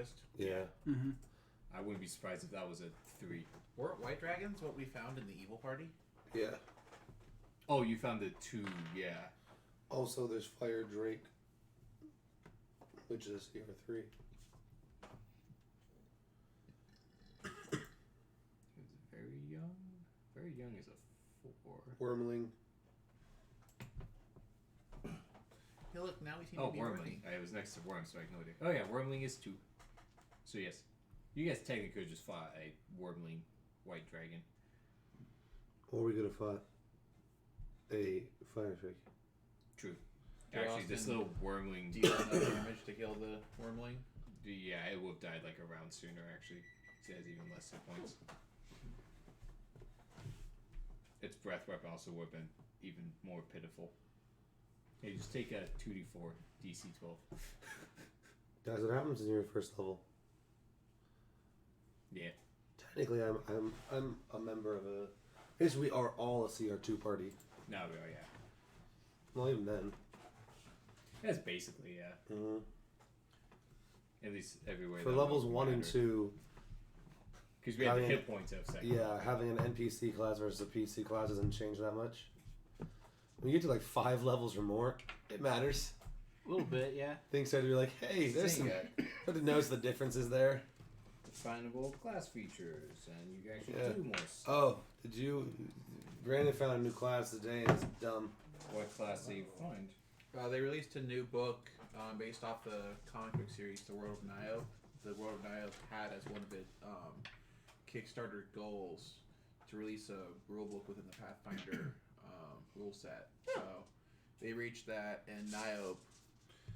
strongest. Yeah. Mm-hmm. I wouldn't be surprised if that was a 3. Weren't white dragons what we found in the evil party? Yeah. Oh, you found the 2, yeah. Also, there's Fire Drake, which is here 3. He was very young. Very young is a 4. Wormling. Hey, look, now we seem Oh, to be Wormling. worthy. I was next to Worm, so I ignored it. Oh yeah, Wormling is 2. So yes, you guys technically could just fought a Wormling white dragon. Or we could have fought a Fire Drake. True. Hey, Actually, this Austin, little Wormling. Do you have enough damage to kill the wormling? Yeah, it would have died like a round sooner. Actually, it has even less hit points. Its breath weapon also would have been even more pitiful. Hey, just take a 2d4 DC 12. That's what happens in your first level. Yeah. Technically, I'm a member of a. Basically, we are all a CR2 party. No, we are, yeah. Well, even then. That's basically, yeah. Mm-hmm. At least everywhere. For levels 1 and 2. Because we have the having hit points of second. Yeah, having an NPC class versus a PC class doesn't change that much. When you get to like 5 levels or more, it matters. A little bit, yeah. Things start to be like, hey, there's some. But to notice the differences there. Definable class features, and you can actually Yeah. do more stuff. Oh, did you? Brandon found a new class today, and it's dumb. What class do you find? They released a new book based off the comic book series, The World of Nio. The World of Nio had as one of its Kickstarter goals to release a rule book within the Pathfinder rule set. So they reached that, and Niobe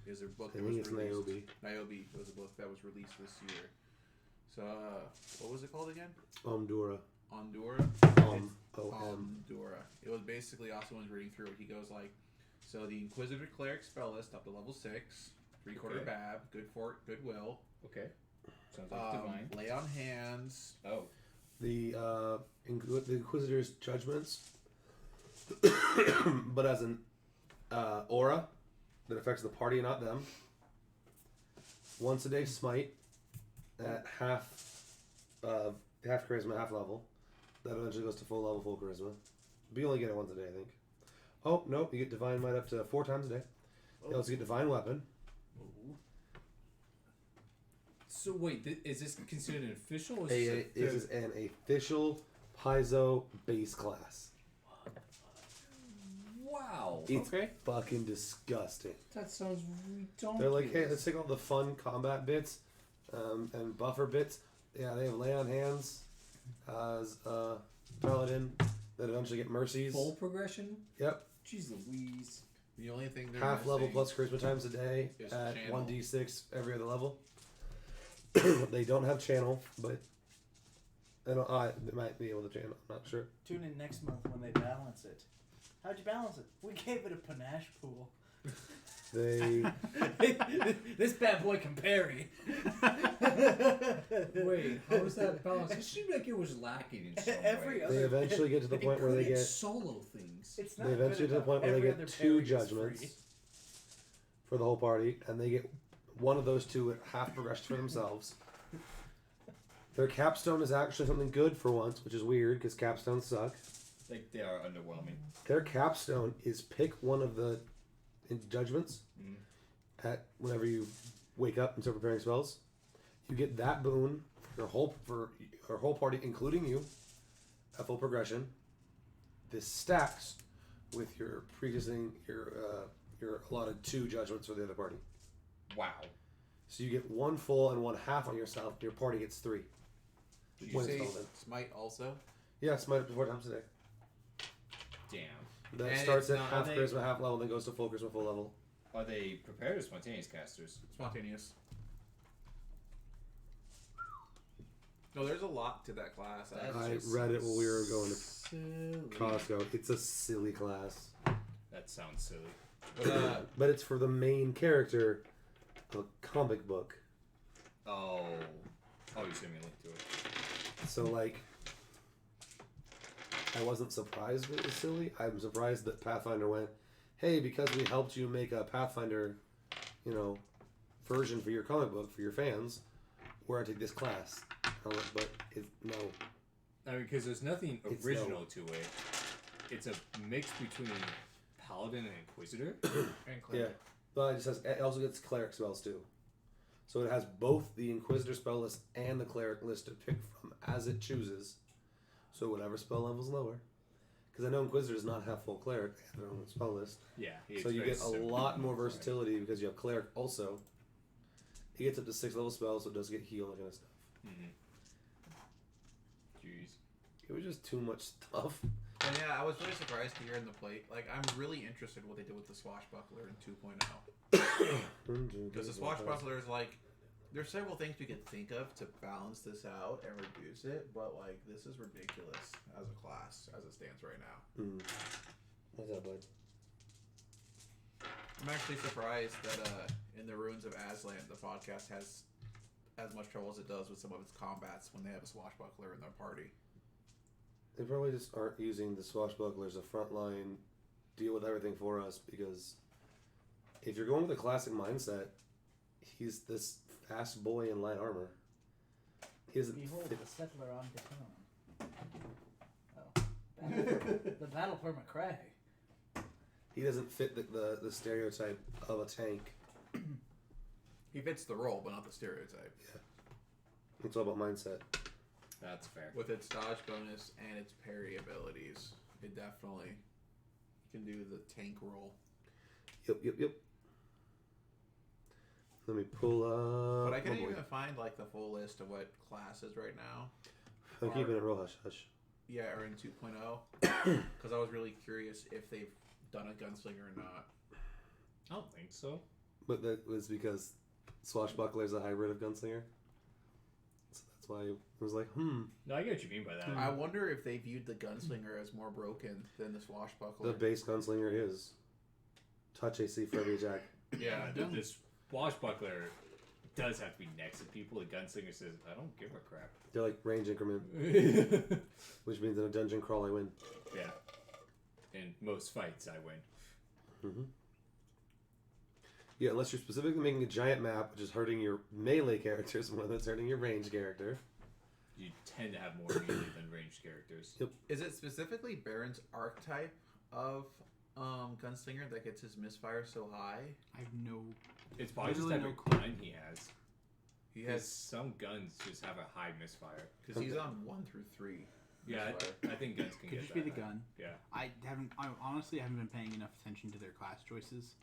is a book I that think was it's released. Niobe. Niobe was a book that was released this year. So what was it called again? Ondura. Ondura. O-M. Ondura. It was basically also when I was reading through it, he goes like, so the Inquisitor Cleric spell list up to level 6, 3/4 Bab, good fort, goodwill. Okay. Sounds like divine. Lay on hands. Oh. The Inquisitor's judgments, but as an aura that affects the party, not them. Once a day smite at half charisma, half level. That eventually goes to full level, full charisma. But you only get it once a day, I think. Oh, nope, you get Divine Might up to 4 times a day. You also get Divine Weapon. So wait, is this considered an official? Or It is an official Paizo base class. Wow. It's Okay. fucking disgusting. That sounds redonkulous. They're like, hey, let's take all the fun combat bits and buffer bits. Yeah, they have Lay on Hands as Paladin. Then eventually get Mercies. Full progression? Yep. Jeez Louise. The only thing they're Half level missing plus charisma times a day is at channel. 1d6 every other level. They don't have channel, but they might be able to channel. I'm not sure. Tune in next month when they balance it. How'd you balance it? We gave it a panache pool. They This bad boy can parry. Wait, how is that balanced? It seemed like it was lacking in some Every way. other- they eventually get to the point where they get solo things. It's not they eventually good get to the point where they enough. get Every 2 other parry is judgments free. for the whole party, and they get one of those 2 at half progressed for themselves. Their capstone is actually something good for once, which is weird because capstones suck. Like they are underwhelming. Their capstone is pick one of the judgments at whenever you wake up and start preparing spells. You get that boon for your whole party, including you, at full progression. This stacks with your your allotted 2 judgments for the other party. Wow. So you get 1 full and 1 half on yourself. Your party gets 3. Did you When it's say relevant. smite also? Yeah, smite up to 4 times a day. Damn. That And starts it's at not- half are they- charisma, half level, then goes to full charisma, full level. Are they prepared or spontaneous casters? Spontaneous. No, there's a lot to that class. That's I just read it when we were going to silly. Costco. It's a silly class. That sounds silly. But it's for the main character of a comic book. Oh. Oh, you sent me a link to it. So, like, I wasn't surprised it was silly. I'm surprised that Pathfinder went, hey, because we helped you make a Pathfinder, version for your comic book, for your fans, where I take this class. But no. I mean, because there's nothing It's original to it. It's a mix between Paladin and Inquisitor. And Yeah. But it also gets cleric spells too. So it has both the Inquisitor spell list and the cleric list to pick from as it chooses. So whatever spell level's lower. Because I know Inquisitor does not have full cleric. They have their own spell list. Yeah. So you get a lot more versatility because you have cleric also. It gets up to 6 level spells, so it does get heal, that kind of stuff. Mm-hmm. Jeez. It was just too much stuff. And yeah, I was really surprised to hear in the plate. Like, I'm really interested in what they did with the Swashbuckler in 2.0. Because the Swashbuckler is like, there's several things we could think of to balance this out and reduce it, but like, this is ridiculous as a class, as it stands right now. What's that, bud? I'm actually surprised that in the Ruins of Aslan, the podcast has as much trouble as it does with some of its combats when they have a Swashbuckler in their party. They probably just aren't using the Swashbuckler as a frontline deal with everything for us, because if you're going with a classic mindset, he's this fast boy in light armor. He doesn't Behold, fit. the settler on Catan. Oh. The battle for McCrae. He doesn't fit the stereotype of a tank. He fits the role, but not the stereotype. It's all about mindset. That's fair. With its dodge bonus and its parry abilities, it definitely can do the tank role. Yep. Let me pull up. But I couldn't oh boy. even find like the full list of what classes right now. I'm keeping it real hush hush. Yeah, or in 2.0. Because I was really curious if they've done a gunslinger or not. I don't think so. But that was because Swashbuckler is a hybrid of Gunslinger. So that's why it was like, No, I get what you mean by that. I wonder if they viewed the gunslinger as more broken than the swashbuckler. The base Gunslinger is touch AC for every attack. Yeah, The Swashbuckler does have to be next to people. The Gunslinger says, I don't give a crap. They're like range increment, Yeah. which means in a dungeon crawl I win. In most fights, I win. Mm-hmm. Yeah, unless you're specifically making a giant map, which is hurting your melee characters more than it's hurting your ranged character. You tend to have more melee than ranged characters. Yep. Is it specifically Baron's archetype of gunslinger that gets his misfire so high? I have no. It's probably just Literally type no of gun he has. He Because has, some guns just have a high misfire. because he's on 1 through 3. Yeah, misfire. I think guns can Could get just that be the high. gun. Yeah. I honestly haven't been paying enough attention to their class choices.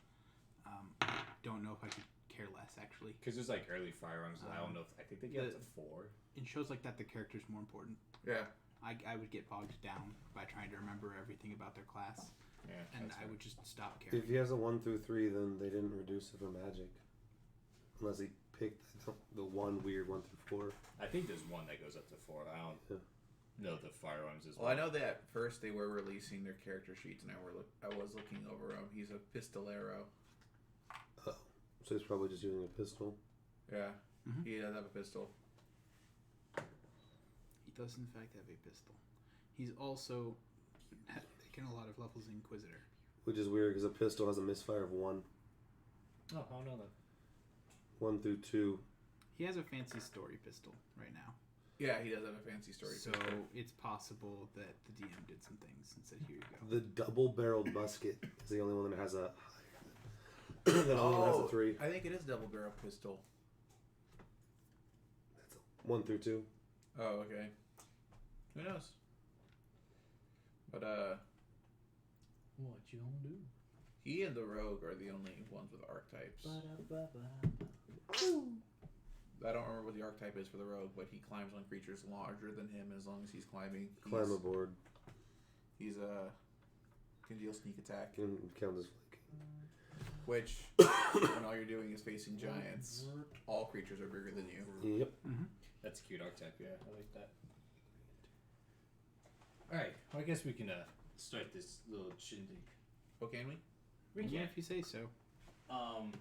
I don't know if I could care less actually. Because there's like early firearms. I don't know if I think they get up to 4. In shows like that, the character's more important. Yeah. I would get bogged down by trying to remember everything about their class, Yeah. and that's I fair. would just stop caring. If he has a 1 through 3, then they didn't reduce it for magic. Unless he picked the one weird 1 through 4. I think there's one that goes up to 4. I don't know the firearms as well. Well, I know that at first they were releasing their character sheets, and I was looking over them. He's a pistolero. So he's probably just using a pistol. Yeah. Mhm. He does have a pistol. He does in fact have a pistol. He's also taken a lot of levels in Inquisitor. Which is weird because a pistol has a misfire of 1. Oh, I don't know that. 1 through 2. He has a fancy story pistol right now. Yeah, he does have a fancy story. So pistol. it's possible that the DM did some things and said, "Here you go." The double-barreled musket is the only one that has a that only one has a 3. I think it is double barrel pistol. That's 1 through 2. Oh, okay. Who knows? But What you gonna do? he and the rogue are the only ones with archetypes. I don't remember what the archetype is for the rogue, but he climbs on creatures larger than him as long as he's climbing. Climb aboard. He's can deal sneak attack, Can count as flanking. which when all you're doing is facing giants, all creatures are bigger than you. Yep. That's a cute archetype. Yeah, I like that. Alright, well, I guess we can start this little shindig. Oh, can we? Yeah, if you say so. Um,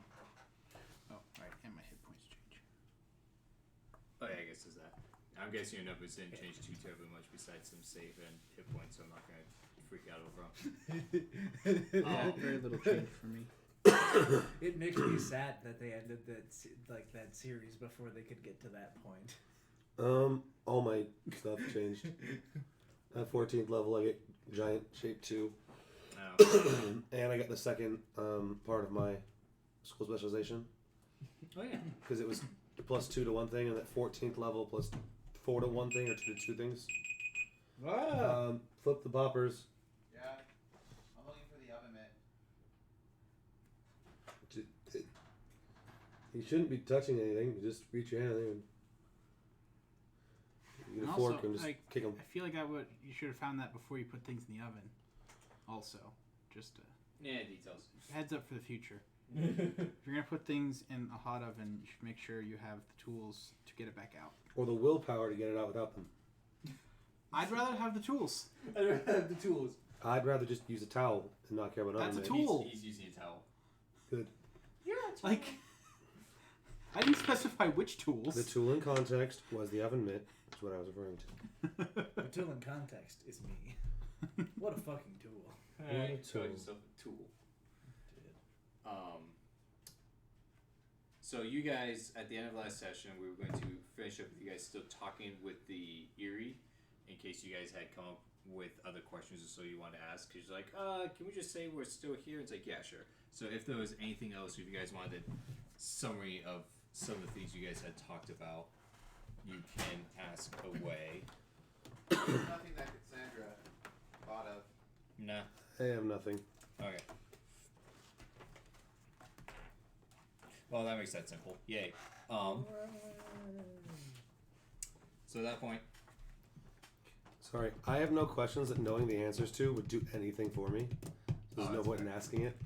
Oh, right, and my hit points change. Oh yeah, I guess there's that. I'm guessing your numbers didn't change too terribly much besides some save and hit points, so I'm not gonna freak out over them. Yeah, very little change for me. It makes me sad that they ended that series before they could get to that point. All my stuff changed. At 14th level, I get giant shape 2. Oh. And I got the second part of my school specialization. Oh yeah. Because it was +2 to one thing, and at 14th level +4 to one thing, or 2 to 2 things. Wow. Flip the poppers. Yeah. I'm looking for the oven mitt. You shouldn't be touching anything. You just reach your hand in there and you get a And fork also, and just kick them. I feel like you should have found that before you put things in the oven. Also, just Yeah, details. heads up for the future. If you're gonna put things in a hot oven, you should make sure you have the tools to get it back out. Or the willpower to get it out without them. I'd rather have the tools. I don't have the tools. I'd rather just use a towel and not care about That's oven a mitts. tool. He's using a towel. Good. You're a tool. Like, I didn't specify which tools. The tool in context was the oven mitt. That's what I was referring to. The tool in context is me. What a fucking tool. Alright, tool. call yourself a tool. So you guys, at the end of last session, we were going to finish up with you guys still talking with the Erie, in case you guys had come up with other questions or so you wanted to ask. Because you're like, can we just say we're still here? It's like, yeah, sure. So if there was anything else, if you guys wanted summary of some of the things you guys had talked about, you can ask away. Nothing that Cassandra thought of. Nah. I have nothing. Okay. Well, that makes that simple. Yay. So at that point, Sorry, I have no questions that knowing the answers to would do anything for me. There's no that's point in fair. asking it.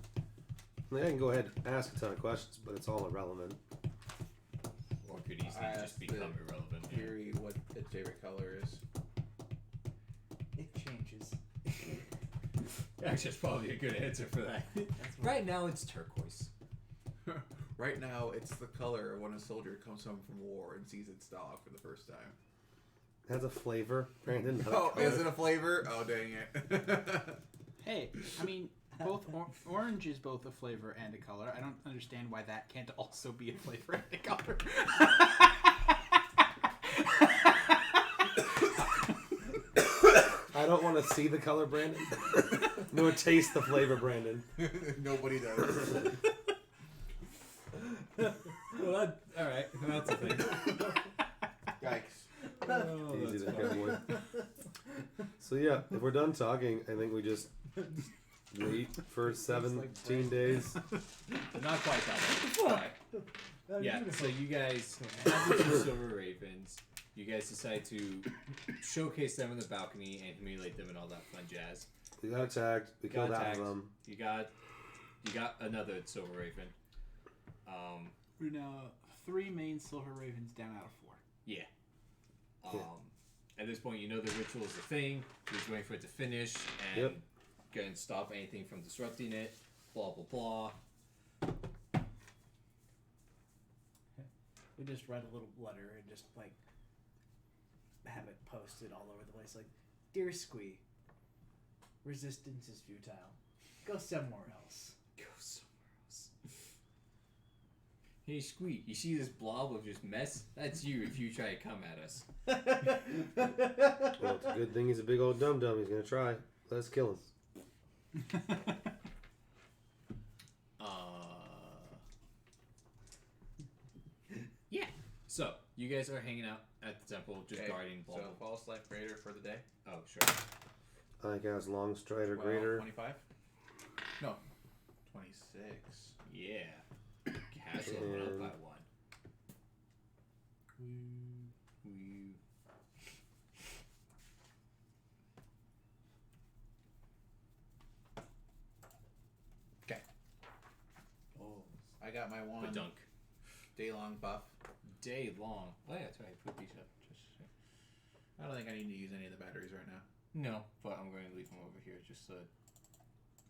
I mean, I can go ahead and ask a ton of questions, but it's all irrelevant. or could easily I just asked become the irrelevant. Fury, what its favorite color is. It changes. Actually, that's probably a good answer for that. Right now, it's turquoise. Right now, it's the color when a soldier comes home from war and sees its dog for the first time. It has a flavor, Brandon. Not a Oh, color. is it a flavor? Oh, dang it. Hey, I mean, both orange is both a flavor and a color. I don't understand why that can't also be a flavor and a color. I don't want to see the color, Brandon, nor taste the flavor, Brandon. Nobody does. Well, all right, that's a thing. Yikes. Oh, Easy that's to fun. cowboy. So yeah, if we're done talking, I think we just wait for 17 days. Not quite that way. Yeah, so you guys have the two silver ravens. You guys decide to showcase them on the balcony and humiliate them and all that fun jazz. We got attacked. We Got killed half attacked. of them. You got another silver raven. We're now 3 main silver ravens down out of 4. Yeah. At this point, you know the ritual is a thing. You're just waiting for it to finish and Yep. gonna stop anything from disrupting it. Blah blah blah. We just write a little letter and just like have it posted all over the place. Like, dear Squee, resistance is futile. Go somewhere else. Go somewhere else. Hey Squeak, you see this blob of just mess? That's you if you try to come at us. Well, it's a good thing he's a big old dum-dum. He's gonna try. Let's kill him. Yeah. So, you guys are hanging out at the temple, just Okay, guarding blah so blah. false life greater for the day. Oh, sure. I think I was long strider 12, greater. 25? No. 26. Yeah. Castle went up by 1. Woo. Okay. Oh, I got my one Dunk. day long buff. Day long. Oh yeah, that's right. Put these up. I don't think I need to use any of the batteries right now. No, but I'm going to leave them over here just so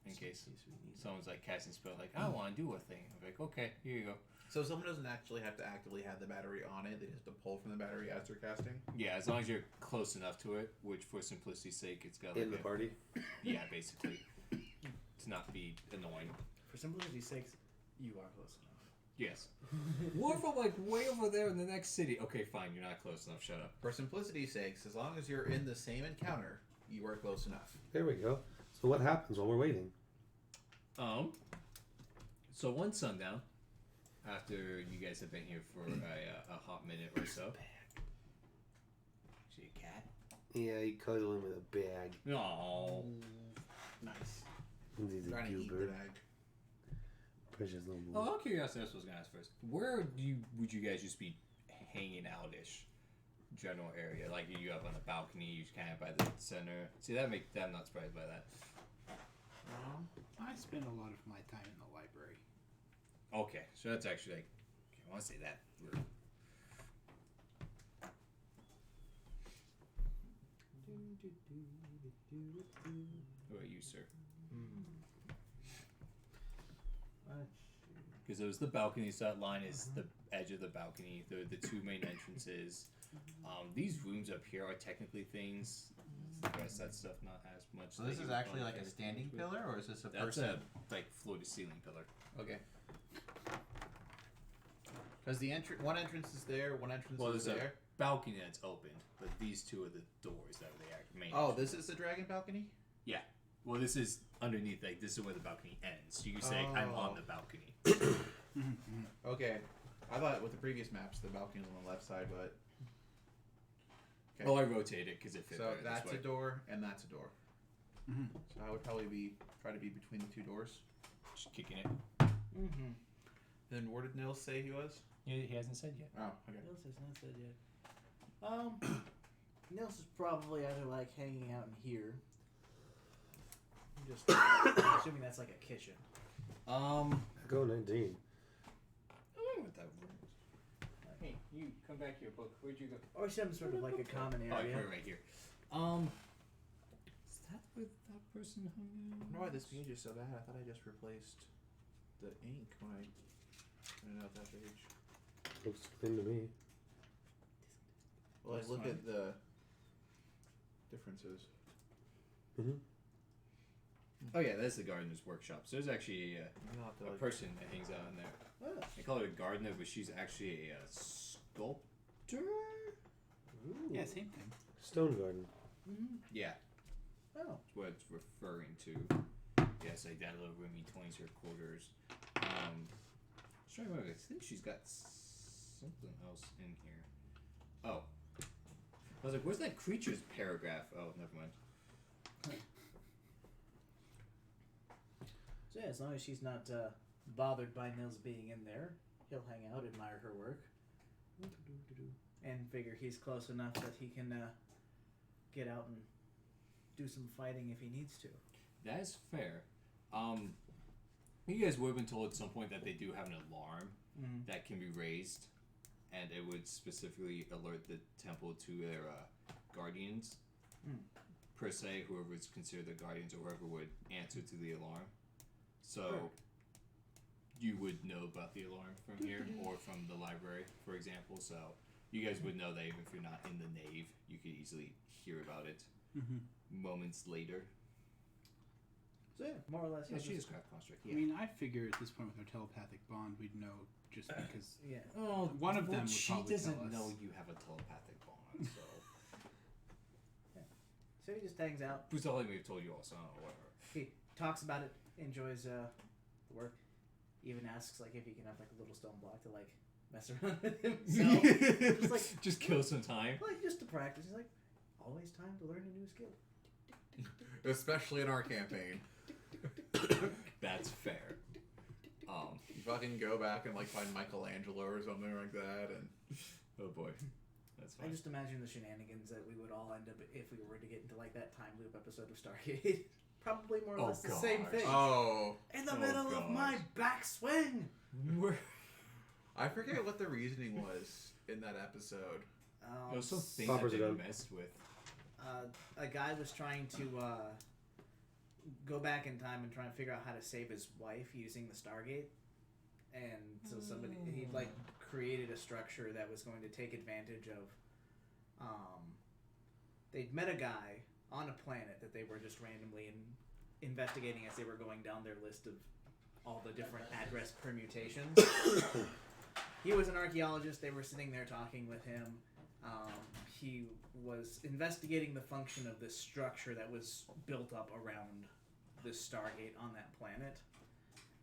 in case someone's like casting spell, like I want to do a thing. I'm like, okay, here you go. So someone doesn't actually have to actively have the battery on it. They just have to pull from the battery as they're casting. Yeah, as long as you're close enough to it, which for simplicity's sake, it's got like In the party. Yeah, basically, to not be annoying. For simplicity's sake, you are close enough. Yes. What if I'm like way over there in the next city? Okay, fine. You're not close enough. Shut up. For simplicity's sake, as long as you're in the same encounter, you are close enough. There we go. So what happens while we're waiting? So one sundown, after you guys have been here for a hot minute or so. Is she a cat? Yeah, you cuddle him with a bag. No. Nice. He's a Trying to eat the goober. bag. Precious little Oh, boy. out of curiosity, that's what I was gonna ask first. Where would you guys just be hanging out-ish? General area, like you up on the balcony, you kind of by the center. See, I'm not surprised by that. I spend a lot of my time in the library. Okay, so that's actually like, I want to say that. What about you, sir? Because it was the balcony, so that line is the edge of the balcony. The two main entrances. These rooms up here are technically things. The rest of that stuff not as much. So this is actually like a standing pillar, or is this a That's person? a like floor to ceiling pillar. Okay. Because the one entrance is there, one entrance is there's there. a balcony that's opened, but these two are the doors that are the main. Oh, this is the dragon balcony? Yeah. Well, this is underneath. Like this is where the balcony ends. So you can say I'm on the balcony. Okay. I thought with the previous maps, the balcony was on the left side, but... Okay. Oh, I rotate it because it fits. So better that's this a way. door, and that's a door. Mm-hmm. So I would probably try to be between the two doors. Just kicking it. Mm-hmm. Then where did Nils say he was? He hasn't said yet. Oh, okay. Nils has not said yet. Nils is probably either like hanging out in here. Just I'm assuming that's like a kitchen. Go 19. I wonder what that room is. Hey, you come back here, book. Where'd you go? Or some sort of like a common Oh, area. right here. Is that where that person hung I out? don't know why this page is so bad. I thought I just replaced the ink when I printed out that page. Looks clean to me. Well, That's I look fine. at the differences. Mm-hmm. Oh yeah, that's the gardener's workshop. So there's actually You'll have to, a like, person that hangs out in there. Oh. They call her a gardener, but she's actually a sculptor. Ooh. Yeah, same thing. Stone garden. Mm-hmm. Yeah, Oh. that's what it's referring to. Yes, like that little room between her quarters. I'm trying to remember. I think she's got something else in here. Oh, I was like, "Where's that creature's paragraph?" Oh, never mind. So yeah, as long as she's not bothered by Nils being in there, he'll hang out, admire her work, and figure he's close enough that he can get out and do some fighting if he needs to. That is fair. You guys would have been told at some point that they do have an alarm Mm-hmm. that can be raised, and it would specifically alert the temple to their guardians, per se, whoever is considered the guardians or whoever would answer to the alarm. So you would know about the alarm from here or from the library, for example. So you guys would know that even if you're not in the nave, you could easily hear about it moments later. So yeah, more or less. Yeah, he'll she is just- craft construct. I mean, I figure at this point with our telepathic bond, we'd know just because. Yeah. Oh, One of them would she probably doesn't tell us. know you have a telepathic bond, so. So he just hangs out. Who's telling me we've told you also, or whatever. He talks about it, enjoys the work. Even asks like if he can have like a little stone block to like mess around with himself. Just like Just kill some time. like just to practice. He's like, always time to learn a new skill. Especially in our campaign. That's fair. You fucking go back and like find Michelangelo or something like that, and Oh boy. That's I fine. just imagine the shenanigans that we would all end up if we were to get into like that time loop episode of Stargate. Probably more or Oh, less the same gosh. thing. oh, In the Oh, middle of my backswing. I forget what the reasoning was in that episode. There was some thing Poppers that are they done. messed with. A guy was trying to go back in time and try and figure out how to save his wife using the Stargate. And so he like created a structure that was going to take advantage of, they'd met a guy on a planet that they were just randomly investigating as they were going down their list of all the different address permutations. He was an archaeologist. They were sitting there talking with him. He was investigating the function of this structure that was built up around this Stargate on that planet.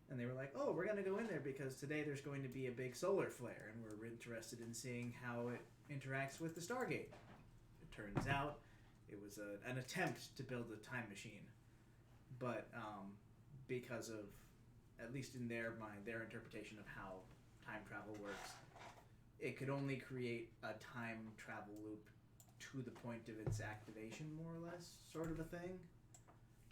And they were like, oh, we're going to go in there because today there's going to be a big solar flare, and we're interested in seeing how it interacts with the Stargate. It turns out it was an attempt to build a time machine. But because of, at least in their mind, their interpretation of how time travel works, it could only create a time travel loop to the point of its activation, more or less, sort of a thing.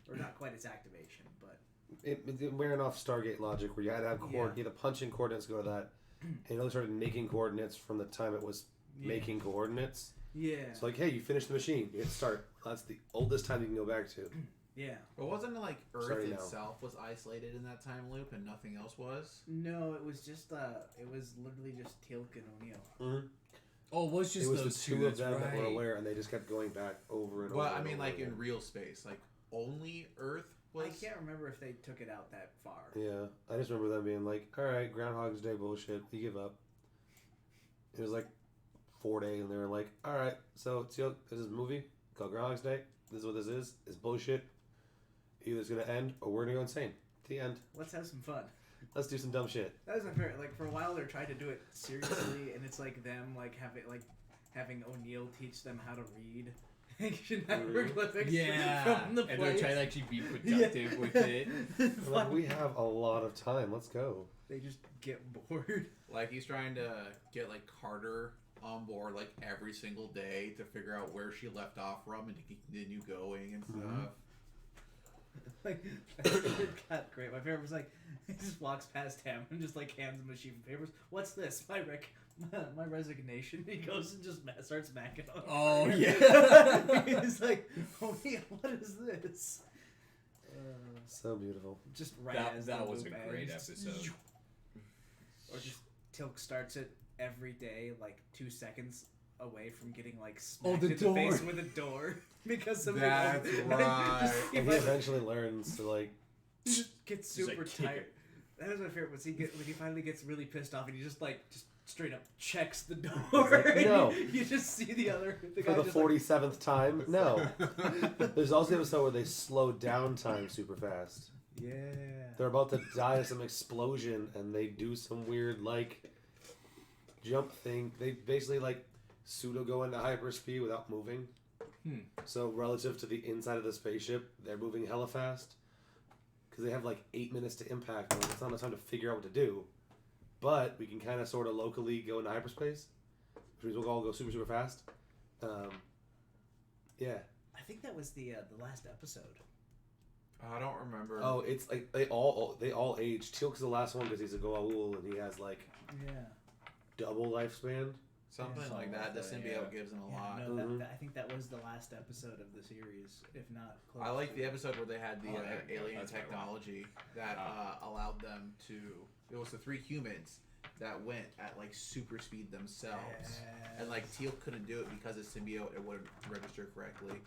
Or not quite its activation, but... It wearing off Stargate logic, where you had to have you had to punch in coordinates to go to that, and it only started making coordinates from the time it was making coordinates. Yeah. It's like, hey, you finished the machine. You hit start. That's the oldest time you can go back to. Yeah. But wasn't it like Earth Sorry, no. itself was isolated in that time loop and nothing else was? No, it was just, it was literally just Teal'c and O'Neill. Mm-hmm. Oh, it was just It was those the two of them that were right. aware, and they just kept going back over and over. Well, I and mean, over like again. in real space, like only Earth was. I can't remember if they took it out that far. Yeah, I just remember them being like, all right, Groundhog's Day bullshit. You give up. It was like 4 days, and they were like, all right, so Teal'c, this is a movie called Groundhog's Day. This is what this is. It's bullshit. Either it's going to end, or we're going to go insane. The end. Let's have some fun. Let's do some dumb shit. That was unfair. Like, for a while, they're trying to do it seriously, and it's like them, like, having O'Neill teach them how to read ancient hieroglyphics from the and place. they're trying to actually be productive with it. Like, we have a lot of time. Let's go. They just get bored. Like he's trying to get like Carter on board like every single day to figure out where she left off from and to continue going and stuff. Like, it got great. My favorite was like, he just walks past him and just like hands him a sheet of papers. What's this? My resignation. He goes and just starts macking on. Oh, her. yeah. He's like, oh yeah, what is this? So beautiful. Just right as that the was a loop great ends. episode. Or just Teal'c starts it every day, like 2 seconds away from getting like smacked the in the door. face with a door because something. That's right. And he eventually learns to, like... He just gets He's super like, "Kick tired. it." That was my favorite. When he finally gets really pissed off and he just straight up checks the door. like, no. You just see the For guy the just 47th time? No. There's also the episode where they slow down time super fast. yeah. They're about to die of some explosion, and they do some weird, like, jump thing. They basically, like, pseudo go into hyperspeed without moving. So relative to the inside of the spaceship, they're moving hella fast. Because they have, like, 8 minutes to impact. And it's not enough time to figure out what to do. But we can kind of sort of locally go into hyperspace. Which means we'll all go super, super fast. Yeah. I think that was the last episode. I don't remember. Oh, it's like they all age. Teal'c's the last one because he's a Goa'uld and he has like Yeah. double lifespan. Something Yeah, like that. The something symbiote like that, gives him a Yeah, lot. no, I think that was the last episode of the series, if not close. I like the episode where they had the Oh, there we go. alien That's what I want. technology that allowed them to. It was the 3 humans that went at like super speed themselves, and like Teal'c couldn't do it because his symbiote it wouldn't register correctly.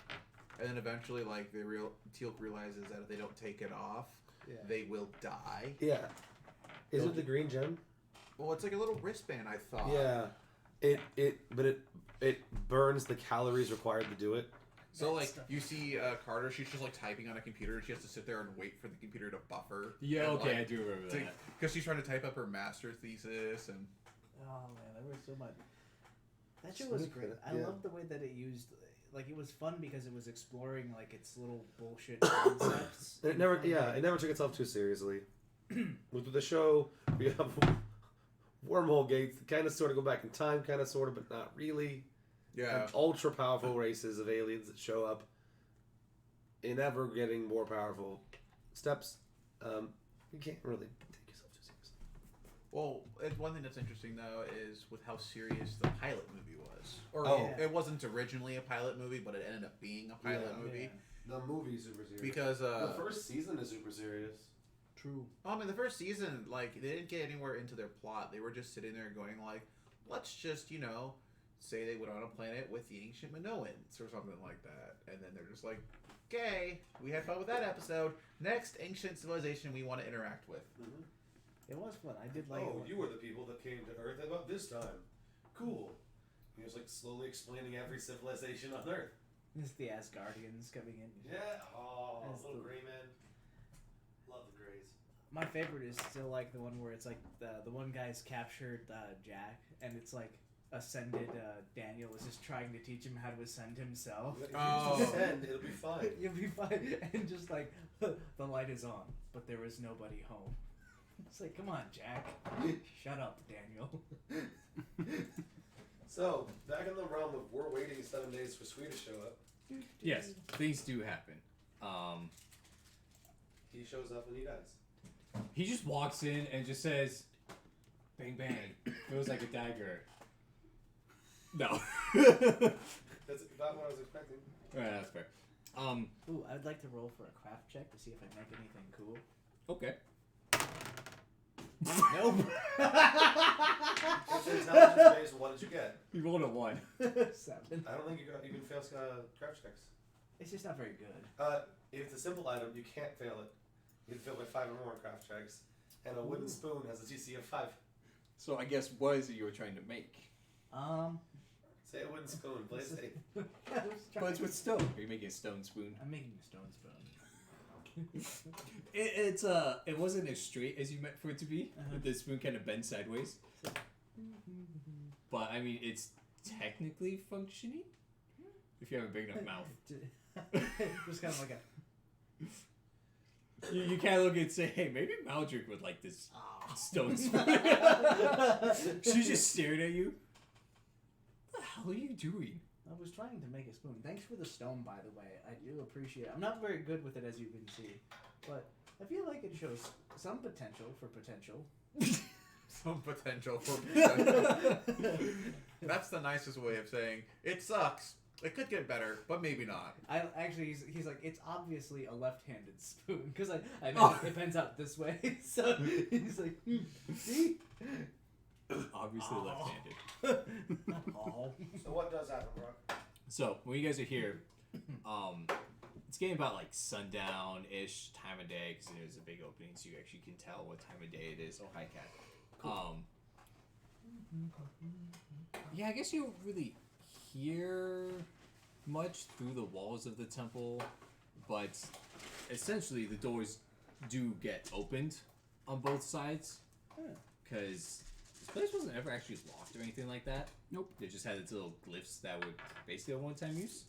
And then eventually, like Teal'c realizes that if they don't take it off, they will die. Yeah. Is it the green gem? Well, it's like a little wristband. I thought. Yeah. It burns the calories required to do it. So like you see Carter, she's just like typing on a computer, and she has to sit there and wait for the computer to buffer. Yeah, and, okay, like, I do remember that. Because she's trying to type up her master thesis and. Oh man, there was so much. That show was great. I Yeah. love the way that it used. Like it was fun because it was exploring like its little bullshit concepts. It never took itself too seriously. With the show, we have wormhole gates that kind of sort of go back in time, kind of sort of, but not really. Yeah. And ultra powerful races of aliens that show up in ever getting more powerful steps. You can't really take yourself too seriously. Well, one thing that's interesting though is with how serious the pilot movie was. Or Oh. it wasn't originally a pilot movie, but it ended up being a pilot movie The movie's super serious. because the first season is super serious. True. I mean, the first season, like, they didn't get anywhere into their plot. They were just sitting there going, like, let's just, say they went on a planet with the ancient Minoans or something like that, and then they're just like, "Okay, we had fun with that episode. Next ancient civilization we want to interact with." Mm-hmm. It was fun. I did like. Oh, you were the people that came to Earth about this time. Cool. He was like slowly explaining every civilization on Earth. It's the Asgardians coming in. Yeah. Oh, That's little the- gray man. Love the grays. My favorite is still like the one where it's like the one guy's captured Jack, and it's like ascended Daniel is just trying to teach him how to ascend himself. If you Oh. just ascend, it'll be fine. You'll be fine. And just like the light is on, but there is nobody home. It's like, come on, Jack. Shut up, Daniel. So, back in the realm of we're waiting 7 days for Sweet to show up, Yes, things do happen. he shows up and he dies. He just walks in and just says, "Bang bang." Feels like a dagger. No. That's about what I was expecting. Right, that's fair. Ooh, I'd like to roll for a craft check to see if I make anything cool. Okay. Nope. What's your intelligence base? What did you get? You rolled a 1. 7. I don't think you can fail craft checks. It's just not very good. If it's a simple item, you can't fail it. You can fail by 5 or more craft checks. And a wooden spoon has a DC of 5. So I guess what is it you were trying to make? Say a wooden spoon, play it safe. But it's with stone. Are you making a stone spoon? I'm making a stone spoon. It wasn't as straight as you meant for it to be. Uh-huh. The spoon kind of bends sideways. But I mean, it's technically functioning if you have a big enough mouth. Just kind of like a. You can't look and say, "Hey, maybe Maldrick would like this stone spoon." She just stared at you. What the hell are you doing? I was trying to make a spoon. Thanks for the stone, by the way. I do appreciate it. I'm not very good with it, as you can see, but I feel like it shows some potential for potential. Some potential for potential. That's the nicest way of saying it sucks. It could get better, but maybe not. I actually, he's like, it's obviously a left-handed spoon because I know it bends out this way. So he's like, see, Obviously Oh. left-handed. oh. So what does happen, Brock? So when you guys are here, it's getting about like sundown-ish time of day because there's a big opening, so you actually can tell what time of day it is. Oh, hi, cat. Yeah, I guess you don't really hear much through the walls of the temple, but essentially the doors do get opened on both sides because this place wasn't ever actually locked or anything like that. Nope. They just had its little glyphs that would basically have one-time use,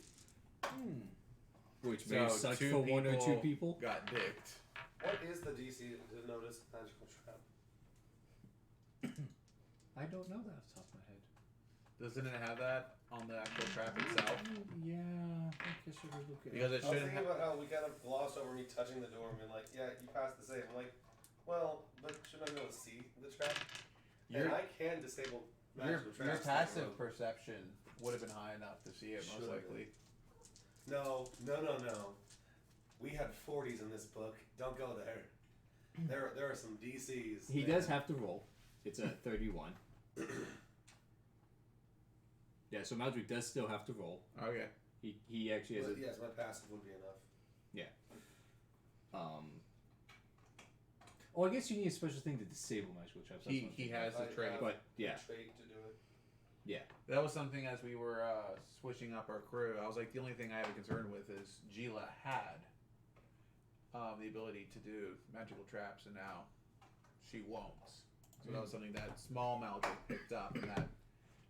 which So, may suck two for one or two people people. Got dicked. What is the DC to notice magical trap? I don't know that off the top of my head. Doesn't it have that on the actual trap itself? Yeah, I guess you could look at Because it I was shouldn't thinking have. about how we kind of glossed over me touching the door and being like, yeah, you passed the save. I'm like, well, but shouldn't I be able to see the trap? Your, And I can disable your, magical your traps. passive perception would have been high enough to see it, most Should've likely. No. We had 40s in this book. Don't go there. There are some DCs. He there. does have to roll. It's a 31. Yeah, so Maldrick does still have to roll. Okay. He actually has But a yes, my passive would be enough. Oh, I guess you need a special thing to disable magical traps. That's He one he thing. has the I trait. have But yeah, a trait to do it. That was something as we were switching up our crew. I was like, the only thing I have a concern with is Gila had the ability to do magical traps, and now she won't. So that was something that small Maldrick picked up, and that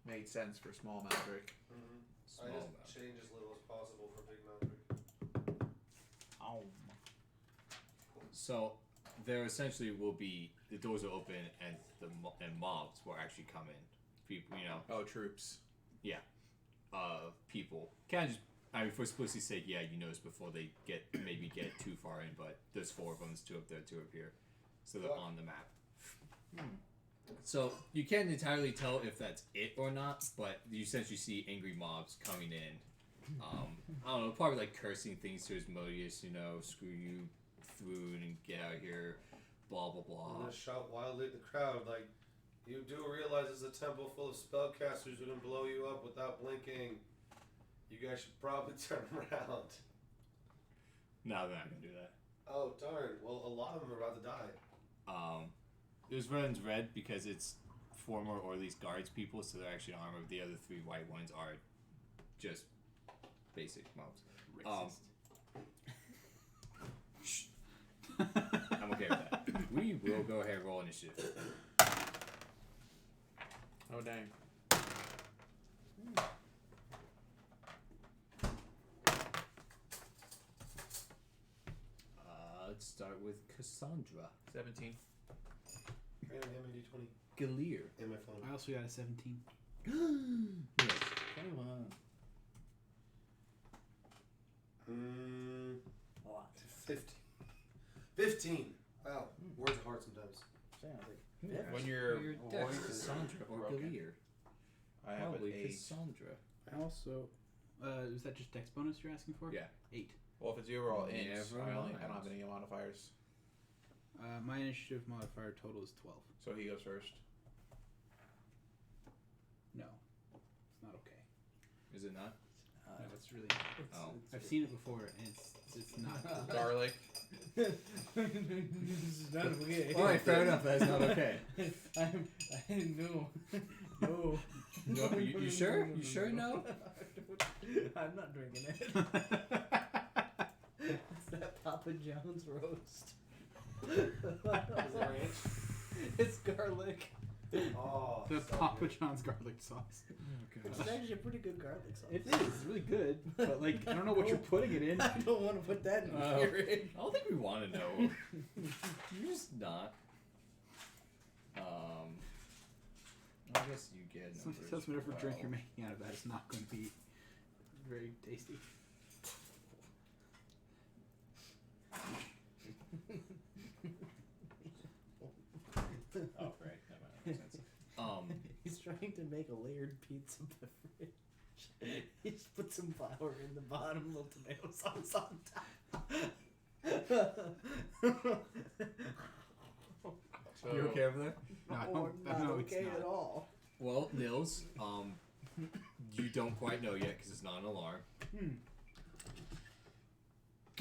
made sense for small Maldrick. Mm-hmm. small I amount. just change as little as possible for big Maverick. Oh. So there essentially will be the doors are open and and mobs will actually come in. People, Oh, troops. people kind of just. I mean, if we're supposed to say yeah, you notice before they maybe get too far in, but there's 4 of them, there's 2 up there, 2 up here, so they're on the map. So you can't entirely tell if that's it or not, but you essentially see angry mobs coming in. I don't know, probably like cursing things to Asmodeus, screw you, Throon, and get out here, blah blah I'm blah. gonna shout wildly at the crowd like, You do realize it's a temple full of spellcasters who can blow you up without blinking. You guys should probably turn around. No, they're not gonna do that. Oh, darn. Well, a lot of them are about to die. This one's red because it's former or at least guards people, so they're actually armored. The other 3 white ones are just basic mobs. Racist. Shh. I'm okay with that. We will go ahead and roll initiative. Oh dang. Let's start with Cassandra. 17. Hand me D20. Galir. And my phone. I also got a 17. Yes. 21. 15. Wow. Words are hard sometimes. When you're Dex, voice is Cassandra or broken. Galir. I have an Probably 8. Cassandra. I also. Was that just dex bonus you're asking for? Yeah. 8. Well, if it's the overall int, Never I don't mind. have any modifiers. My initiative modifier total is 12. So he goes first. No. It's not okay. Is it not? No, it's really. Oh. I've seen it before, and it's not. Garlic. This is not okay. Alright, fair enough. That's not okay. No. No, you sure? You sure no? I'm not drinking it. It's that Papa John's roast. It's garlic. Oh. The so Papa good. John's garlic sauce. It's actually a pretty good garlic sauce. It is. It's really good. But, like, I don't know what you're putting it in. I don't want to put that in here. I don't think we want to know. You're just not. I guess you get numbers. That's whatever drink you're 12. making out of that is not going to be very tasty. Oh, right. That might make sense. He's trying to make a layered pizza beverage. He just put some flour in the bottom, little tomato sauce on top. So, You okay over there? No, Not no, it's okay not. at all. Well, Nils, you don't quite know yet because it's not an alarm.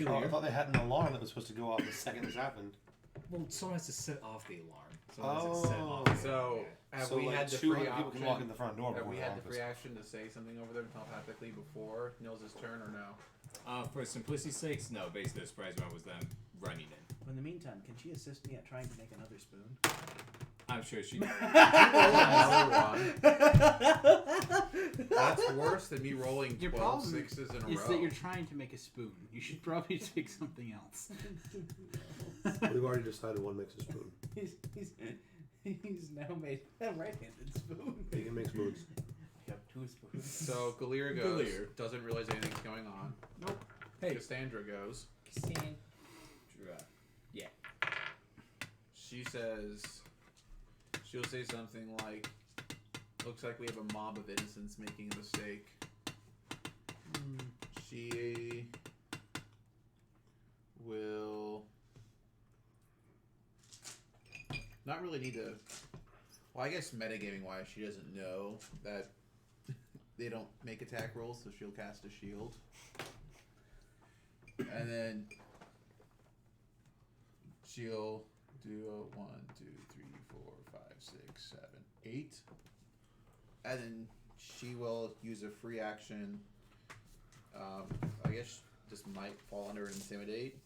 Oh, I thought they had an alarm that was supposed to go off the second this happened. Well, someone has to set off the alarm. Someone has to set off the So, alarm. have So we like had the 200 free people option? can walk in the front door. Have we before had the the free action to say something over there telepathically before Nils' turn, or no? For simplicity's sakes, no. Basically, the surprise round was them running in. In the meantime, can she assist me at trying to make another spoon? I'm sure she. Another one. That's worse than me rolling Your 12 problem sixes in a It's row. that you're trying to make a spoon. You should probably take something else. We've already decided one makes a spoon. He's now made a right-handed spoon. You can make spoons. We have 2 spoons. So Galir goes, Galir. doesn't realize anything's going on. Nope. Hey. Cassandra goes. Cassandra. She'll say something like, looks like we have a mob of innocents making a mistake. She will not really need to, well, I guess metagaming wise, she doesn't know that they don't make attack rolls, so she'll cast a shield. And then she'll do a 1, 2, 3, 4, 5, 6, 7, 8. And then she will use a free action. I guess this might fall under Intimidate.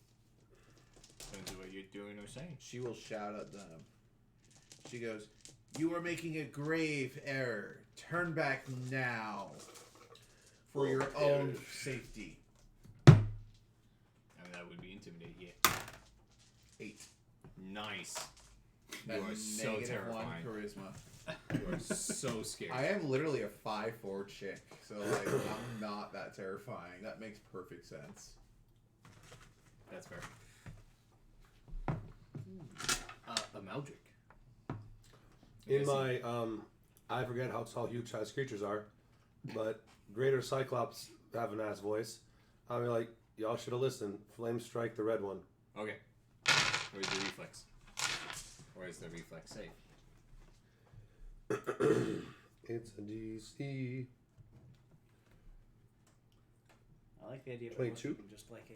Depends on what you're doing or saying. She will shout at them. She goes, "You are making a grave error. Turn back now for your own safety." I mean, that would be Intimidate, yeah. 8. Nice. That's You are so -1 terrifying. charisma. You are so scary. I am literally a 5'4" chick, so like I'm not that terrifying. That makes perfect sense. That's fair. Meldrick. In my, I forget how tall huge size creatures are, but greater cyclops have an ass voice. I'll be like, y'all should have listened. Flame strike the red one. Okay. Where's the reflex? Or is the reflex safe? It's a DC. I like the idea of 22? it just like a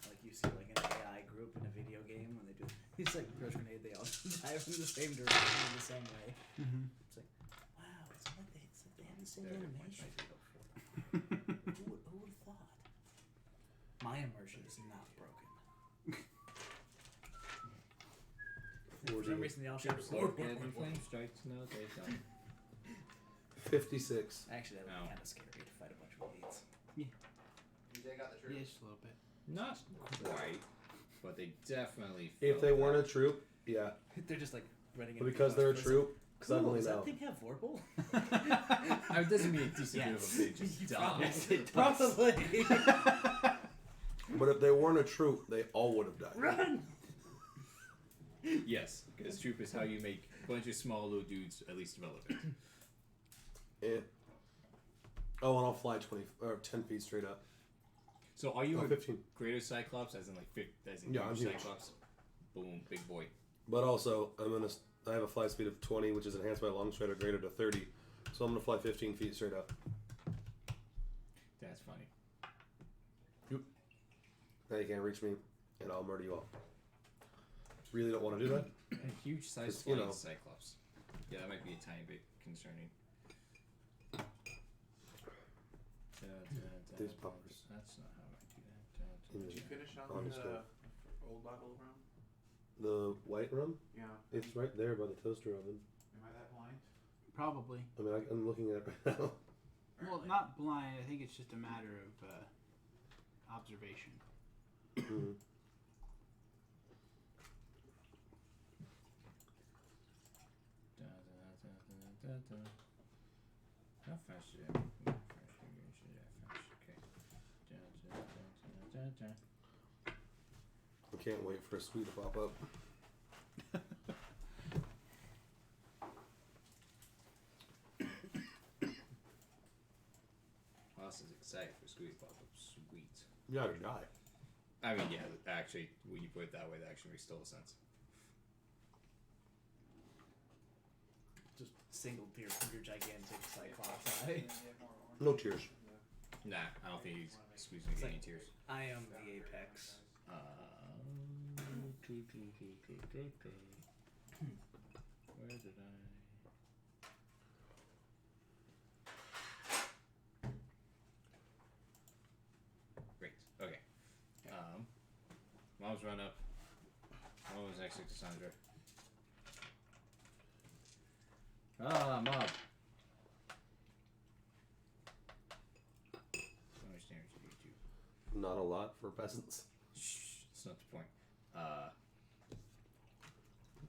like you see like an AI group in a video game when they do these like brush grenade, they all dive in the same direction in the same way. Mm-hmm. It's like, wow, it's like they have the same There, animation. Who would have thought? My immersion is not broken. For some reason, they all shout. Flame strikes. No, they don't. 56. Actually, that would No. be kind of scary to fight a bunch of elites. You take out the Yeah, troops? just a little bit. Not quite, but they definitely. If felt they weren't a that. troop, yeah. They're just like running. But because they're a troop, suddenly does no. that thing have Vorpal? It doesn't mean a decent bit of a Yes. bitch. Just dumb. Yes, it does. Probably. But if they weren't a troop, they all would have died. Run! Yes, because troop is how you make a bunch of small little dudes at least relevant. Yeah. Oh, and I'll fly 20 or 10 feet straight up. So are you Oh, a 15. greater Cyclops, as in like as in Yeah, I'm huge huge. Cyclops? Boom, big boy. But also, I have a fly speed of 20, which is enhanced by long stride or greater to 30. So I'm gonna fly 15 feet straight up. That's funny. Now you can't reach me, and I'll murder you all. Really don't want to do that. A huge size 'Cause, you flying know- Cyclops. Yeah, that might be a tiny bit concerning. These poppers. That's not how I do that. Did you finish on Honest the God. old bottle room? The white rum, Yeah. it's right there by the toaster oven. Am I that blind? Probably. I mean, I'm looking at it right now. Well, not blind. I think it's just a matter of observation. Mhm. How fast should I? Okay. I can't wait for a sweet to pop up. Well, this is exciting for Squeak Pop Up. Sweet. You gotta die. I mean, yeah, actually, when you put it that way, that actually makes total sense. Just single tear from your gigantic Cyclops eye. No tears. Nah, I don't think he's squeezing It's any like- tears. I am the apex. Where did I? Great. Okay. Mom's run up. Mom was next to Cassandra. Ah, Mom. How much damage did you do? Not a lot for peasants. Shh, that's not the point.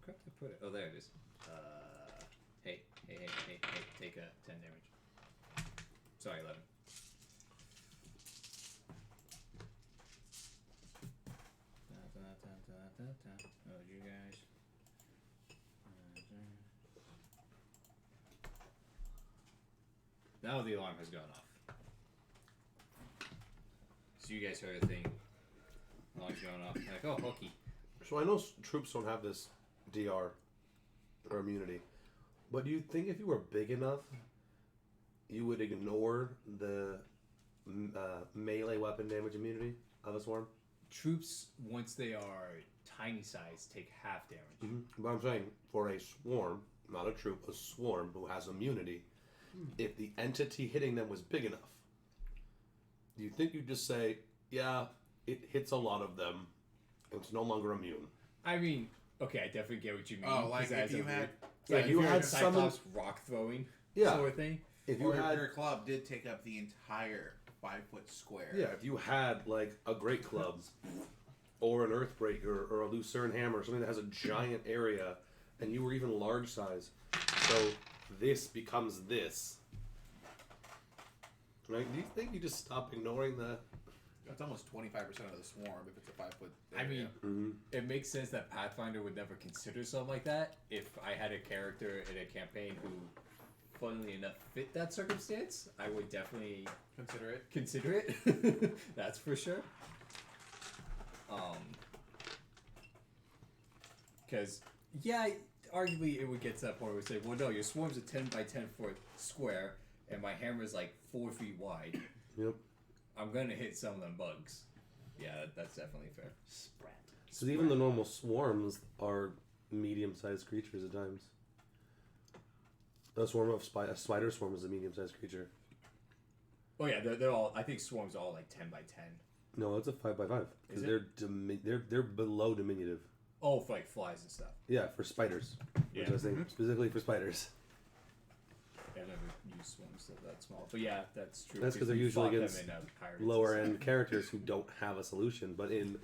Where did I put it? Oh, there it is. Hey, take a 10 damage. Sorry, 11. Oh, you guys. Now the alarm has gone off. So you guys heard a thing. Alarm's going off. Like, oh, hooky. So I know troops don't have this DR or immunity, but do you think if you were big enough, you would ignore the melee weapon damage immunity of a swarm? Troops, once they are tiny size, take half damage. Mm-hmm. But I'm saying for a swarm, not a troop, a swarm who has immunity, if the entity hitting them was big enough, do you think you'd just say, yeah, it hits a lot of them, it's no longer immune? I mean, okay, I definitely get what you mean. Oh, like 'cause that if is a you had, weird- like if you you had had Cyclops summoned- rock throwing Yeah. sort of thing. If you or had, your club did take up the entire 5-foot square. yeah, if you had like a great club, or an earthbreaker, or a lucerne hammer, something that has a giant area, and you were even large size, so this becomes this. Right? Do you think you just stop ignoring the? That's almost 25% of the swarm if it's a 5-foot. I mean, Mm-hmm. it makes sense that Pathfinder would never consider something like that if I had a character in a campaign who, funnily enough, fit that circumstance. I would definitely consider it. it. That's for sure. Because, yeah, arguably it would get to that point where we say, well, no, your swarm's a 10 by 10 foot square, and my hammer's like 4 feet wide. Yep. I'm gonna hit some of them bugs. Yeah, that's definitely fair. Sprat. So even the normal swarms are medium-sized creatures at times. A spider swarm is a medium-sized creature. Oh yeah, they're all. I think swarms are all like 10 by 10. No, it's a 5 by 5 Is because it? they're below diminutive. Oh, for like flies and stuff. Yeah, for spiders. Yeah. Which I was saying specifically for spiders. I've never used swarms that small, but yeah, that's true. That's 'cause they're we usually fought them against in, pirates Lower and end characters who don't have a solution, but in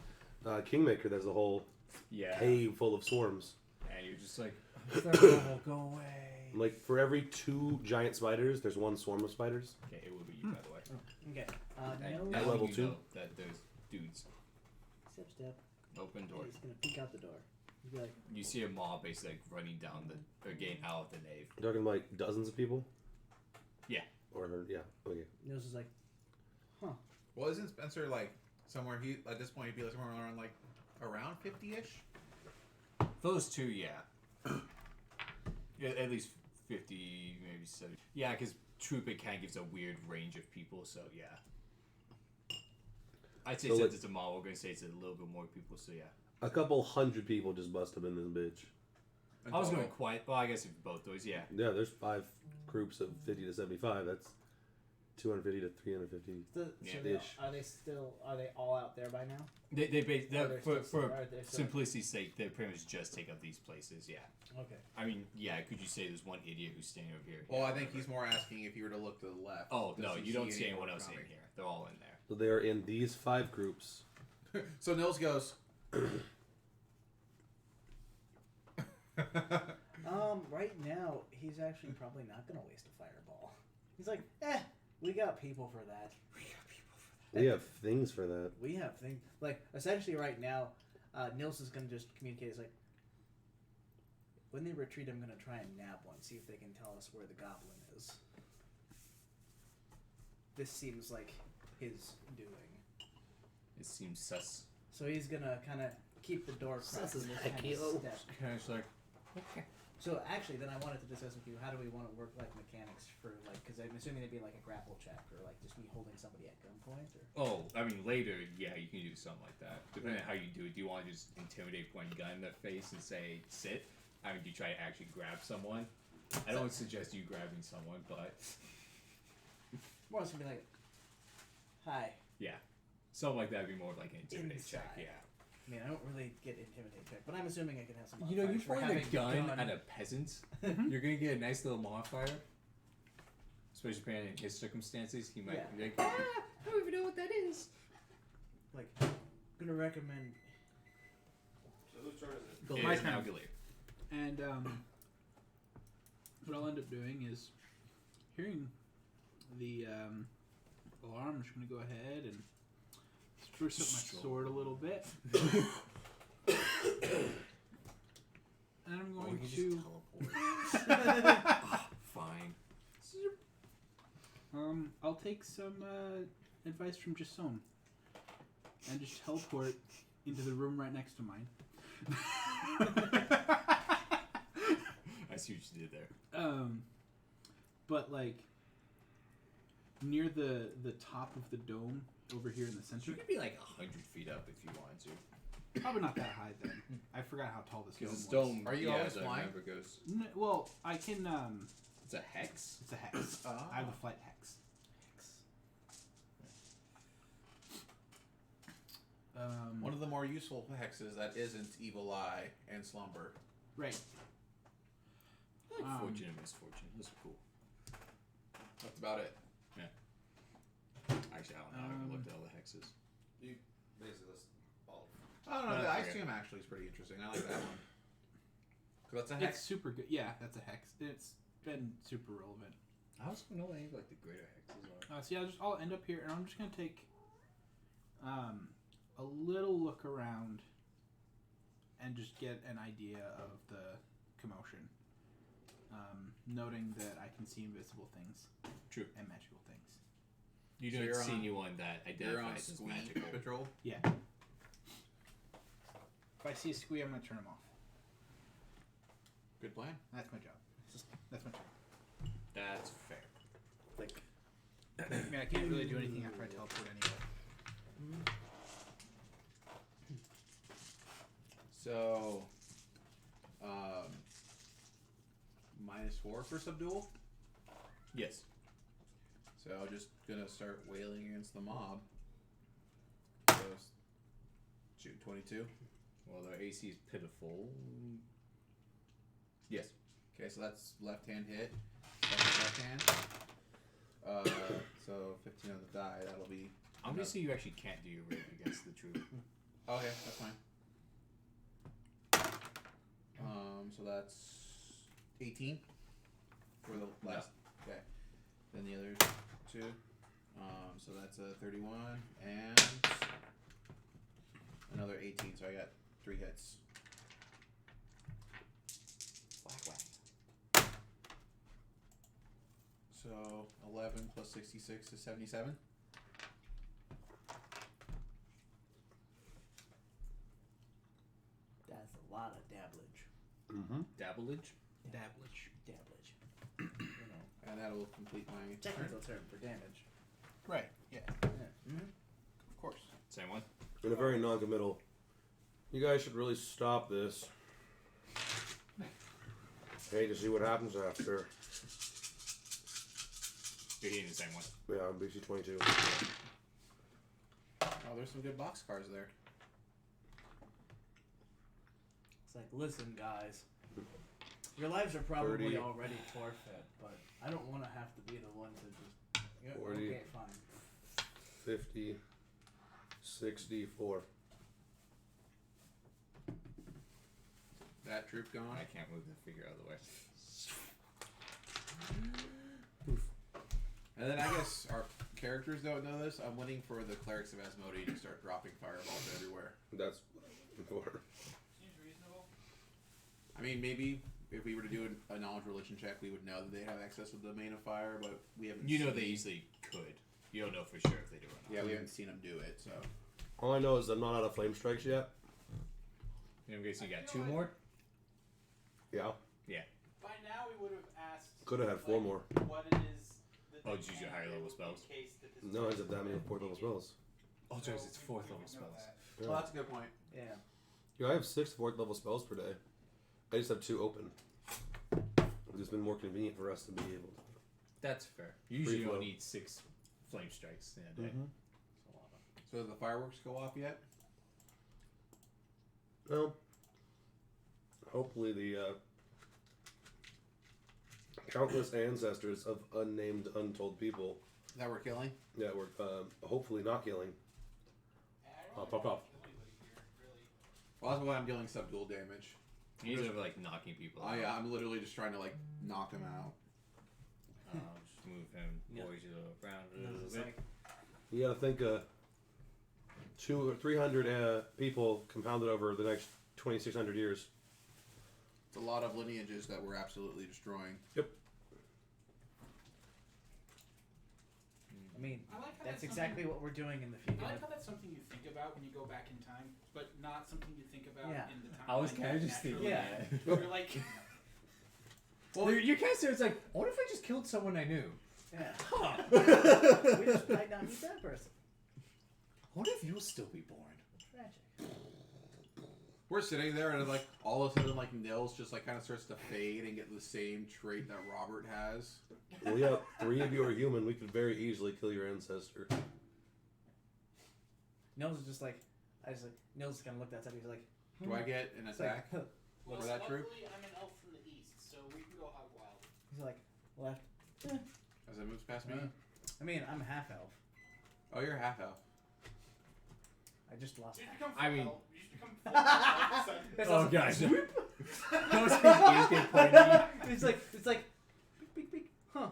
Kingmaker, there's a whole stuff. Yeah, cave full of swarms. and you're just like, oh, go away. Like for every 2 giant spiders, there's 1 swarm of spiders. Okay, it will be you, by the way. Okay. And No. At now level you 2? know that there's dudes. Step. Open door. He's gonna peek out the door. He's be like, You see a mob basically like running down or getting out of the nave. You're talking like dozens of people? Yeah. Or, yeah, okay. Nils is like, Well, isn't Spencer like somewhere? He at this point he'd be like somewhere around like around 50-ish. Those two, yeah. Yeah, at least 50, maybe 70. Yeah, because Troop kind of gives a weird range of people, so yeah. I'd say So, since like- it's a mob, we're going to say it's a little bit more people, so yeah. A couple hundred people just bust up in this bitch. I was going quite, well, I guess if both those, yeah. Yeah, there's 5 groups of 50 to 75. That's 250 to 350. Yeah. are they all out there by now? For simplicity's sake, they pretty much just take up these places, yeah. Okay. I mean, yeah, could you say there's one idiot who's standing over here? Well, I think he's more asking if you were to look to the left. Oh, does no, he you don't see see any anyone more else in coming? here. They're all in there. So they are in these 5 groups. So Nils goes. Right now he's actually probably not gonna waste a fireball. He's like, we got people for that. We have things for that. We have things like essentially right now. Nils is gonna just communicate. It's like when they retreat, I'm gonna try and nab one, see if they can tell us where the goblin is. This seems like his doing. It seems sus. So he's gonna kind of keep the door cracked Sus as and just heck, kind of yo. step. Kind of like, okay. So actually, then I wanted to discuss with you, how do we want to work like mechanics for like, because I'm assuming it'd be like a grapple check or like just me holding somebody at gunpoint or. Oh, I mean, later, yeah, you can do something like that. Depending on how you do it. Do you want to just intimidate, point a gun in their face and say, sit? I mean, do you try to actually grab someone? I don't suggest you grabbing someone, but More it's gonna be like, hi. yeah. Something like that would be more like an intimidate check, Inside. yeah. I mean, I don't really get intimidate check, but I'm assuming I can have some. You know, you modifiers for point a having gun at a peasant, you're going to get a nice little modifier. Especially depending on his circumstances. He might be like, I don't even know what that is. Like, gonna recommend. So whose turn is it? Go It my is turn. now Gilead. And what I'll end up doing is hearing the alarm. I'm just gonna go ahead and spruce up my sword a little bit, and I'm Or going we can to just teleport. Fine. I'll take some advice from Jason and just teleport into the room right next to mine. I see what you did there. But like near the top of the dome over here in the You center. could be like 100 feet up if you wanted to. Probably not that high then. I forgot how tall this dome Because was. the dome, Are you yeah, always as I flying? remember, goes. Well, I can. It's a hex? It's a hex. Ah. I have the flight hex. One of the more useful hexes that isn't Evil Eye and Slumber. Right. I like Fortune and Misfortune. Those are cool. That's about it. Actually, I don't know. I haven't looked at all the hexes. You basically list all of them. I don't know. The Okay. Iceum actually is pretty interesting. I like that one. 'Cause that's a hex. It's super good. Yeah, that's a hex. It's been super relevant. I also don't know what any of like the greater hexes are. So yeah, I'll end up here, and I'm just gonna take a little look around and just get an idea of the commotion. Noting that I can see invisible things. True. And magical things. You So don't you're see on- anyone that You're on identifies as Squee magical. Patrol. Yeah. If I see a squee, I'm gonna turn him off. Good plan. That's my job. That's my job. That's fair. Like, I mean, I can't really do anything after I teleport anyway. So, -4 for subdual. Yes. So I'm just gonna start wailing against the mob. So, shoot, 22. Well, their AC is pitiful. Yes. Okay, so that's left hand hit. Second left hand. So 15 on the die. That'll be. I'm gonna say you actually can't do your raid against the troop. Okay, that's fine. So that's 18 for the last. Okay. Then the other 2. So that's a 31 and another 18. So I got 3 hits. So 11 plus 66 is 77. that's a lot of dabblage. Mm-hmm. Dabblage? Dabblage. Dabblage. You know, And that'll complete my turn. technical term for damage. Right. Yeah. Yeah. Of course. Same one? In a very non-committal. You guys should really stop this. Hate to see what happens after. You're hitting the same one. Yeah, I'm BC 22. Oh, there's some good box cars there. It's like, listen, guys. Your lives are probably 30. already forfeit, but I don't want to have to be the one to just. Yeah, 40. okay, fine. 50. 64. That troop gone. I can't move the figure out of the way. And then I guess our characters don't know this. I'm waiting for the clerics of Asmodee to start dropping fireballs everywhere. That's for. Seems reasonable. I mean, maybe if we were to do a knowledge religion check, we would know that they have access to the domain of fire, but we haven't. You know seen- they easily could. You don't know for sure if they do or not. Yeah, we haven't seen them do it. So All I know is I'm not out of flame strikes yet. I'm guessing you got 2 more? Yeah. By now, we would have asked. Could have had 4 more. What it is. That Oh, they did you use can your higher do level in spells? case that this No, I have that many 4th level spells. Oh, So it's 4th we level would know spells. that. Yeah. well, that's a good point. Yeah. Yeah, I have 6 4th level spells per day. I just have 2 open. It's just been more convenient for us to be able to. That's fair. Usually you flow. don't need 6 flame strikes in a day. Mm-hmm. So did the fireworks go off yet? Well, hopefully the countless ancestors of unnamed, untold people That we're killing? that were hopefully not killing. Pop off. Well, that's why I'm dealing subdual damage. He's over like knocking people out. I'm literally just trying to like knock them out. Just move him boys around a little It's bit. like, You gotta think 200 or 300 people compounded over the next 2,600 years. It's a lot of lineages that we're absolutely destroying. I mean, I like how that's something- exactly what we're doing in the future. I like how that's something you think about when you go back in time, but not something you think about Yeah. in the time. I was kind of just thinking Yeah. that. You're like, Well, your character is like, what if I just killed someone I knew? Yeah. Huh. We just might not meet that person. What if you'll still be born? Tragic. We're sitting there and like all of a sudden like Nils just like kind of starts to fade and get the same trait that Robert has. Well, yeah, 3 of you are human. We could very easily kill your ancestor. Nils is just like, Nils kind of looked outside. He's like, Do I get an it's like, attack? well, For that troop? luckily I'm an elf from the east, so we can go hog wild. he's like, left. As it moves past me? I mean, I'm half elf. Oh, you're half elf. I just lost You just half. become I mean- elf. You just become full elf all of a sudden. It's Oh also- gosh. Those ears get pointy. it's like, beep, beep, beep. Huh.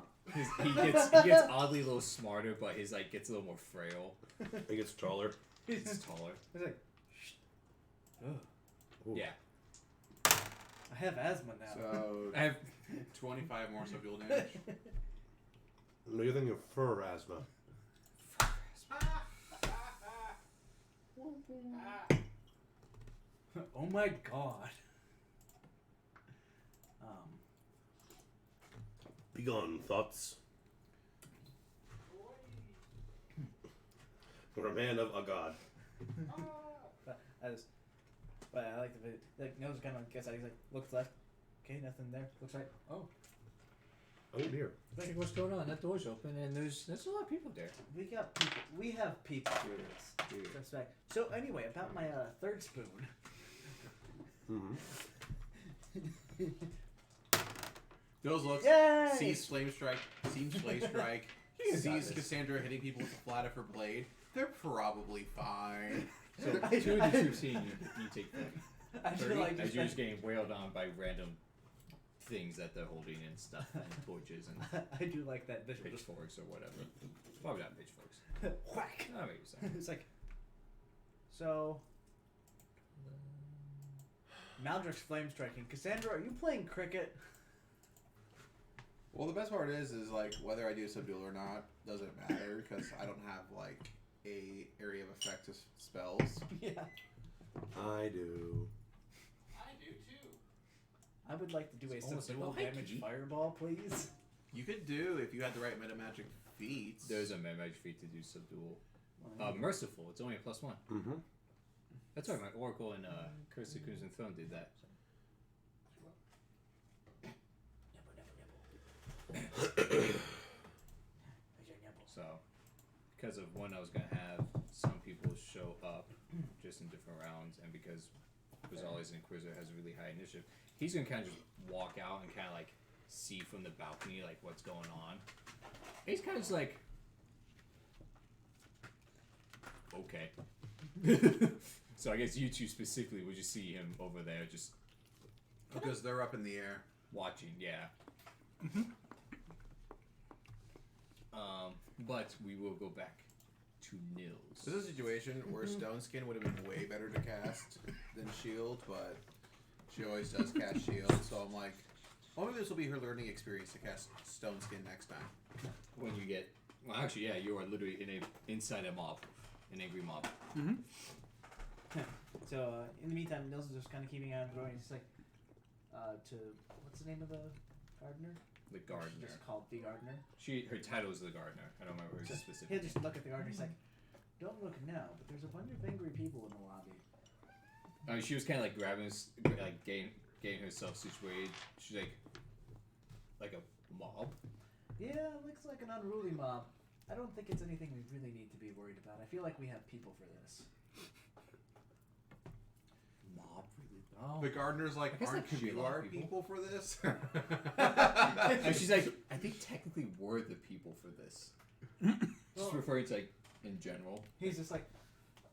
He gets oddly a little smarter, but his like gets a little more frail. He gets taller. He's taller. He's like, ugh. Ooh. Yeah. I have asthma now. So I have 25 more subdual damage. No, you're thinking of fur asthma. Oh my god. Begone, thoughts. For a man of a god. But I like the like Nose kind of gets out. He's like, looks left. Okay, nothing there. Looks right. Oh, Oh dear. Like, what's going on? That door's open, and there's a lot of people there. we got people. We have people. That's right. So anyway, about my third spoon. Mm-hmm. Those looks. Yay! Sees Flame Strike. Sees Flame Strike. Sees Cassandra hitting people with the flat of her blade. They're probably fine. So 2 of the troops seeing you take 30. I feel like As you're just getting wailed on by random things that they're holding and stuff, and torches and I do like that visual. pitchforks or whatever. Probably not pitchforks. Whack. Oh, maybe so. It's like. So. Maldrick's flame striking. Cassandra, are you playing cricket? Well, the best part is like whether I do subdual or not doesn't matter because I don't have like a area of effect to spells. Yeah. I do. I do too. I would like to do a It's almost subdual like, oh, hi, damage kitty. fireball, please. You could do if you had the right meta magic feats. There's a magic feat to do subdual. Merciful. It's only a +1. Mm-hmm. That's right. My Oracle and Curse of Crimson Throne did that. So, because of when I was gonna have some people show up just in different rounds, and because Gonzalez Inquisitor has a really high initiative, he's gonna kind of just walk out and kind of like see from the balcony like what's going on. He's kind of just like, okay. So I guess you two specifically would just see him over there just because they're up in the air. watching, yeah. But we will go back to Nils. This is a situation where Stone Skin would have been way better to cast than Shield, but she always does cast Shield, so I'm like, well, maybe this will be her learning experience to cast Stone Skin next time. When you get, well, actually, yeah, you are literally inside a mob, an angry mob. Mm-hmm. So in the meantime, Nils is just kind of keeping out throwing. He's like, to what's the name of the gardener? The gardener. Just called the gardener. Her title is the gardener. I don't remember her He'll specific. just look at the gardener. He's like, don't look now, but there's a bunch of angry people in the lobby. She was kind of like grabbing, like getting herself situated. She's like a mob. Yeah, looks like an unruly mob. I don't think it's anything we really need to be worried about. I feel like we have people for this. Mob, really? Oh. The gardener's like, I guess aren't that could be a you lot of our people." people for this? And she's like, I think technically we're the people for this. Just referring to like in general. He's just like,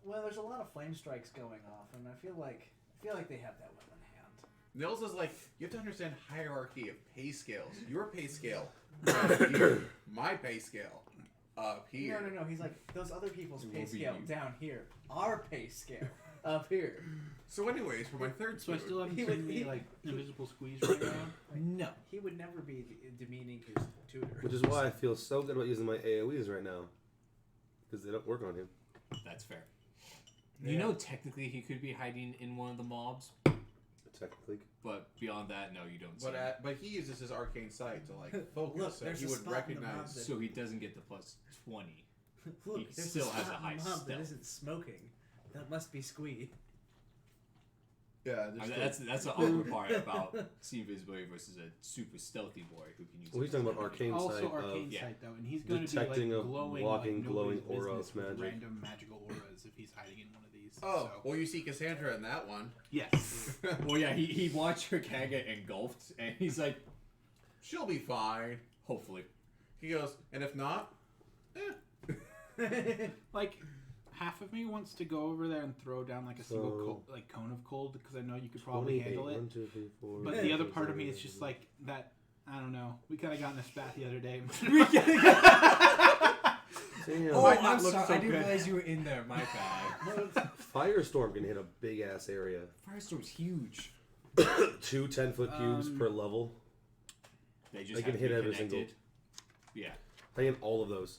well, there's a lot of flame strikes going off, and I feel like they have that well in hand. Nils is like, you have to understand hierarchy of pay scales. Your pay scale up here. My pay scale up here. No. He's like, those other people's It pay will be scale you. down here. Our pay scale up here. So anyways, for my third So I spoon, still haven't He seen would- the he- like invisible squeeze right now. No. He would never be demeaning his tutor. Which is why I feel so good about using my AoEs right now. Because they don't work on him. That's fair. You know, technically he could be hiding in one of the mobs, Technically. but beyond that, no, you don't see him. but he uses his arcane sight to like focus, Look, so there's he a would spot in the mob recognize. that- So he doesn't get the +20. Look, he there's still a has spot a in high the mob that stealth. isn't smoking. That must be Squee. Yeah, I mean, that's the awkward part about seeing visibility versus a super stealthy boy who can use. Well, he's talking about arcane Also sight arcane of yeah. sight though, and he's going to be detecting like of glowing, walking, like glowing nobody's aura business of with magic. random magical auras if he's hiding in one of these. Oh, so. well, you see Cassandra in that one. Yes. Well, yeah, he watched her kind of get engulfed, and he's like, She'll be fine. hopefully. He goes, and if not, Like, half of me wants to go over there and throw down like a single cone of cold because I know you could probably handle it. 1, 2, 3, 4, But the other part of me is just like that. I don't know. We kind of got in a spat the other day. Damn. Oh, might not I'm look sorry. so I didn't good. realize you were in there. My bad. Firestorm can hit a big ass area. Firestorm's huge. 2 10-foot cubes per level. They just They have can to hit be every connected. single. Yeah. I hit all of those.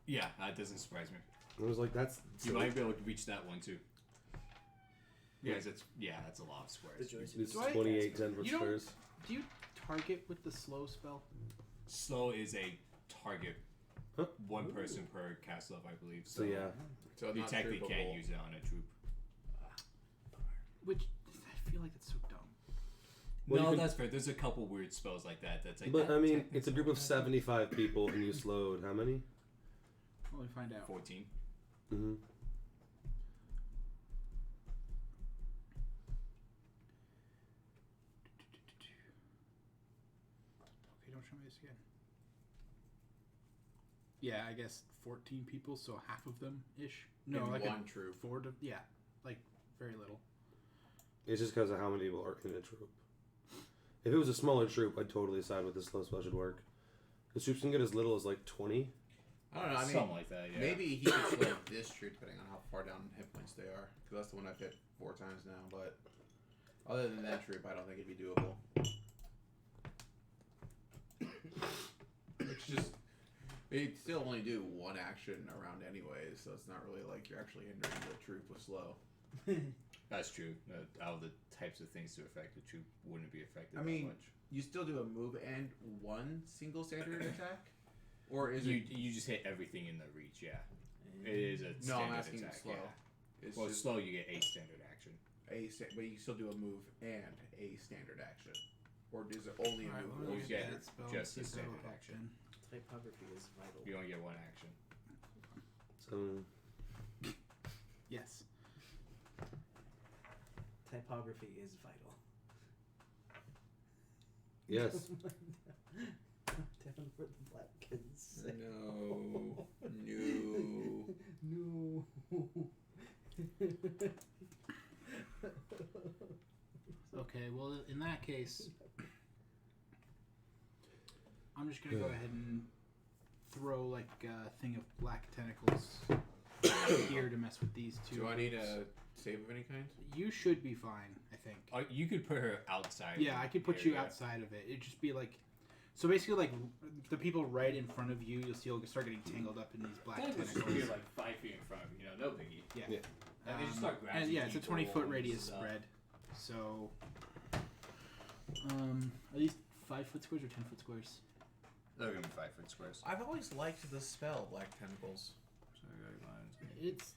Yeah, that doesn't surprise me. I was like, that's. You might be able to reach that one too. Yeah, that's a lot of squares. It's Do I- 28 10-foot You don't- squares. Do you target with the slow spell? slow is a target. Huh? One person per cast level, I believe. So yeah, So it's you not technically troopable. can't use it on a troop. Which I feel like it's so dumb. Well, you no, can- that's fair. There's a couple weird spells like that. That's like. but that I mean, technically it's a group of not 75 people, and you slowed how many? Well, we find out. 14. Mm-hmm. Okay, don't show me this again. Yeah, I guess 14 people, so half of them ish. No, In like one troop. 4 to like very little. It's just because of how many people are in a troop. If it was a smaller troop, I'd totally side with the slow spell should work. The troops can get as little as like 20. I don't know. I mean, Something like that. Yeah. maybe he could slow this troop depending on how far down hit points they are. Because that's the one I've hit 4 times now. But other than that troop, I don't think it'd be doable. It's just they'd still only do one action around anyways, so it's not really like you're actually hindering the troop with slow. That's true. Out of the types of things to affect the troop, wouldn't be affected I mean, that much. You still do a move and one single standard attack, or is You it? you just hit everything in the reach. Yeah, it is a No, I'm standard asking attack. slow. Yeah. It's Well, just slow you get a standard action. but you still do a move and a standard action, or is it only a Alright, move? well, or you look get at that spell. just See a if that'll standard help action. Typography is vital. You only get one action. So Yes. Typography is vital. yes, Down for the black kids. say. No, no. No. Okay, well, in that case, I'm just gonna go ahead and throw like a thing of black tentacles here to mess with these two. Do I need a save of any kind? You should be fine, I think. You could put her outside. Yeah, I could put you area. outside of it. It'd just be like, so basically, like the people right in front of you, you'll see, will start getting tangled up in these black Tentacles should tentacles. be like 5 feet in front of you. No biggie. Yeah. Yeah. And they just start grabbing and yeah, it's a people 20-foot and radius stuff. spread. So, are these 5-foot squares or 10-foot squares? They're gonna be 5-foot squares. I've always liked the spell Black Tentacles. It's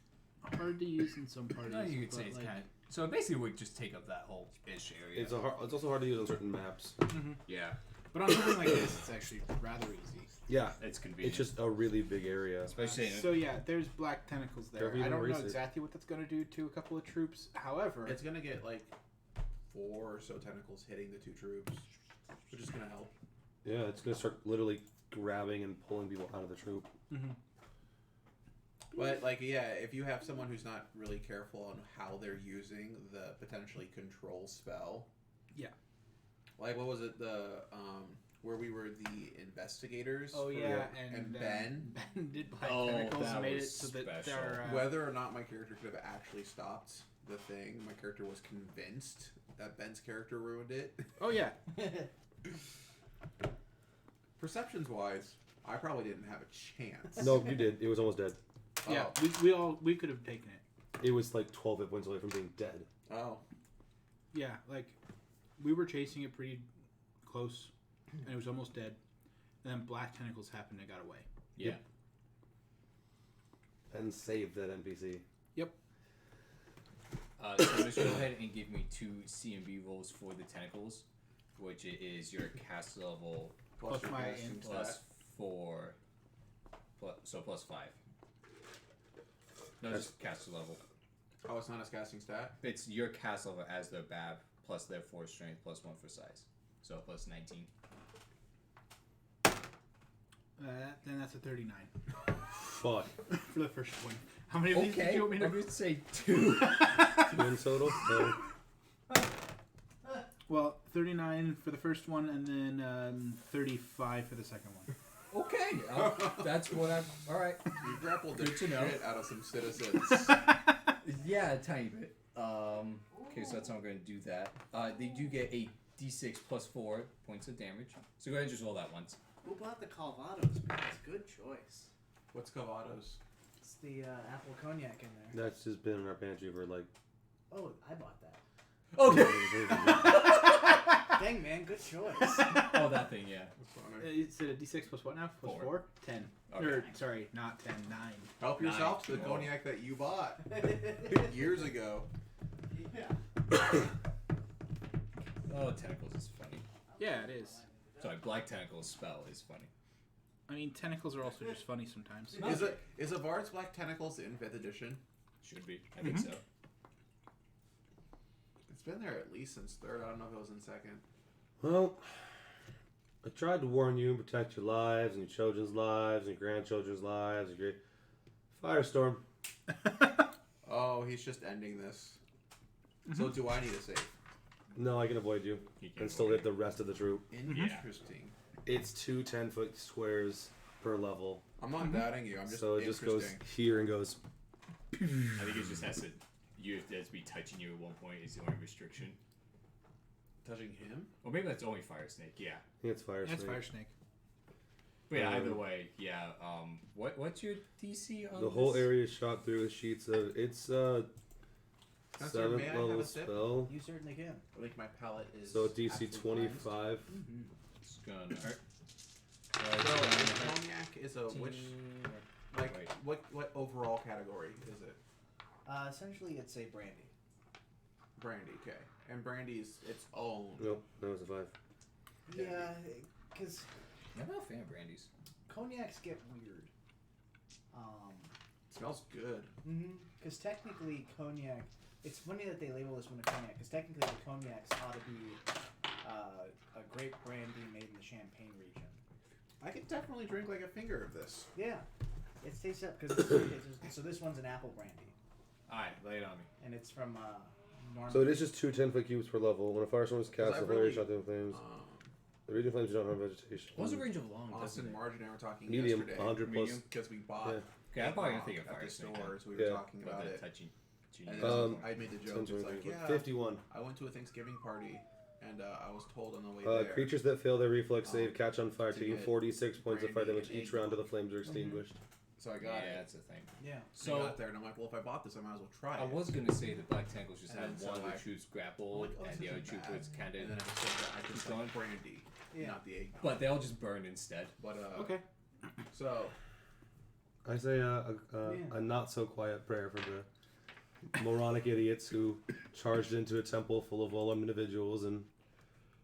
hard to use in some parties. No, you could but, say it's like, kind of. So it basically would just take up that whole ish area. it's also hard to use on certain maps. Yeah, But on something like this, it's actually rather easy. Yeah, it's convenient. it's just a really big area. especially. So yeah, there's black tentacles there. Careful you I don't don't know erase it. exactly what that's going to do to a couple of troops. However, It's gonna get like 4 or so tentacles hitting the 2 troops, which is gonna help. Yeah, it's gonna start literally grabbing and pulling people out of the troop. But like, yeah, if you have someone who's not really careful on how they're using the potentially control spell. Yeah. Like, what was it? The where we were the investigators. oh for- yeah, and Ben. Ben did black Oh, tentacles that and made it was so that special. they're Whether or not my character could have actually stopped the thing, my character was convinced that Ben's character ruined it. oh yeah. Perceptions wise, I probably didn't have a chance. No, you did. It was almost dead. Yeah, Oh. we could have taken it. It was like 12 hit points away from being dead. Oh. Yeah, like we were chasing it pretty close, and it was almost dead. And then black tentacles happened and got away. Yeah. And saved that NPC. So just go ahead and give me 2 C&B rolls for the tentacles, which is your cast level Plus your my casting int. stat. plus 4, so plus 5. No, just cast level. Oh, it's not a casting stat? It's your cast level as their BAB plus their 4 strength plus 1 for size, so plus 19. Then that's a 39 Fuck. for the first one. How many of these did you want me to? I'm gonna say 2. 2 in total? So, Well, 39 for the first one, and then 35 for the second one. Okay, that's what I'm. All right. You grappled the Good to know. shit out of some citizens. Yeah, a tiny bit. Okay, so that's how I'm going to do that. They do get a d6 plus 4 points of damage. So go ahead and just roll that once. Who bought the Calvados, man? It's a good choice. What's Cavados? It's the apple cognac in there. that's just been in our pantry for like. Oh, I bought that. Okay. Dang, man, good choice. Oh, that thing, yeah. Is it a D6 plus what now? Plus 4. 4? 10. Okay. Or, sorry, not 10, 9. Help yourself to the Whoa. cognac that you bought years ago. Yeah. Oh, tentacles is funny. Yeah, it is. Sorry, black tentacles spell is funny. I mean, tentacles are also just funny sometimes. Is a Bard's Black Tentacles in 5th edition? Should be. I think so. It's been there at least since 3rd. I don't know if it was in 2nd. Well, I tried to warn you and protect your lives and your children's lives and your grandchildren's lives. Your great firestorm. Oh, he's just ending this. So do I need a save? No, I can avoid you He can and still avoid hit the rest of the troop. Interesting. It's 2 10-foot squares per level, I'm not doubting you. I'm just so it just goes interesting. here and goes. I think it just has to. You have to be touching you at one point is the only restriction. Touching him? Or maybe that's only fire snake. Yeah. I think it's fire That's snake. Fire Snake. But yeah, either way, yeah. What's your DC on The whole area is shot through with sheets of. It's Spencer, 7th may I have level a sip? spell, You certainly can. I think my palate is. so DC absolutely 25. It's gonna hurt. cleansed. So cognac is a which Wait. what overall category is it? Essentially, it's a brandy. Brandy, okay. And brandy's its own. Nope, that was a 5. Yeah, because I'm not a fan of brandies. cognacs get weird. It smells good. Because technically, cognac. It's funny that they label this one a cognac. Because technically, the cognacs ought to be a grape brandy made in the Champagne region. I could definitely drink like a finger of this. Yeah, it tastes up because so this one's an apple brandy, Alright, lay it on me. and it's from Normandy. So it is just 2 10-foot cubes per level. When a firestorm is cast, I the really- flame shot through flames. The raging flames do not harm vegetation. What was the range of long? Austin, Marge, and I were talking Medium, yesterday. 100 plus. Medium? Because we bought. Yeah. Okay, I'm probably gonna think of at fire the snake. stores. We were Yeah. talking about it. Touching. And Um, I made the joke. It's like, yeah, 51. I went to a Thanksgiving party, and I was told on the way there. Creatures that fail their reflex save catch on fire, to taking get 46 points of fire brandy damage and each egg round till the yolk. flames are extinguished. So I got Yeah, it. that's the thing. Yeah. So I So got there, and I'm like, well, if I bought this, I might as well try it. I was gonna say the black tentacles just And had then so one of the I- troops grapple, I'm like, oh, and this the other isn't troop bad. was kind And then of. I just said that I just going. like brandy, Yeah. not the eggnog. But they all just burned instead. But Okay. So I say a not so quiet prayer for the moronic idiots who charged into a temple full of well-armed individuals and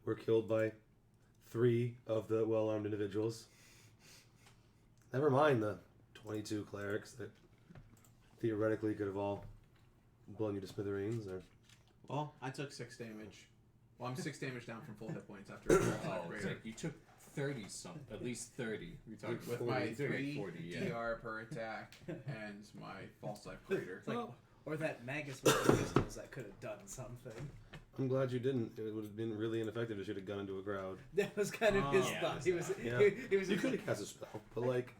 were killed by 3 of the well-armed individuals. Never mind the 22 clerics that theoretically could have all blown you to smithereens. Or well, I took 6 damage. Well, I'm 6 damage down from full hit points after Oh, it's like you took 30 some, at least 30. We talked with about my you took like 3 40, DR per attack and my false life crater. Well, Or that Magus with the pistols that could have done something. I'm glad you didn't. It would have been really ineffective to shoot a gun into a crowd. That was kind of his yeah, thought. He was. Yeah. He was. You could have cast a spell, but like,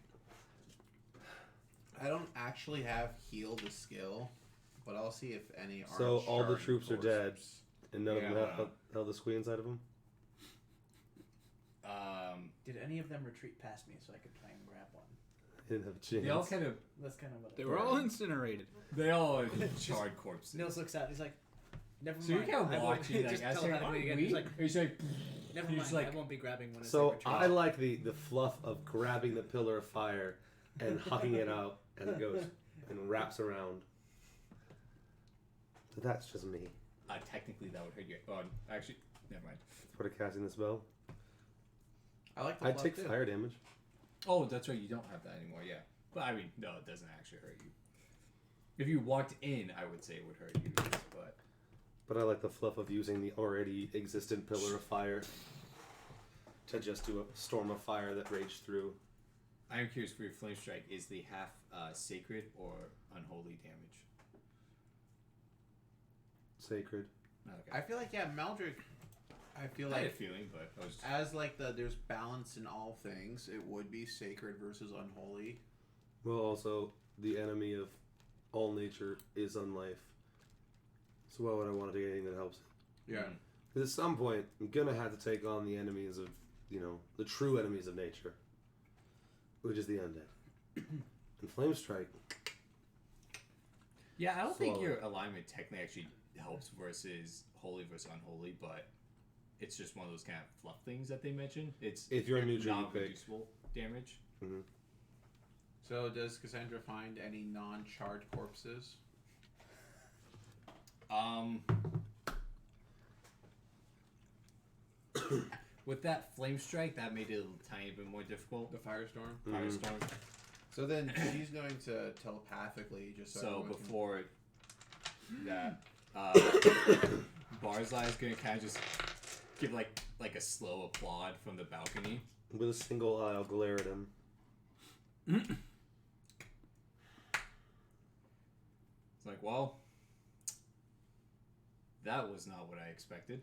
I don't actually have heal the skill, but I'll see if any are. So all the troops are dead. and none of them Yeah. held the squee inside of them. Did any of them retreat past me so I could try and grab one? Didn't have a chance. They all kind of. That's kind of what. They were all incinerated. They all charred corpses. Nils looks out. He's like, "Never So you're mind. kind I of won't-" watching, like, just as tell they're him like, again. we? He's like, He's like, "Never he's mind. like- I won't be grabbing one." As So they retreat. I like the fluff of grabbing the pillar of fire and hucking it out as it goes and wraps around. But that's just me. technically that would hurt you. Oh, actually, never mind. Part of casting the spell. I like the I'd fluff take too. fire damage. Oh, that's right. You don't have that anymore. Yeah, but I mean, no, it doesn't actually hurt you. If you walked in, I would say it would hurt you, but But I like the fluff of using the already existent pillar of fire to just do a storm of fire that raged through. I'm curious for your flame strike. Is the half sacred or unholy damage? Sacred. Okay. I feel like Maldrick. I feel I had a like feeling, but I was. as like there's balance in all things. It would be sacred versus unholy. Well, also, the enemy of all nature is unlife. So why would I want to take anything that helps it? Yeah. Mm. 'Cause at some point, I'm gonna have to take on the enemies of, the true enemies of nature, which is the undead. And Flame Strike. Yeah, I don't think Slowly. your alignment technically actually helps versus holy versus unholy, but it's just one of those kind of fluff things that they mention. It's If you're a neutral, you pick. non-reducible damage. Mm-hmm. So does Cassandra find any non-charred corpses? With that flame strike, that made it a tiny bit more difficult. The firestorm? Firestorm. So then she's going to telepathically just So everyone before that, Barzai is going to kind of just give like a slow applaud from the balcony. With a single eye, I'll glare at him. It's like, well, that was not what I expected.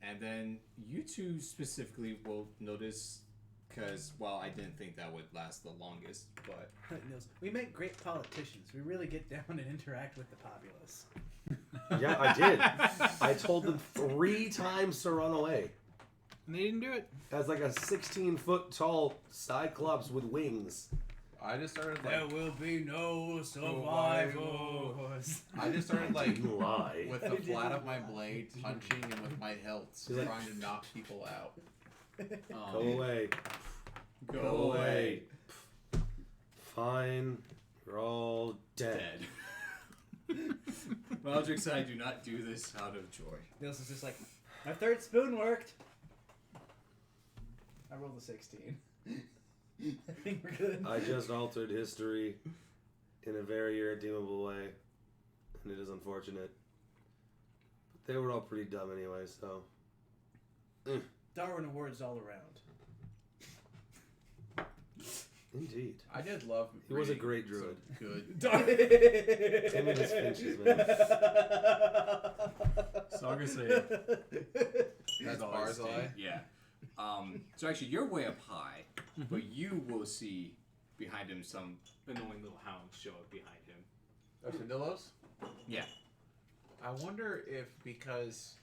And then you two specifically will notice, because, well, I didn't think that would last the longest, but... Nils, we make great politicians. We really get down and interact with the populace. Yeah, I did. I told them 3 times to run away. And they didn't do it. As like a 16-foot tall cyclops with wings. I just started There like will be no survivors. I just started like Didn't lie. with the flat of my blade punching and with my hilts He's like- trying to knock people out. Go away. Go away. Fine. You're all dead. Maldrick's and I do not do this out of joy. Nils is just like, my third spoon worked. I rolled a 16. I think we're good. I just altered history in a very irredeemable way. And it is unfortunate. But they were all pretty dumb anyway, so... Darwin awards all around. Indeed. I did love. He was a reading great some druid. Good. Him and his finches, man. Saga say That's Barzai. Yeah. So actually, you're way up high, but you will see behind him some annoying little hounds show up behind him. Cindelos? Yeah. I wonder if because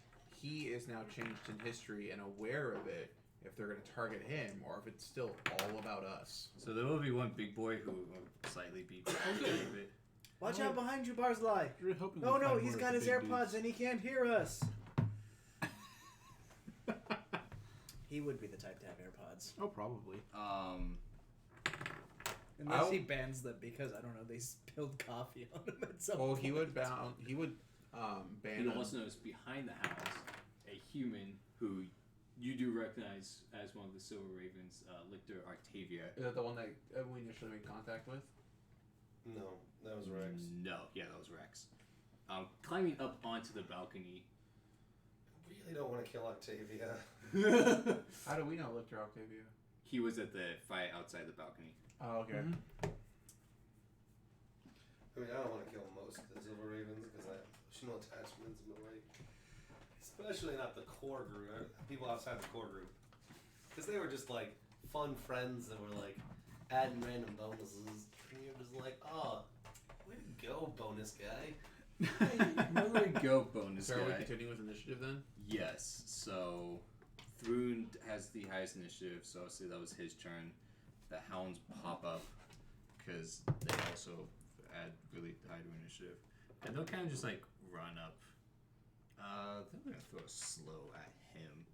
he is now changed in history and aware of it, if they're going to target him or if it's still all about us. So there will be one big boy who will slightly be behind a bit. Watch out behind you, Barzai. Really hoping Oh we no, find he's more got of his the big AirPods dudes. and he can't hear us. He would be the type to have AirPods. Oh, probably. Unless he bans them because, I don't know, they spilled coffee on him at some Well, point. he would ban You them. also notice behind the hounds a human who you do recognize as one of the Silver Ravens, Lictor Artavia. Is that the one that we initially made contact with? No, that was Rex. No, yeah, that was Rex. Climbing up onto the balcony. Really don't want to kill Octavia. How do we know Lictor Octavia? He was at the fight outside the balcony. Oh, okay. Mm-hmm. I mean, I don't want to kill most of the Silver Ravens because I have emotional attachments, but like, especially not the core group, people outside the core group, because they were just like fun friends that were like adding random bonuses, and you're just like, oh, way to go, bonus guy. Where we go, bonus So are we guy. continuing with initiative then? Yes, so Thrun has the highest initiative, so obviously that was his turn. The hounds pop up because they also add really high to initiative. And they'll kind of just like run up. They're going to throw a slow at him.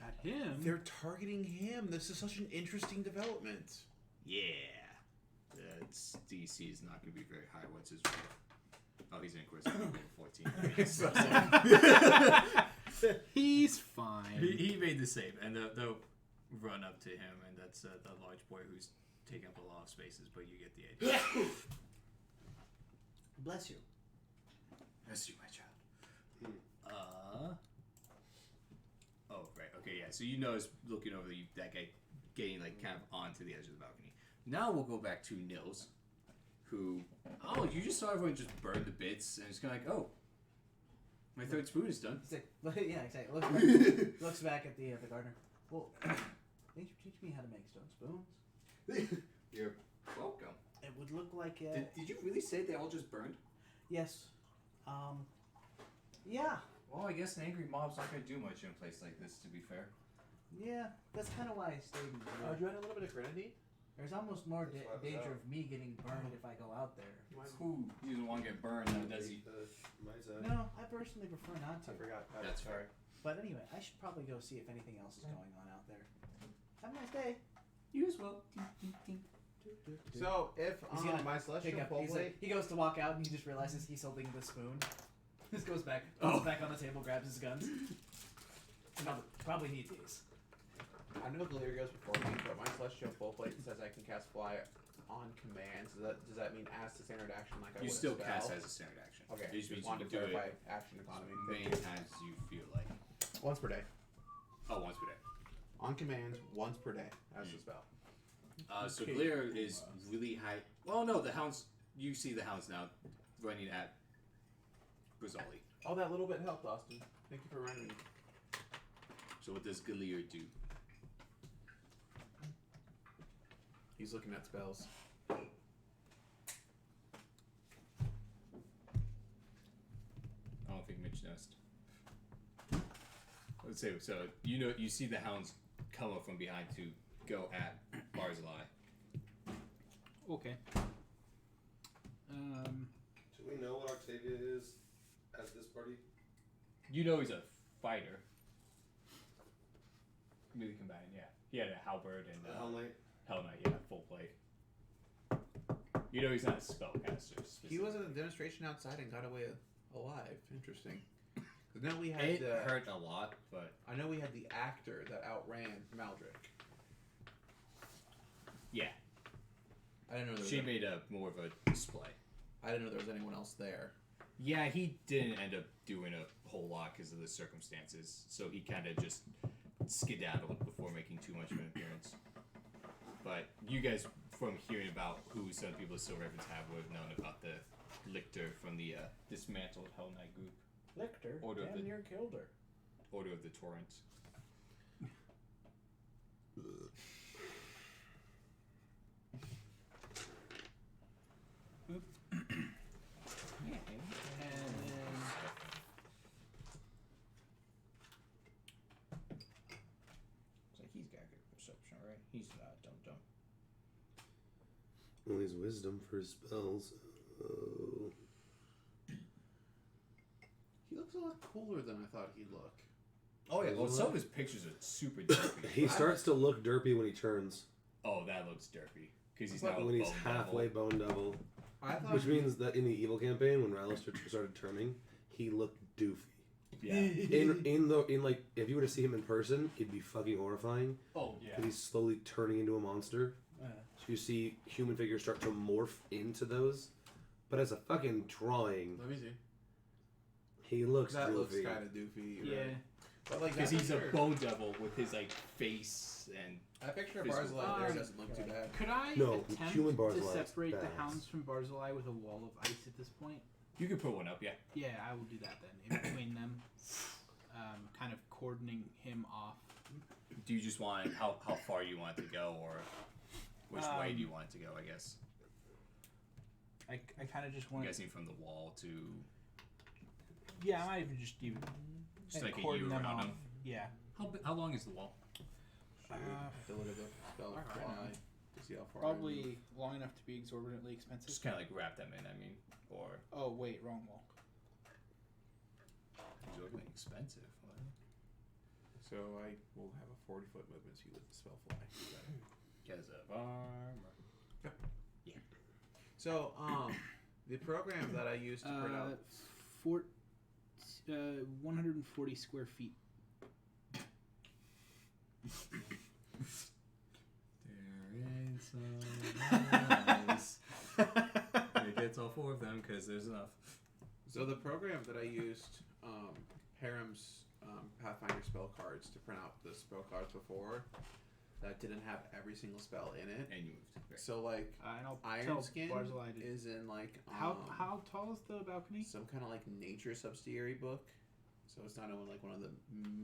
At him? They're targeting him. This is such an interesting development. Yeah. Its DC is not going to be very high. What's his roll? Oh, he's Inquisitor. 14. He's fine. He made the save, and they'll run up to him, and that's the large boy who's taking up a lot of spaces, but you get the idea. Bless you. Bless you, my child. Oh, right. Okay, yeah. So you notice looking over that guy getting like kind of onto the edge of the balcony. Now we'll go back to Nils, who you just saw everyone just burn the bits, and it's kind of like, oh, my third spoon is done. He's like, yeah, exactly. Looks back at the gardener. Well, didn't you teach me how to make stone spoons? You're welcome. It would look like Did you really say they all just burned? yes. Yeah. Well, I guess an angry mob's not going to do much in a place like this, to be fair. Yeah, that's kind of why I stayed in here. Do you add a little bit of grenadine? There's almost more That's why I was danger out. of me getting burned if I go out there. Who doesn't want to get burned, now, does he? My side. No, I personally prefer not I to. forgot. That's sorry. But anyway, I should probably go see if anything else is going on out there. Have a nice day. You as well. So if He's gonna my celestial Pick up. full plate, He goes to walk out and he just realizes he's holding the spoon. Just goes back, back on the table, grabs his guns. Probably need these. I know Galere goes before me, but my celestial full plate says I can cast fly on command. So does that mean as the standard action like I You would still spell? cast as a standard action. Okay, It just just means wanted you to can do clarify it action economy. many times as you feel like. Once per day. Oh, once per day. On command, once per day as the spell. So Okay. Glare is really high. Well, no, the hounds. You see the hounds now running at Brizoli. Oh, that little bit helped, Austin. Thank you for reminding me. So what does Galere do? He's looking at spells. I don't think Mitch noticed. Let's say so. You see the hounds come up from behind to go at Barzillai. Okay. Do we know what Octavia is as this party? You know he's a fighter. Really combatant, yeah. He had a halberd and The Hell Knight? Hell Knight, yeah, full plate. You know he's not a spellcaster. He was at a demonstration outside and got away alive. Interesting. 'Cause now we had It the. hurt a lot, but I know we had the actor that outran Maldrick. yeah, I didn't know there was. she made a more of a display. I didn't know there was anyone else there. Yeah, he didn't end up doing a whole lot because of the circumstances, so he kind of just skedaddled before making too much of an appearance. But you guys, from hearing about who some people at Still Ravens have, would have known about the lictor from the dismantled Hell Knight group, Lictor, Order of damn the- near killed her. Order of the Torrent. And then It's like he's got good perception, right? He's not dumb. Well, he's wisdom for his spells. Oh. He looks a lot cooler than I thought he'd look. Oh yeah, well some of his pictures are super derpy. He starts to look derpy when he turns. Oh, that looks derpy because he's But now When he's bone halfway devil. bone devil. I thought. Which means that in the evil campaign, when Ralister started turning, he looked doofy. Yeah. In like, if you were to see him in person, it'd be fucking horrifying. Oh yeah. But he's slowly turning into a monster. Uh, So you see human figures start to morph into those. But as a fucking drawing, Let me see. he looks That doofy. looks kind of doofy. yeah. Right? But like Because that he's a picture- bone devil with his like face and That picture of physical Barzillai there body. doesn't look too bad. Could I No, attempt human to Barzillai is separate the badass. hounds from Barzillai with a wall of ice at this point? you could put one up, yeah. Yeah, I will do that then. In between them, kind of cordoning him off. Do you just want how far you want it to go, or which way do you want it to go? I guess I kind of just I'm want. guessing from the wall to Yeah, I might even just do. just like a cordon U them around off. him. Yeah. How long is the wall? Should we look at the spell alright. fly to see how far. Probably long enough to be exorbitantly expensive. Just kind of like wrap them in. I mean, or Oh wait, wrong wall. exorbitantly expensive. What? So I will have a 40-foot movement. So you let the spell fly. Because of armor. So the program that I used to print out. 140 square feet. There is some nice. It gets all four of them because there's enough. So the program that I used, Param's Pathfinder spell cards to print out the spell cards before, that didn't have every single spell in it. And you moved. Right. So like And I'll Iron tell Skin Barzillai to. is in like How tall is the balcony? some kind of like nature subsidiary book. So it's not in like one of the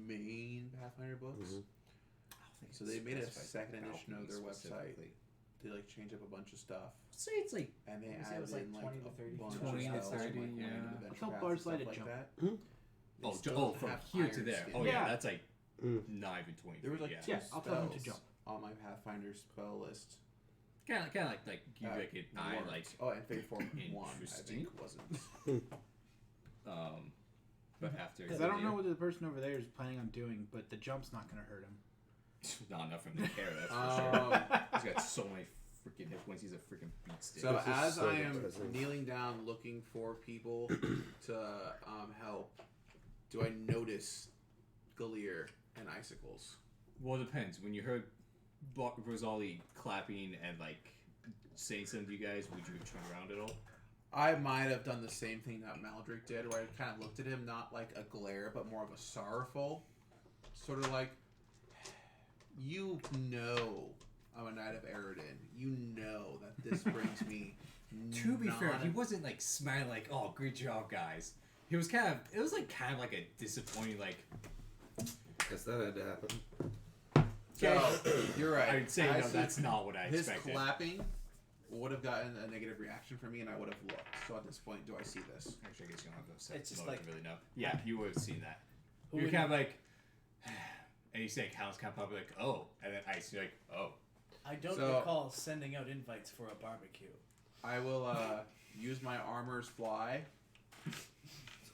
main Pathfinder books. Mhm. So they made a second edition of their website. Specifically. They like change up a bunch of stuff, Say it's like and they I would say it added was like in like 20 to a 30 bunch 20 to of spells 30, from, like, yeah. random adventure Tell paths and Barzillai stuff to like jump. that. Hmm? They oh, still oh don't from have here to Iron there. Skin. Oh yeah, Yeah. that's like Mm. not even 20 There was feet. like Yeah. Yeah, I'll tell him to spells jump. on my Pathfinder spell list. Kind of like you like an eye weren't. like Oh, and Fate Form 1 I Interesting. think wasn't. But after. Because I don't know what the person over there is planning on doing, but the jump's not going to hurt him. Not enough for him to care, that's for sure. He's got so many freaking hit points, he's a freaking beat stick. So This is as so I am depressing. kneeling down looking for people to help, do I notice Galir and icicles? Well, it depends. When you heard Rosali clapping and like saying something to you guys, would you have turned around at all? I might have done the same thing that Maldrick did, where I kind of looked at him, not like a glare, but more of a sorrowful, sort of like, you know I'm a Knight of Eridan. You know that this brings me. To be fair, he wasn't like smiling like, "Oh, great job, guys." He was kind of like a disappointing like. Guess that had to happen. So, you're right. I'd say no, that's not what I his expected. clapping would have gotten a negative reaction from me, and I would have looked. So at this point, do I see this? Actually, I guess you don't have those set. It's just mode like- to really know. Yeah, you would have seen that. Who You're would- kind of like, and you say Hound's kind of probably like, "Oh," and then Ice, you're like, "Oh." I don't So- recall sending out invites for a barbecue. I will use my armor's fly.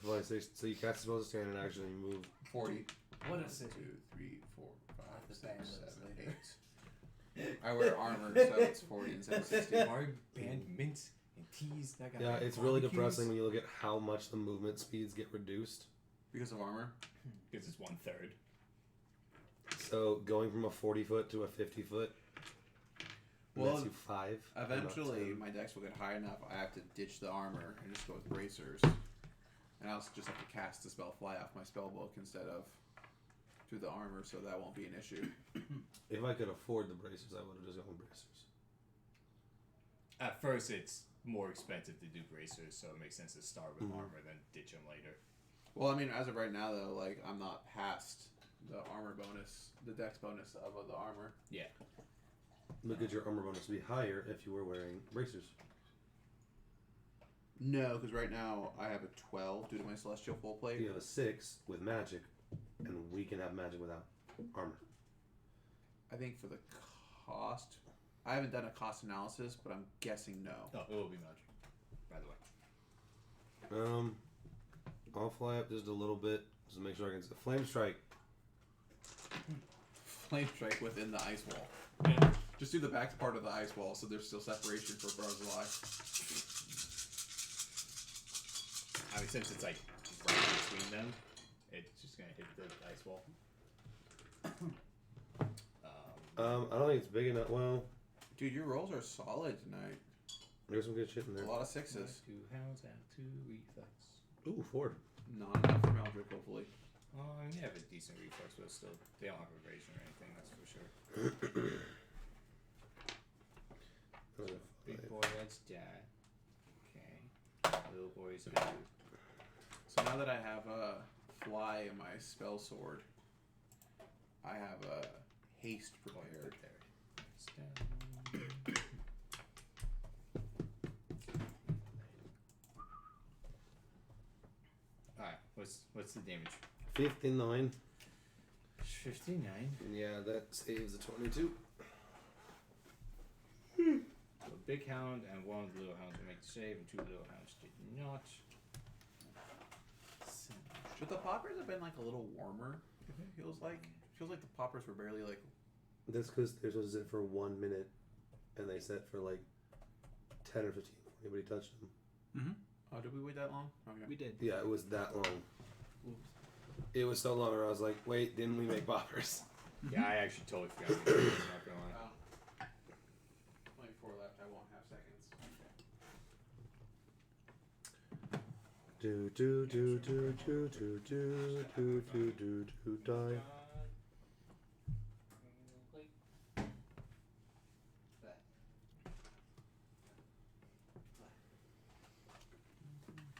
So you cast spells to stand and actually move. 40. What is it? 2, 3, 4, 5, The 6, band 7, is later. 8. I wear armor, so it's 40 instead of 60. Barb, band, mints, and teas. That guy Yeah, had it's really barbecues. depressing when you look at how much the movement speeds get reduced. Because of armor? Because it's 1/3. So going from a 40-foot to a 50-foot. Well, Well, you 5. not Eventually, 10. my dex will get high enough, I have to ditch the armor and just go with bracers. And I'll just have to cast the spell fly off my spell book instead of through the armor, so that won't be an issue. If I could afford the bracers, I would have just gone bracers. At first, it's more expensive to do bracers, so it makes sense to start with Mhm. armor, then ditch them later. Well, I mean, as of right now, though, like, I'm not past the armor bonus, the dex bonus of the armor. Yeah. Look at your armor bonus to be higher if you were wearing bracers. No, because right now I have a 12 due to my celestial full plate. You have a 6 with magic, and we can have magic without armor. I think for the cost, I haven't done a cost analysis, but I'm guessing no. Oh, it will be magic, by the way. I'll fly up just a little bit just to make sure I can see. Flame strike. Flame strike within the ice wall. Just do the back part of the ice wall, so there's still separation for Barzillai. I mean, since it's like right between them, it's just gonna hit the ice wall. I don't think it's big enough. Well, Dude, your rolls are solid tonight. there's some good shit in A there. lot of sixes. 2 hounds and 2 reflex. Ooh, 4. Not enough for Maldrick, hopefully. You have a decent reflex, but still, they don't have evasion or anything. That's for sure. Big boy, that's dead. Okay. Little boy's good. So now that I have a fly in my spell sword, I have a haste prepared. It's down. Alright, what's the damage? 59. 59. Yeah, that saves a 22. So a big hound and 1 little hound to make the save, and 2 little hounds did not. Should the poppers have been like a little warmer? It feels like the poppers were barely like. That's because they're supposed to sit for 1 minute, and they set for like 10 or 15 before anybody touched them. Oh, did we wait that long? Okay. We did. Yeah, it was that long. It was so long where I was like, wait, didn't we make poppers? Yeah, I actually totally forgot. I'm not gonna lie. Oh. Only 4 left. I won't have seconds. Do do do do do do do do do do do die.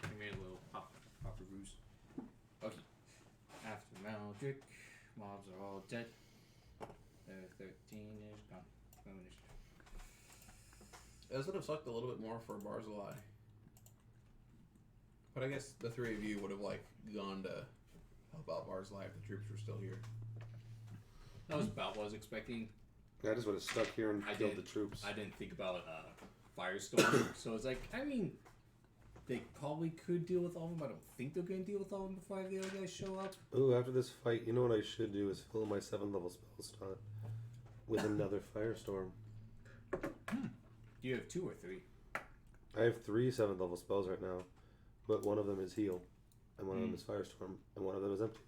I made a little popper ruse. Okay. After Maldrick, mobs are all dead. 13 is gone. Finished. This would have sucked a little bit more for Barzillai. But I guess the 3 of you would have like gone to help out Barzillai if the troops were still here. That was about what I was expecting. I just would have stuck here and I killed did. the troops. I didn't think about Firestorm, so it's like, I mean, they probably could deal with all of them, but I don't think they're going to deal with all of them before the other guys show up. Ooh, after this fight, you know what I should do is fill my 7th level spell slot with another firestorm. You have 2 or 3. I have 3 7th level spells right now, but one of them is heal, and one of them is firestorm, and one of them is empty.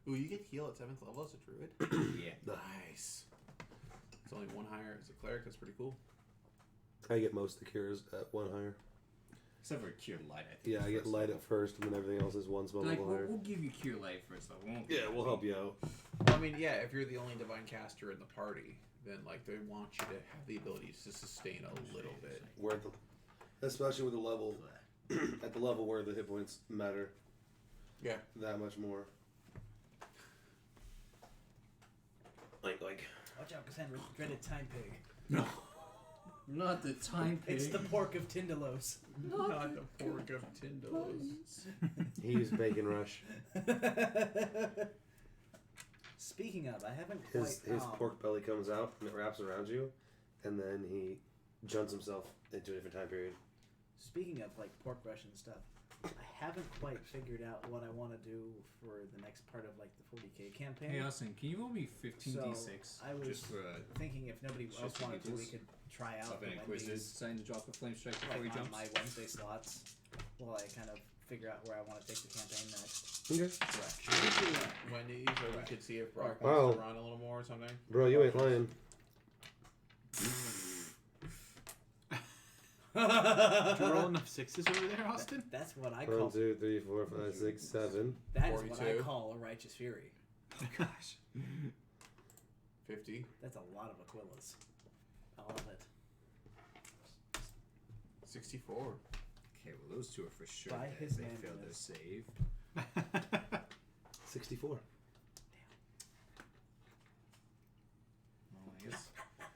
Ooh, you get heal at 7th level as a druid? Yeah. Nice. It's only 1 higher as a cleric. That's pretty cool. I get most of the cures at 1 higher. Except for Cure Light, I think. Yeah, I get light at first, and then everything else is 1 spell Like, level higher. we'll give you Cure Light first, though. We won't Yeah, we'll help you out. I mean, yeah, if you're the only divine caster in the party, then like they want you to have the ability to sustain a little bit. Where the, especially with the level, at the level where the hit points matter. Yeah. That much more. Like. Watch out, Cassandra. Dreaded time pig. No. Not the time pig. It's the pork of Tindalos. Not the pork of Tindalos. He's Bacon Rush. Speaking of, I haven't His quite. pork belly comes out and it wraps around you, and then he jumps himself into a different time period. Speaking of like pork rush and stuff, I haven't quite figured out what I want to do for the next part of like the 40k campaign. Hey, Austin, can you roll me 15d6? I was just for thinking if nobody else just for wanted to, we giggles. could try out Up the and Inquisitor Wendy's, deciding to drop a flame strike before he like on jumps. my Wednesday slots, while I kind of figure out where I want to take the campaign next. Okay. Wendy's, or we could see if Brock Wow. wants to run a little more or something. Bro, you ain't lying. Did you roll enough 6s over there, Austin? That's what I 1, call. 2, 3, 4, 5, 6, 7. That is what I 42. call a righteous fury. Gosh. 50. That's a lot of Aquilas. I love it. 64. Okay, well, those two are for sure. By dead. his They failed their manliness. save. 64. Well, I guess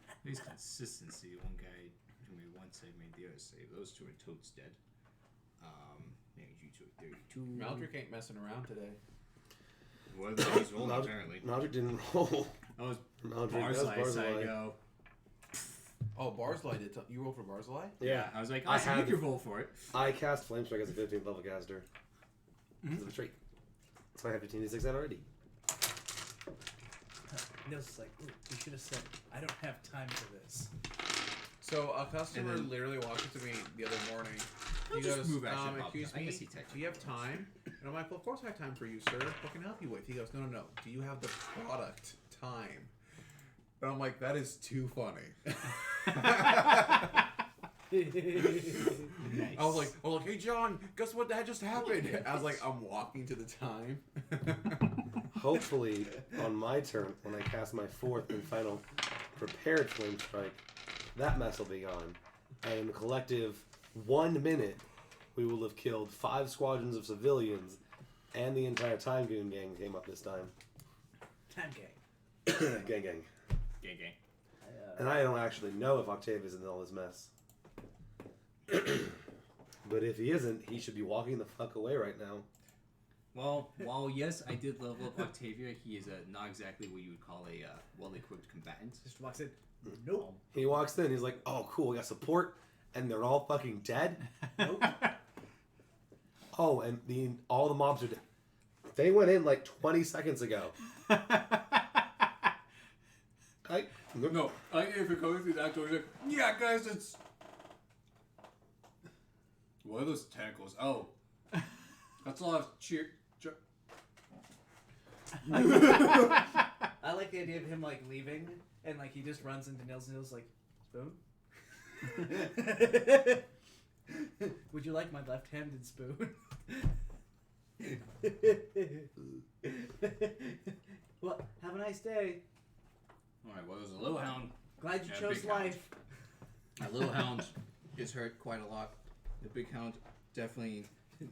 at least consistency. One guy who made one save made the other save. Those two are totes dead. Yeah, you two are 32. Maldrick ain't messing around today. Well, he's rolling apparently. Maldrick didn't roll. That was Maldrick, that's Barzillai, so I Barzillai. go. Oh, Barzillai did. You rolled for Barzillai? Yeah. I was like, I Austin, you had- can roll for it. I cast Flame Strike as a 15th level caster. Because of a trait. So I have 15d6 out already. Nils is like, ooh, you should have said, I don't have time for this. So a customer And then- literally walked up to me the other morning. I'll He just goes, move action pop excuse down. I me, guess he texted do you have time? And I'm like, well, of course I have time for you, sir. What can I help you with? He goes, no. Do you have the product time? And I'm like, that is too funny. Nice. I was like, hey, John, guess what that just happened? I was like, I'm walking to the time. Hopefully, on my turn, when I cast my 4th and final prepared Flame Strike, that mess will be gone. And in a collective 1 minute, we will have killed 5 squadrons of civilians, and the entire Time Goon gang came up this time. Time gang. Gang. Gang, gang. And I don't actually know if Octavia's in all this mess. But if he isn't, he should be walking the fuck away right now. Well, while yes, I did level up Octavia, he is not exactly what you would call a well-equipped combatant. Just walks in. Nope. He walks in, he's like, oh cool, we got support, and they're all fucking dead? Nope. Oh, and all the mobs are dead. They went in like 20 seconds ago. No, if you're going through that door, you're like, yeah, guys, it's... What are those tentacles? Oh. That's a lot of cheer... I like the idea of him like leaving and like he just runs into Nils and Nils like, spoon? Would you like my left-handed spoon? Well, have a nice day. Alright, well, there's a little hound. Glad you Yeah, chose big hound. life. That little hound is hurt quite a lot. The big hound definitely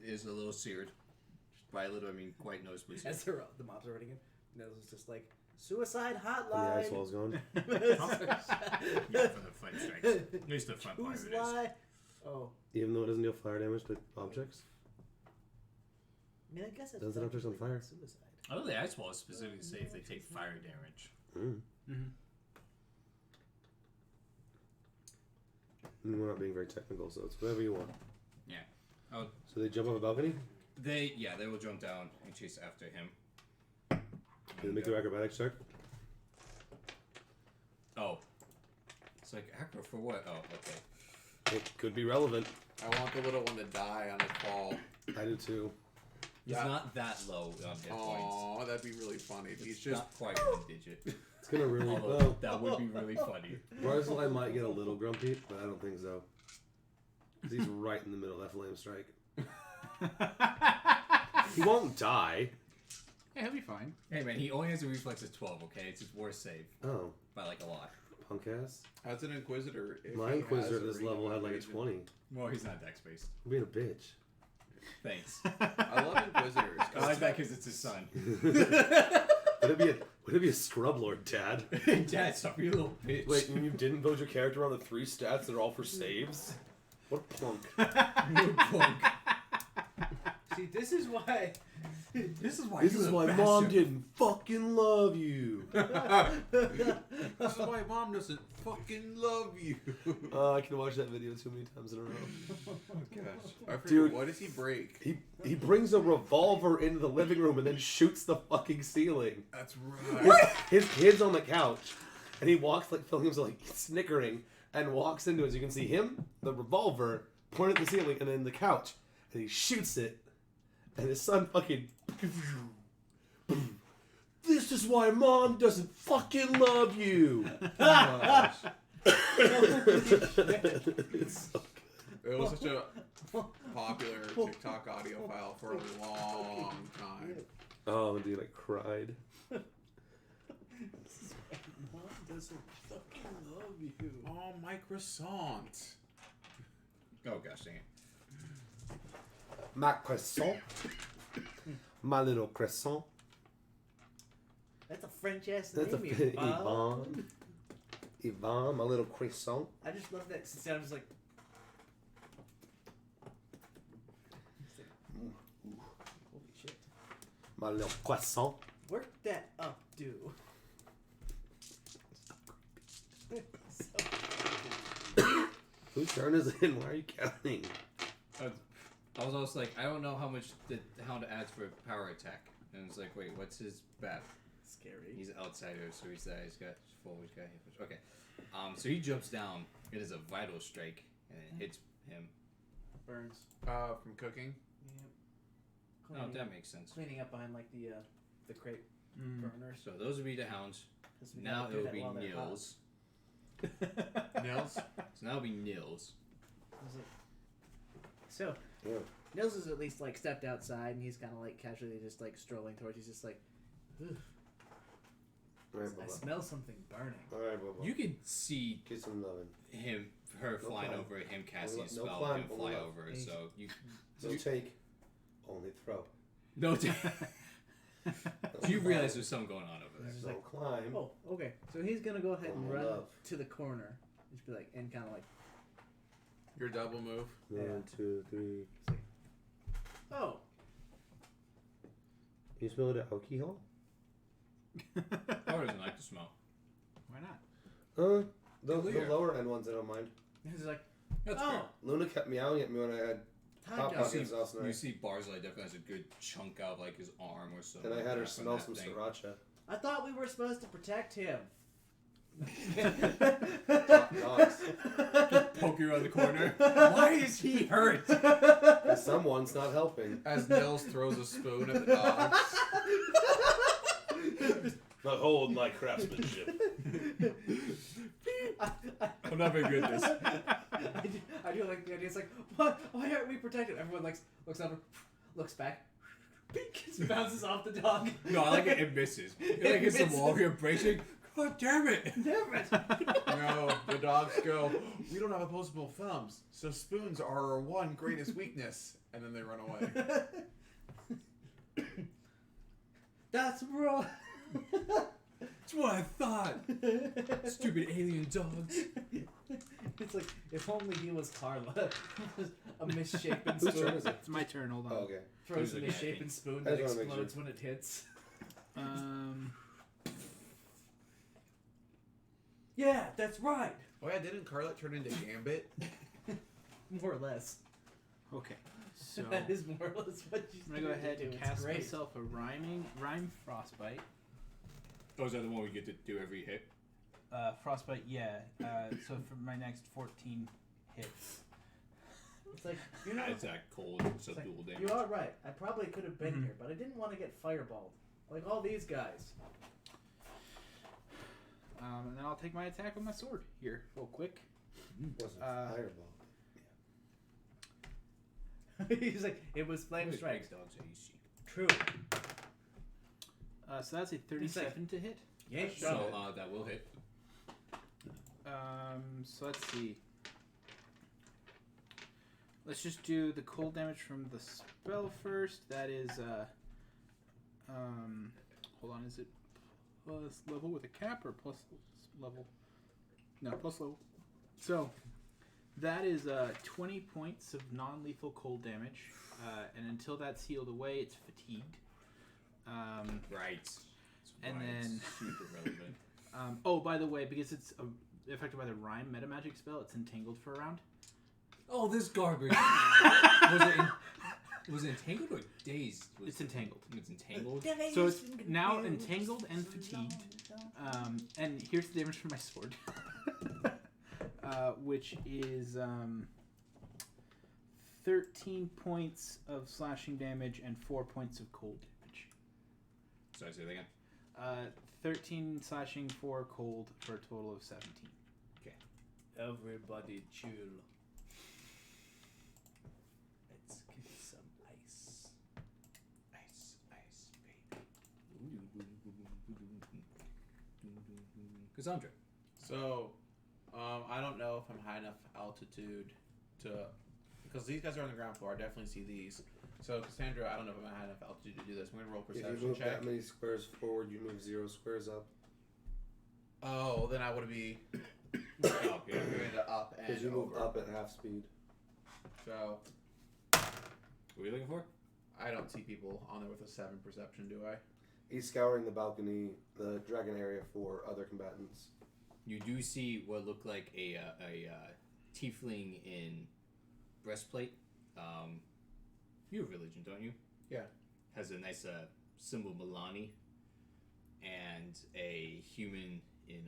is a little seared. By a little, I mean quite noticeably seared. As the mobs are running in, Nils is just like, suicide And the hotline. ice wall's going. Yeah, for the flame strikes. At least the front part Who's of it is. lie? Oh, Even though it doesn't deal fire damage to objects. I mean, I guess it's Doesn't objects on technically fire. suicide. I know the ice wall specifically say if they take fire damage. Mm. Mm-hmm. And we're not being very technical, so it's whatever you want. Yeah. Oh, So they jump off a balcony? they will jump down and chase after him. Can they make their acrobatics check? Oh. It's like, acro for what? Oh, okay. It could be relevant. I want the little one to die on a fall. I do too. He's Yeah. not that low on hit points. Oh, that'd be really funny. He's It's just not quite 1 digit. It's gonna really. Although, Well, that would be really funny. Barzillai might get a little grumpy, but I don't think so. 'Cause he's right in the middle of that flame strike. He won't die. Yeah, he'll be fine. Hey man, he only has a reflex of 12, okay? It's his worst save. Oh, By like a lot. punk ass. as an inquisitor. If My he inquisitor has at a this reading level had like a evasion- 20. Well, he's not dex based. I'm being a bitch. Thanks. I love inquisitors. I like that because it's his son. Would it be a scrub lord, Dad? Dad, stop you little bitch. Wait, you didn't build your character on the 3 stats that are all for saves? What a punk. You punk. See, this is why. This is why This you're is a why bastard. Mom didn't fucking love you. This is why mom doesn't fucking love you. I can watch that video too many times in a row. Oh gosh. I forget, Dude. what does he break? He brings a revolver into the living room and then shoots the fucking ceiling. That's right. His kid's on the couch, and he walks like filming himself like snickering, and walks into it. As you can see him, the revolver pointed at the ceiling, and then the couch, and he shoots it, and his son fucking. This is why Mom doesn't fucking love you. It's so It was such a popular TikTok audio file for a long time. Oh, dude, I cried. Mom doesn't fucking love you. Oh, my croissant. Oh gosh dang it. My croissant. My little croissant. That's a French ass That's a name, Yvonne. Yvonne. Yvonne, my little croissant. I just love that. It sounds like. Holy shit! My little croissant. Work that up, dude. Whose turn is it? Why are you counting? I was also like, I don't know how much the hound adds for power attack. And it's like, wait, what's his BAF? Scary. He's an outsider, so he's got full, he's got hit push. Okay. So he jumps down. It is a vital strike, and it hits him. Burns. From cooking. Yep. Oh, that makes sense. Cleaning up behind like the crate burners. So those would be the hounds. 'Cause we Now gotta it do will that be while they're hot. Nils. Nils? So now it'll be Nils. I was like- So, Yeah. Nils is at least like stepped outside, and he's kind of like casually just like strolling towards. He's just like, "Ugh, Alright, I Bubba. smell something burning." Alright, Bubba. You can see Get some loving. her No flying climb. over, him casting a No spell, climb, him only fly love. over. Easy. So you No take. Only throw. no. You realize there's something going on over there. He's just No like, climb. "Oh, okay." So he's gonna go ahead and Oh, run love. to the corner. Just be like, and kind of like, Your double move. 1, 2, 3. "Oh, You smell the alcohol? Power doesn't like the smell. Why not? The Clear. lower end ones I don't mind. he's like, That's oh, fair. Luna kept meowing at me when I had hot Pop dog." Pockets last You night. see Barzillai definitely has a good chunk out of like his arm or something. And I had her like that from smell that some thing. sriracha. I thought we were supposed to protect him. Dogs. Poke you around the corner. Why is he hurt? And someone's not helping. As Nils throws a spoon at the dogs. Behold my craftsmanship. I'm not very good at this. I do like the idea. It's like, what? Why aren't we protected? Everyone like looks over, looks back, just bounces off the dog. No, I like it. It misses. It like hits the wall here, bracing. God damn it! Damn it! No, the dogs go, we don't have opposable thumbs, so spoons are our one greatest weakness. And then they run away. That's wrong. That's what I thought. Stupid alien dogs. It's like, if only he was Carla. A misshapen Whose turn spoon. is it? It's my turn. Hold on. Oh, okay. Throws a Who's the misshapen guy? spoon I that just wanna make explodes sure. when it hits. Yeah, that's right. Oh yeah, didn't Carlet turn into Gambit? More or less. Okay. So That is more or less what you I'm gonna go ahead and It's cast great. myself a rhyme frostbite. Oh, is that the one we get to do every hit? Frostbite, yeah. So for my next 14 hits. It's like, you know, It's that cold it's like, subdual damage. you are right. I probably could have been Mhm. here, but I didn't want to get fireballed. Like all these guys. And then I'll take my attack with my sword here, real quick. Wasn't fireball. He's like, it was flame strike. Dogs are easy. True. So that's a 37 to hit. Yeah, So that will hit. So let's see. Let's just do the cold damage from the spell first. That is, hold on, is it plus level with a cap or plus level? No, plus level. So, that is 20 points of non-lethal cold damage. And until that's healed away, it's fatigued. Right. And Right, then- super relevant. Oh, by the way, because it's affected by the rhyme meta magic spell, it's entangled for a round. Oh, this garbage. Was it entangled or dazed? It's entangled. It's entangled. So it's now entangled and fatigued. And here's the damage from my sword, which is 13 points of slashing damage and 4 points of cold damage. Sorry, say that again. 13 slashing, 4 cold, for a total of 17. Everybody chill. Let's get some ice. Ice, baby. Cassandra. So, I don't know if I'm high enough altitude to, because these guys are on the ground floor. I definitely see these. So, Cassandra, I don't know if I'm high enough altitude to do this. I'm gonna roll If you perception move check. that many squares forward, you move 0 squares up. Oh, then I would be Oh, yeah. doing the up and Because you move over. up at half speed. So, What are you looking for? I don't see people on there with a 7 perception, do I? He's scouring the balcony, the dragon area for other combatants. You do see what looked like a tiefling in breastplate. You have religion, don't you? Yeah. Has a nice symbol Milani, and a human in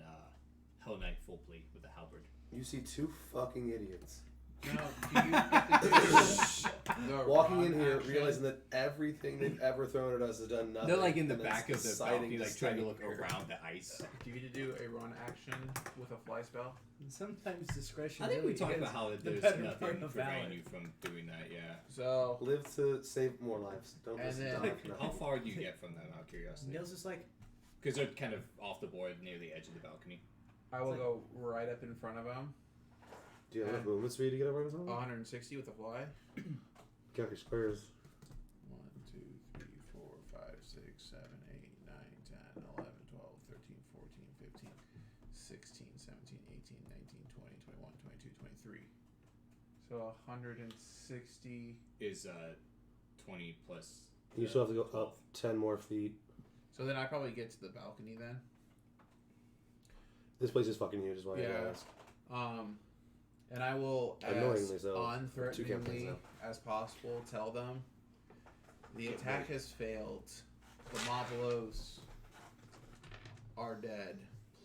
Hell Knight full plate with a halberd. You see 2 fucking idiots. No, do you get to do the Walking run in here, action? realizing that everything they've ever thrown at us has done nothing. They're like in the and back it's of the deciding balcony, to like trying to stay look here. around the ice. Do you get to do a run action with a fly spell? And sometimes discretion I think we really talked is about how the there's better nothing part of preventing valor. you from doing that. Yeah. So, Live to save more lives. Don't And listen then- to Doc. How far do you get from them, out of curiosity? Neil's just like, Because they're kind of off the board near the edge of the balcony. I will go right up in front of him. Do you have enough movement speed to get over with 160 with a fly. Count your squares. 1, 2, 3, 4, 5, 6, 7, 8, 9, 10, 11, 12, 13, 14, 15, 16, 17, 18, 19, 20, 21, 22, 23. So 160. Is 20 plus. You still have to go 12. up 10 more feet. So then I probably get to the balcony then. This place is fucking huge, is why I Yeah. ask. And I will, as Annoyingly so. 2 campaigns unthreateningly now. as possible, tell them the attack has failed. The Mobelos are dead.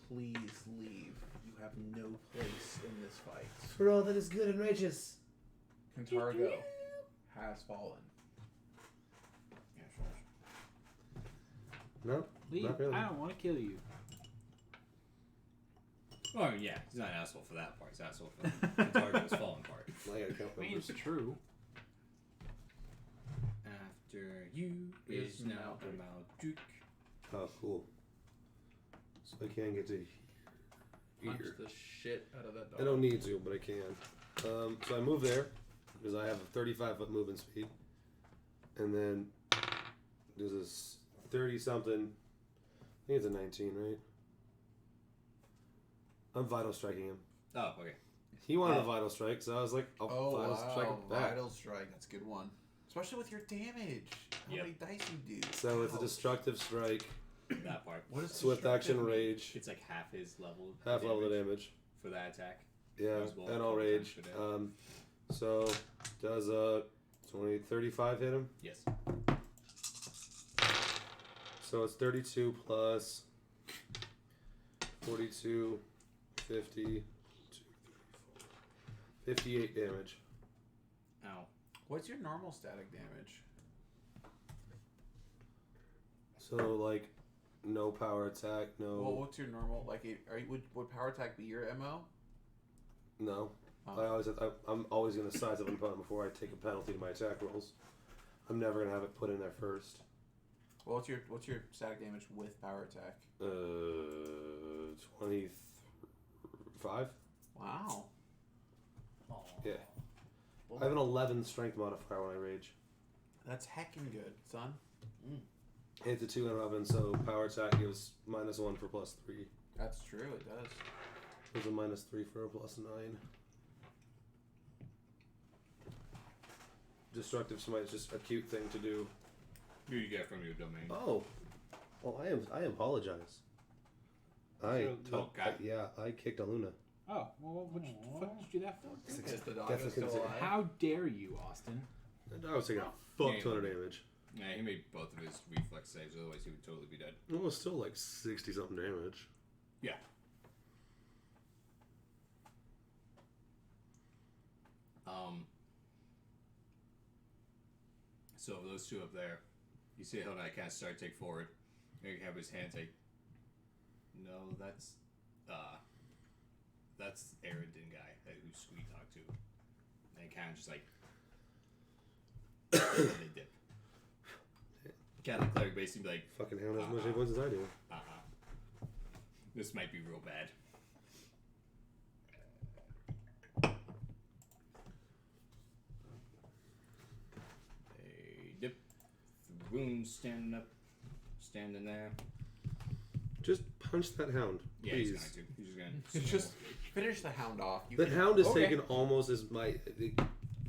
Please leave. You have no place in this fight. for all that is good and righteous. Cantargo has fallen. Yeah, sure. No, Leave. not really. I don't want to kill you. Oh, yeah. He's not an asshole for that part. He's an asshole for the target's falling part. I gotta count I mean, numbers. it's true. After you is now the Malduk. Oh, cool. So I can get to Punch here. the shit out of that dog. I don't need to, but I can. So I move there because I have a 35-foot movement speed, and then there's this 30-something. I think it's a 19, right? I'm vital striking him. Oh, okay. He wanted a vital strike, so I was like, I'll Oh, vital strike him wow. back. Vital strike. That's a good one. Especially with your damage. How Yep. many dice you do. So it's a Ouch. destructive strike, That part. What is swift destructive action, mean? rage, It's like half his level. half level of damage. For that attack. Yeah, As well, and all all rage. times per day. So does 35 hit him. Yes. So it's 32 plus 42, 50, 2, 3, 4, 58 damage. Ow. What's your normal static damage? So, like, no power attack, no... Well, what's your normal, like, would power attack be your MO? No. Oh. I'm always going to size up an opponent before I take a penalty to my attack rolls. I'm never going to have it put in there first. Well, what's your static damage with power attack? 25? Wow. Yeah. I have an 11 strength modifier when I rage. That's heckin' good, son. It's a 2 and 11, so power attack gives -1 for +3. That's true, it does. There's a -3 for a +9. Destructive smite is just a cute thing to do. Who you get from your domain? Oh, I apologize. I kicked Aluna. Oh, well, what the fuck did you do that for? Because the dog Definitely is still consider- alive. How dare you, Austin? I was taking a fuck ton of damage. Yeah, he made both of his reflex saves, otherwise he would totally be dead. It was still like 60 something damage. Yeah. So those two up there, you see how I kind of start to take forward. You have his hand take. No, that's Arendon guy who Squee talked to, and kind of just like and they dip. Kind of cleric basically be like, Fucking hound has as much hit points as I do. this might be real bad. They dip. The wound standing there. Just punch that hound, Yeah, please. he's going to. He's just going to. Just finish the hound off. You That can- hound is okay. taken almost as my...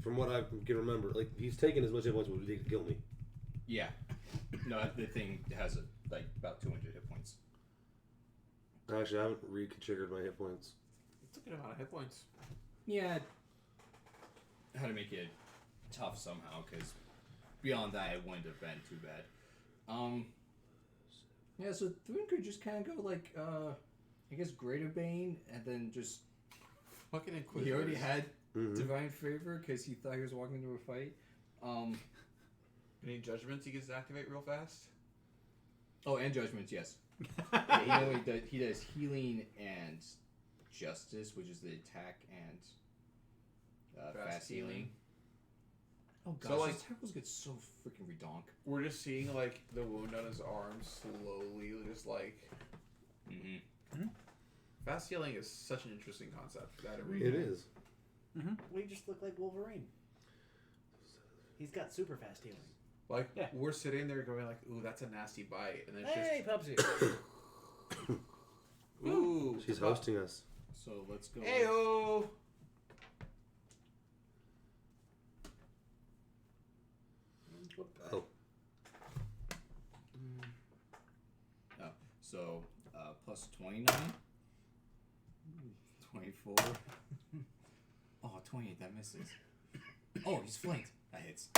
From what I can remember, like, he's taken as much hit points as it would take to kill me. Yeah. No, the thing has about 200 hit points. Actually, I haven't re-triggered my hit points. It's a good amount of hit points. Yeah. How to make it tough somehow, because beyond that, it wouldn't have been too bad. Yeah, so Thrin could just kind of go like, I guess Greater Bane, and then just... Fucking He Inquisitors. already had Mm-hmm. Divine Favor, because he thought he was walking into a fight. Any judgments he gets to activate real fast? Oh, and Judgments, yes. Yeah, he does Healing and Justice, which is the attack and fast healing. Oh gosh, So, like- his tackles get so freaking redonk. We're just seeing like the wound on his arm slowly, just like Mm-hmm. fast healing is such an interesting concept for that arena. It is. We just look like Wolverine. He's got super fast healing. Like Yeah. we're sitting there going like, "Ooh, that's a nasty bite," and then it's Hey, Pupsy! just, "Ooh, She's hosting us. So let's go. Heyo! Oh. So plus 29. 24. Oh, 28, that misses. Oh, he's flanked. That hits.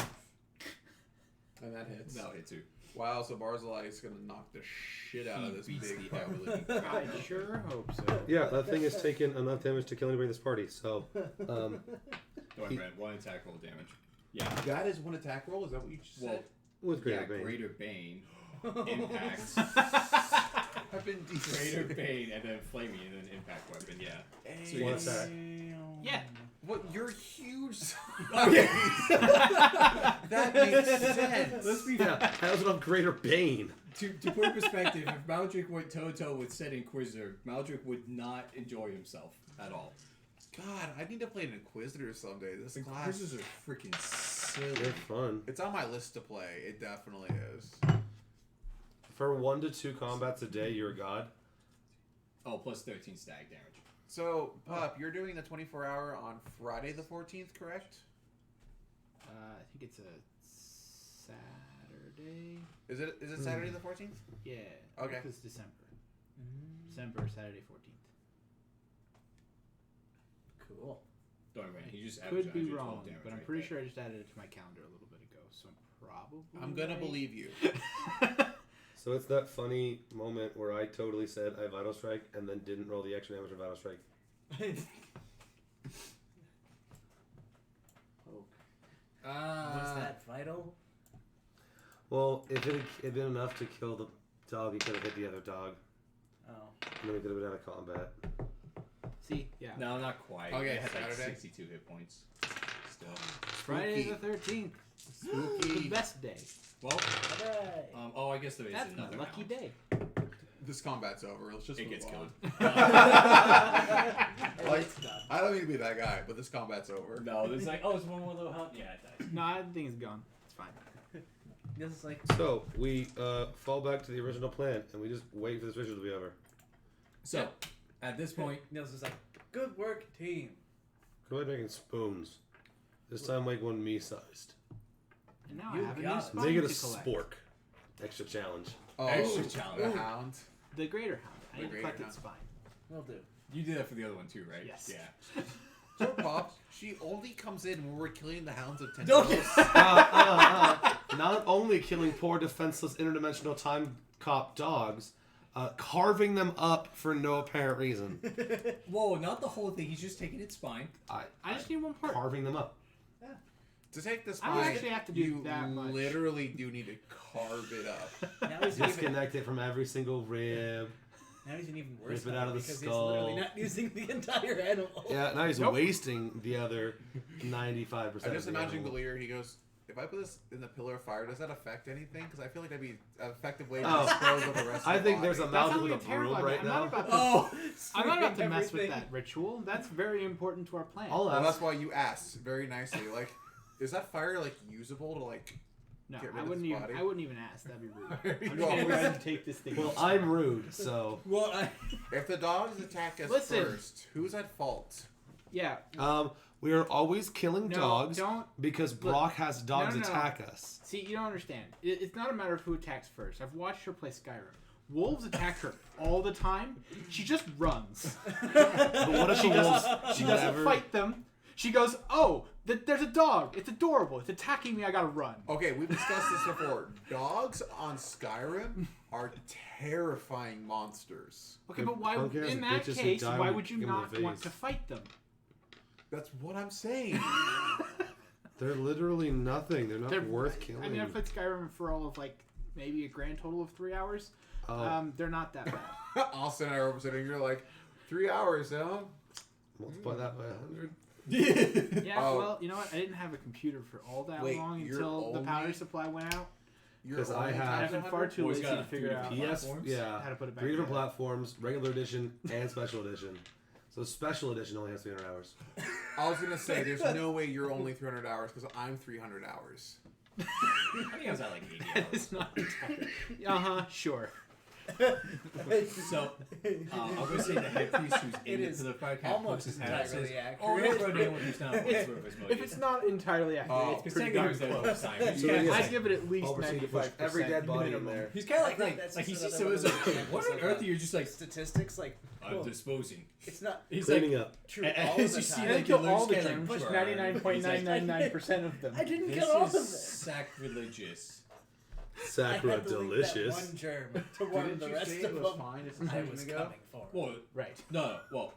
And that hits. That'll hit too. Wow, so Barzillai is gonna knock the shit out of this He beats big the pup. ever-living crap I out of him. sure hope so. Yeah, that thing has taken enough damage to kill anybody in this party, so... Don't worry, Brad. One attack roll damage. Yeah. That is one attack roll. Is that what you just Well, said? with yeah, Greater Bane. Greater Bane. Impact. I've been Greater Bane, and then Flaming, and then Impact Weapon, yeah. So One yes. attack. Yeah. What? You're huge. Okay. That makes sense. Let's be Yeah, that was enough Greater Bane. to put in perspective, if Maldrick went toe-to-toe with said Inquisitor, Maldrick would not enjoy himself at all. God, I need to play an Inquisitor someday. This class, Inquisitors are freaking silly. They're fun. it's on my list to play. It definitely is. For 1 to 2 combats a day, you're a god. Oh, plus 13 stag damage. So, Pup, you're doing the 24-hour on Friday the 14th, correct? I think it's a Saturday. Is it Saturday the 14th? Yeah. Okay. It's December. December, Saturday 14th. Cool. Don't worry, he just Could be 112 wrong, damage but I'm right pretty there. sure I just added it to my calendar a little bit ago, so I'm probably. I'm gonna right. believe you. So it's that funny moment where I totally said I have Vital Strike and then didn't roll the extra damage for Vital Strike. Was that vital? Well, if it had been enough to kill the dog, he could have hit the other dog. Oh. And then we could have been out of combat. See, yeah. No, not quite. Okay, It has like Saturday. 62 hit points. Still. Friday Spooky. the 13th. The Spooky. best day. Well, Hooray. oh, I guess there is That's my another lucky hound. day. This combat's over. Let's just It move gets on. killed. Like, It's done. I don't mean to be that guy, but this combat's over. No, it's like, oh, it's one more little hound. Yeah, it dies. No, I think it's gone. It's fine. This is like So we fall back to the original plan and we just wait for this ritual to be over. So, at this point, Nils is like, good work, team. Go ahead making spoons. This time make one me-sized. And now You I have a new got it. spine Make it a to collect. spork. Extra challenge. Oh, Extra challenge. the hound. The greater hound. I The need to greater collect hound. its spine. Will do. you did that for the other one too, right? Yes. Yeah. So, Pop, she only comes in when we're killing the hounds of Don't tentacles. Not only killing poor defenseless interdimensional time cop dogs, carving them up for no apparent reason. Whoa, not the whole thing. He's just taking its spine. I just need one part. Carving them up. To take this I don't spine, actually have to do you that much. literally do need to carve it up. Now he's even, Disconnect it from every single rib. now he's an even worse Rip it out of the because skull. he's literally not using the entire animal. Yeah, now he's Nope. wasting the other 95%. I just of the imagine animal. Galir, he goes, if I put this in the pillar of fire, does that affect anything? Because I feel like that'd be an effective way to Oh. dispose of the rest of I the think body. there's a That's mountain not with a even terrible. broom right I'm now. not about to, Oh, I'm not about to scraping mess with everything. that ritual. That's very important to our plan. I'll Well, ask. that's why you asked very nicely. Like, is that fire like usable to like? No, Get rid I of wouldn't his even. body. I wouldn't even ask. That'd be rude. There I'm you just gonna go. go ahead and take this thing. Well, I'm rude, so. Well, I, If the dogs attack us Listen. first, who's at fault? Yeah. We are always killing No, dogs don't. because Brock has dogs no. attack us. See, you don't understand. It's not a matter of who attacks first. I've watched her play Skyrim. Wolves attack her all the time. She just runs. But what if She wolves doesn't never- fight them. She goes, oh, there's a dog. It's adorable. It's attacking me. I gotta run. Okay, we've discussed this before. Dogs on Skyrim are terrifying monsters. Okay, but why? Punk ass In that bitches who case, die why when would you you give 'em not the want face. to fight them? That's what I'm saying. They're literally nothing. They're not They're worth killing. I mean, I've played Skyrim for all of like maybe a grand total of 3 hours. Oh, They're not that bad. Austin and I were sitting here like 3 hours, huh? multiply that by 100. Yeah, Oh. well, you know what? I didn't have a computer for all that Wait, long you're until the powder only- supply went out. You're 'Cause I only have- I've been far too Boys lazy got to figure three out PS, platforms? yeah, how to put it back 3 different together. platforms: regular edition and special edition. So special edition only has 300 hours. I was gonna say, there's no way you're only 300 hours because I'm 300 hours. I think I was at like 80 hours. It's not entirely. Sure. So, I'm going to say the head priest who's It in it is to the fire camp almost puts his hand up and entirely says, accurate. oh, no, for anyone who's not what's worth his money. If it's not entirely accurate, Oh. it's Because pretty technically he darn was there close. the whole time. So Yeah, it is- I'd give it at least I'll proceed to push 95%. every dead body in minimum. there. He's kind of I think like that's he just sees another someone one of like, those what on examples earth of, are you just like, statistics like I'm well, disposing. it's not He's like, Cleaning up. true And all as the you see, time. I like, didn't kill you're all the literally germs, like, 99.999% of them. I didn't This get all of is it. sacrilegious. I had to leave that Delicious. one germ to warn Didn't the you rest say of it was them. fine just a I second was ago? coming for. Well, Right. no, well,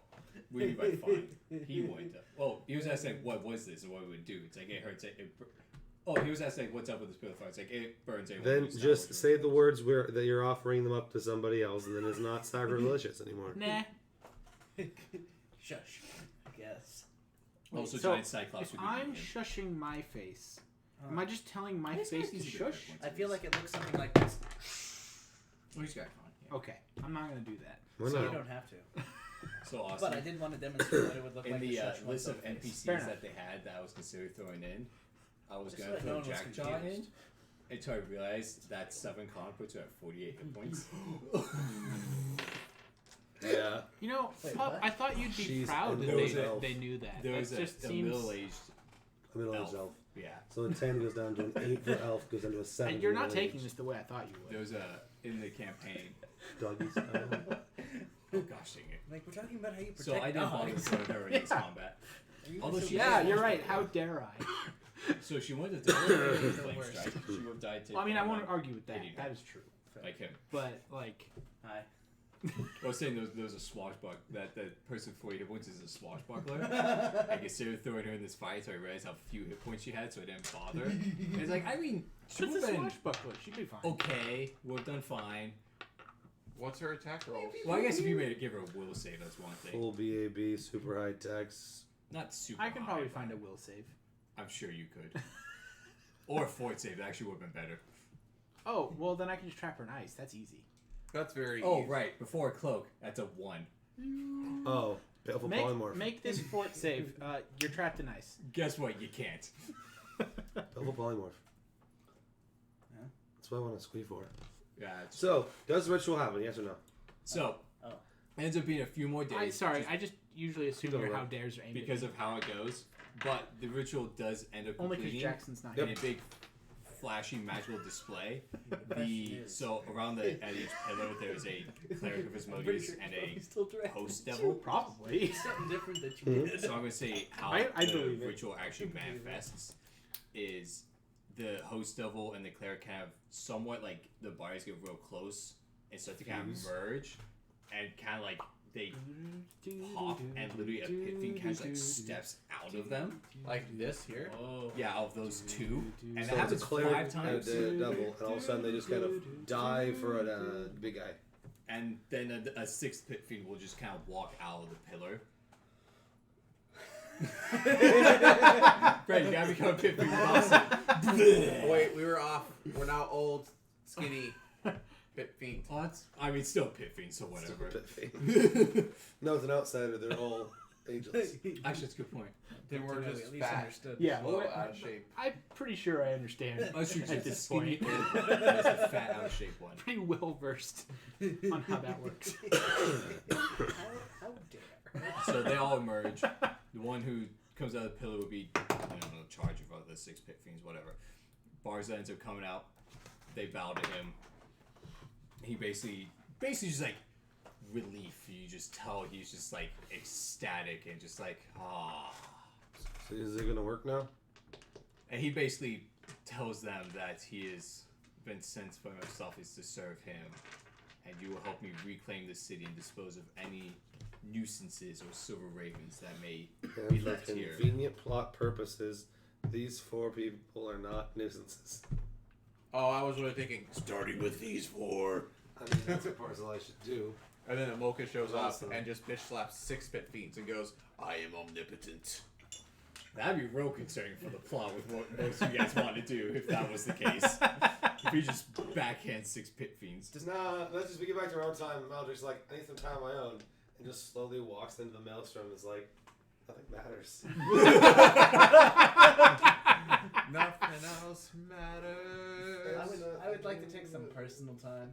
we mean by fine. He went up. Well, he was asking, what was this and what it would do? It's like, it hurts. He was asking, what's up with this pillar fire? It's like, it burns anyone. Then who's not just what say you're the words that you're offering them up to somebody else, and then it's not sacrilegious anymore. Nah. Shush. I guess. Also, So, giant cyclops If would be I'm eating him. shushing my face, am I just telling my This face guy's to easy to shush? get points I at feel least. like it looks something like this. Oh, he's got fun. Yeah. Okay, I'm not gonna do that. Why So not? you don't have to. So awesome. But I did want to demonstrate what it would look In like the to shush list of one's own face. NPCs Fair enough. that they had that I was considering throwing in, I was Just going to so that no throw one was Jackjaw in confused. until I realized that 7 con puts her at 48 hit points. Yeah. You know, Wait, Pup, what? I thought you'd be She's proud a that middle-aged they knew that. There That was just a seems. middle-aged A middle-aged elf. elf. Yeah. So a 10 goes down to an 8 for elf, goes down to a 7. And you're for not taking middle-aged. this the way I thought you would. There was a, in the campaign. Doggies. Oh gosh dang it. Like we're talking about how you protect So I didn't bother dogs. throwing her in this Yeah. combat. Although she Yeah, you're right. How dare I? So she wouldn't have died with flame strike. She would have died to. Well, I mean, I won't argue with that. Idiot. That is true. Like him. But like, Hi. I was saying there was a swashbuckler. That person 40 hit points is a swashbuckler. I considered throwing her in this fight, so I realized how few hit points she had, so I didn't bother. And it's like, I mean, she it's would a have been swashbuckler. She'd be fine. okay. Would have done fine. What's her attack roll? Well, I guess if you made it, give her a will save, that's one thing. Full BAB, super high tax. Not super. I can high, probably but find a will save. I'm sure you could. Or a fort save. That actually would have been better. Oh, well then I can just trap her in ice. That's easy. That's very Oh, easy. right. Before a cloak, that's a 1. Oh, Baleful Polymorph. Make this fort save. You're trapped in ice. Guess what? You can't. Baleful Polymorph. Yeah. That's what I want to squeeze for. Yeah. It's... So, does the ritual happen? Yes or no? So, Oh. it ends up being a few more days. I just usually assume Don't your worry. how dares are aimed because at of how it goes. But the ritual does end up only because completing Jackson's not in here. a big, flashy magical display. question is- So around at each pillar there's a cleric of Asmodeus and a still dressed. host devil. Probably. Something different that you did. So I'm gonna say how I the believe it. ritual actually manifests is the host devil and the cleric kind of somewhat like the bodies get real close and start to kind of merge and kind of like they pop and literally a pit fiend kind of like steps out of them. Like this here. Oh. Yeah, of those two. And So that it's a happens cleric 5 times. and a double, and all of a sudden they just kind of dive for a big guy. And then a 6th pit fiend will just kind of walk out of the pillar. Fred, you gotta become a pit fiend awesome. Oh, wait, we were off. We're now old, skinny pit fiend. I mean, still a pit fiend, so whatever. Pit fiend. No, it's an outsider. They're all angels. Actually, that's a good point. Then we're We just at least fat, understood. Yeah, slow, well, out of shape. I'm pretty sure I understand Unless you're at just a this skinny point. That's a fat, out of shape one. Pretty well versed on how that works. How dare. So they all emerge. The one who comes out of the pillar would be, I don't know, charge of the 6 pit fiends, whatever. Barza ends up coming out. They bow to him. He basically just like relief. You just tell he's just like ecstatic and just like So is it gonna work now? And he basically tells them that he has been sent by myself is to serve him, and you will help me reclaim the city and dispose of any nuisances or silver ravens that may be And for left here. convenient plot purposes, these 4 people are not nuisances. Oh, I was really thinking, starting with these 4. I mean, that's what Barzillai should do. And then Amoka shows up Awesome. and just bitch slaps 6 pit fiends and goes, I am omnipotent. That'd be real concerning for the plot with what most of you guys want to do if that was the case. If you just backhand 6 pit fiends. Just let's just get back to our own time. Maldrick's like, I need some time of my own. And just slowly walks into the maelstrom and is like, nothing matters. Nothing else matters. I would like to take some personal time.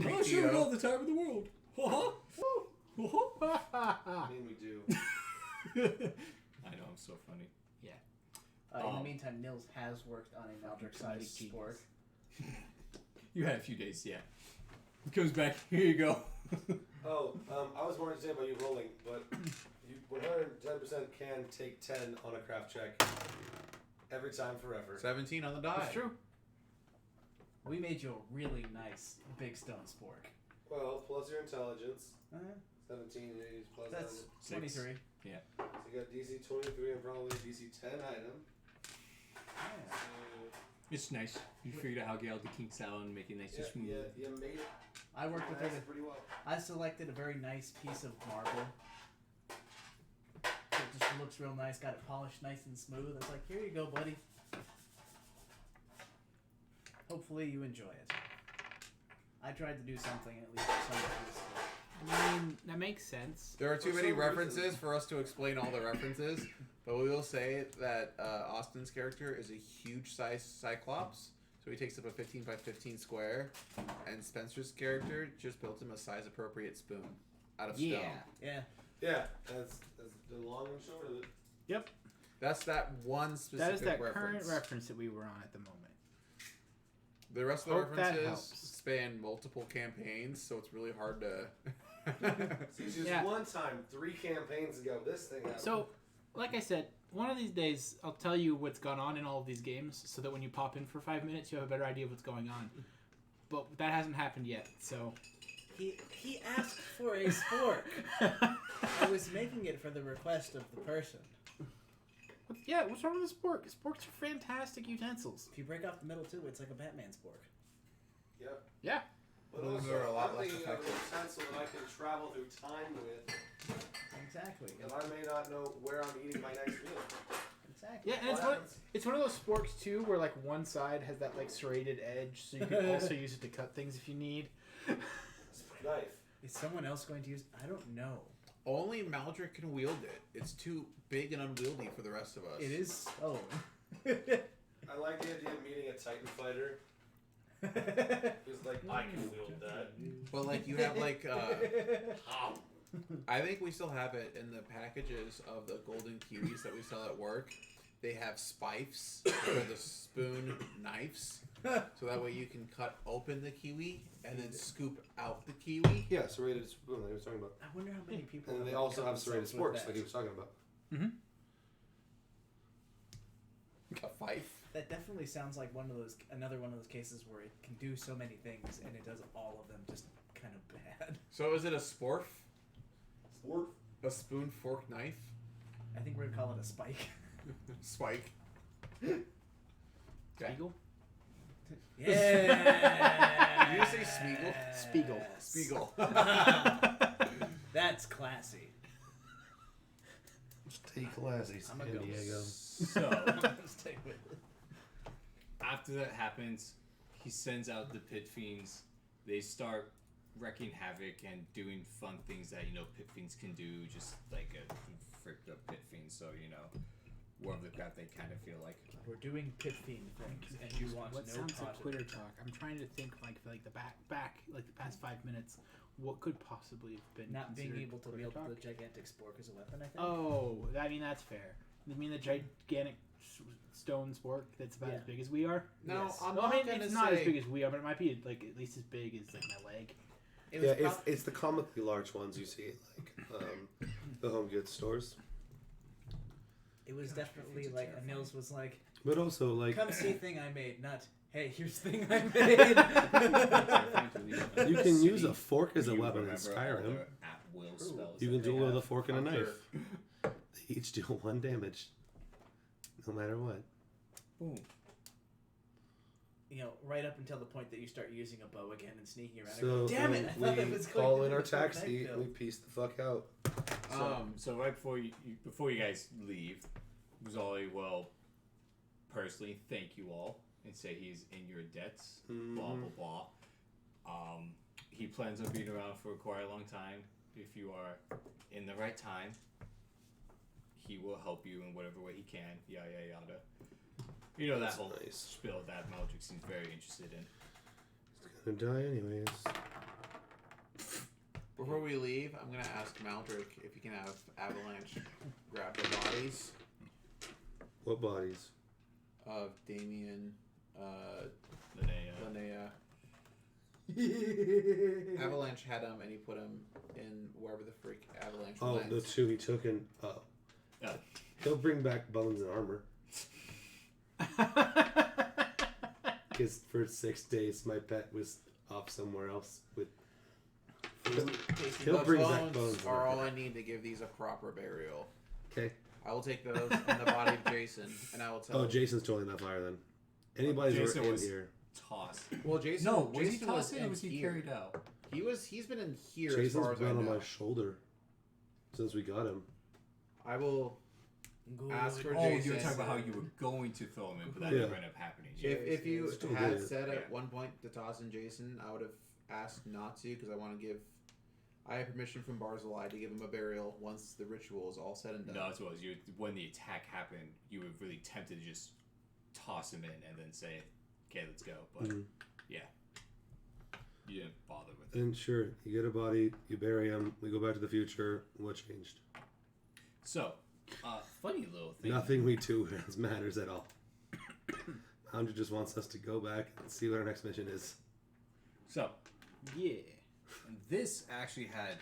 Oh, sure, we all the time in the world. I mean, we do. I know, I'm so funny. In the meantime, Nils has worked on a Maldrick-sized sport. You had a few days, yeah. He comes back, here you go. Oh, I was more interested about you rolling, but you 110% can take 10 on a craft check every time forever. 17 on the die. That's true. We made you a really nice big stone spork. 12 plus your intelligence. Uh-huh. 17 is plus That's 6. 23. So you got DC 23 and probably a DC 10 item. Yeah. It's nice. You figured out how to get out the kinks out and make it nice and smooth. You made it. I worked with her. pretty well. I selected a very nice piece of marble. It just looks real nice. Got it polished nice and smooth. It's like, here you go, buddy. Hopefully you enjoy it. I tried to do something at least somewhat useful. I mean, that makes sense. There are too For many some references reason. for us to explain all the references, but we will say that Austin's character is a huge size cyclops, so he takes up a 15 by 15 square, and Spencer's character just built him a size appropriate spoon out of stone. Yeah. Yeah, that's the long and short of it. That's that one specific That is that reference. current reference that we were on at the moment. The rest of the Hope that references helps. span multiple campaigns, so it's really hard to... See, just Yeah. one time, 3 campaigns ago, this thing happened. So, Like I said, one of these days I'll tell you what's gone on in all of these games, so that when you pop in for 5 minutes, you have a better idea of what's going on. But that hasn't happened yet, so. He asked for a spork. I was making it for the request of the person. Yeah, what's wrong with the spork? Sporks are fantastic utensils. If you break off the middle too, it's like a Batman spork. Yep. Yeah. But Those also, are a lot I'm less thinking of an effective. utensil that I can travel through time with, Exactly. and I may not know where I'm eating my next meal. Exactly. Yeah, and it's one of those sporks too, where like one side has that like serrated edge, so you can also use it to cut things if you need. Knife. Is someone else going to use? I don't know. Only Maldrick can wield it. It's too big and unwieldy for the rest of us. It is. Oh. I like the idea of meeting a Titan fighter who's like, I can wield that. But like you have like I think we still have it in the packages of the golden kiwis that we sell at work. They have spifes for the spoon knives, so that way you can cut open the kiwi and then scoop out the kiwi. Yeah, serrated spoon like he was talking about. I wonder how many people. And they have also cut have serrated themselves with sporks like he was talking about. A fife. That definitely sounds like another one of those cases where it can do so many things and it does all of them just kind of bad. So is it a sporf? Spork? A spoon, fork, knife? I think we're gonna call it a spike. Spike. Spiegel? Yeah. Did you say Smeagol? Spiegel. Spiegel. That's classy. Stay classy, I'm San gonna go. Diego. So, Stay with it. after that happens, he sends out the pit fiends. They start wreaking havoc and doing fun things that, pit fiends can do, just like a fricked up pit fiend. So, war of the crap they kind of feel like. We're doing pit fiend things, and you want What no sounds like positive. Twitter talk? I'm trying to think like the the past 5 minutes, what could possibly have been Not being considered able to Twitter wield talk? the gigantic spork as a weapon, I think. Oh, I mean that's fair. You mean the gigantic stone spork that's about as big as we are? No, Yes. I'm Well, not I mean gonna it's say. not as big as we are, but it might be like at least as big as like my leg. It Yeah, was it's the comically large ones you see at like the home goods stores. It was definitely like Nils was like, But also like "Come see thing I made." Not, "Hey, here's thing I made." you can use a fork as a You weapon in remember all Skyrim. their at-will spells You that can they do it with have. a fork and a Hunter. knife. They each deal 1 damage. No matter what. Boom. Right up until the point that you start using a bow again and sneaking around. So and go, damn it! I thought it we was going call to in be our the full taxi knife and we build. piece the fuck out. So right before you guys leave, Zolly will personally thank you all and say he's in your debts. Blah blah blah. He plans on being around for quite a long time. If you are in the right time, he will help you in whatever way he can. Yada yada. That That's whole nice. spiel that Maldrick seems very interested in. He's gonna die anyways. Before we leave, I'm gonna ask Maldrick if he can have Avalanche grab the bodies What bodies? of Damien, Linnea. Linnea. Avalanche had him, and he put him in wherever the freak Avalanche Oh, went. the 2 he took and Yeah. he'll bring back bones and armor. Because for 6 days my pet was off somewhere else with food. He'll Those bring back bones. are all I need to give these a proper burial. Okay. I will take those and the body of Jason, and I will tell. Oh, Jason's totally not fire then. Anybody's Jason in was- here. Tossed. Well, Jason. No, was Jason he tossed in or in was he here. carried out? He's been in here Jason's as far as I been on know. my shoulder since we got him. I will ask for Oh, Jason. you were talking about how you were going to throw him in, but that Yeah. never ended up happening. If you Still had did. said Yeah. at one point to toss in Jason, I would have asked not to because I want to give. I have permission from Barzillai to give him a burial once the ritual is all said and done. No, that's what it was. When the attack happened, you were really tempted to just toss him in and then say, "Okay, let's go." But yeah, you didn't bother with it. Then sure, you get a body, you bury him, we go back to the future. What changed? So, funny little thing. Nothing we do matters at all. Andrew just wants us to go back and see what our next mission is. So, Yeah. this actually had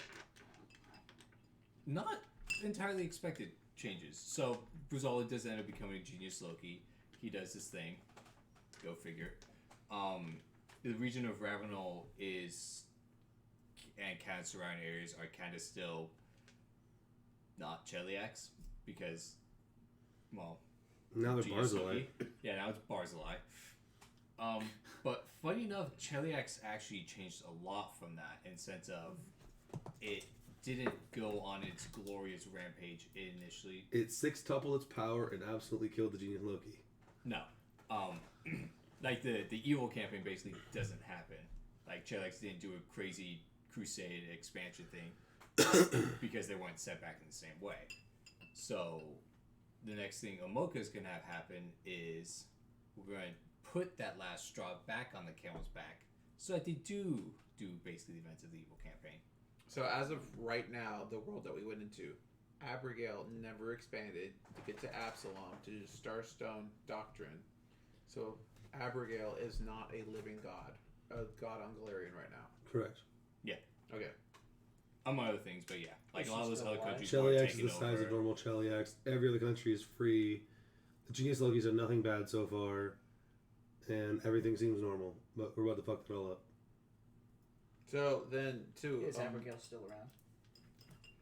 not entirely expected changes. So Brazala does end up becoming a genius Loki. He does this thing. Go figure. The region of Ravenel is, and kind of surrounding areas are kind of still not Cheliax because, well, Now they're Genius Barzillai. Loki. Yeah, now it's Barzillai. But funny enough, Cheliax actually changed a lot from that in sense of it didn't go on its glorious rampage initially. It six-tupled its power and absolutely killed the Genius Loki. No. Like the evil campaign basically doesn't happen. Like Cheliax didn't do a crazy crusade expansion thing because they weren't set back in the same way. So the next thing Omoka's gonna have happen is we're going to put that last straw back on the camel's back so that they do basically the events of the evil campaign. So as of right now, the world that we went into, Abigail never expanded to get to Absalom to do Starstone Doctrine. So Abigail is not a living god, a god on Galarian right now. Correct. Okay. Among other things, but yeah. Like a lot of those other countries are Cheliax is taking the size over. of normal Cheliax. Every other country is free. The Genius Lokis have nothing bad so far. And everything seems normal. But we're about to fuck it all up. So then, too. Is Abigail still around?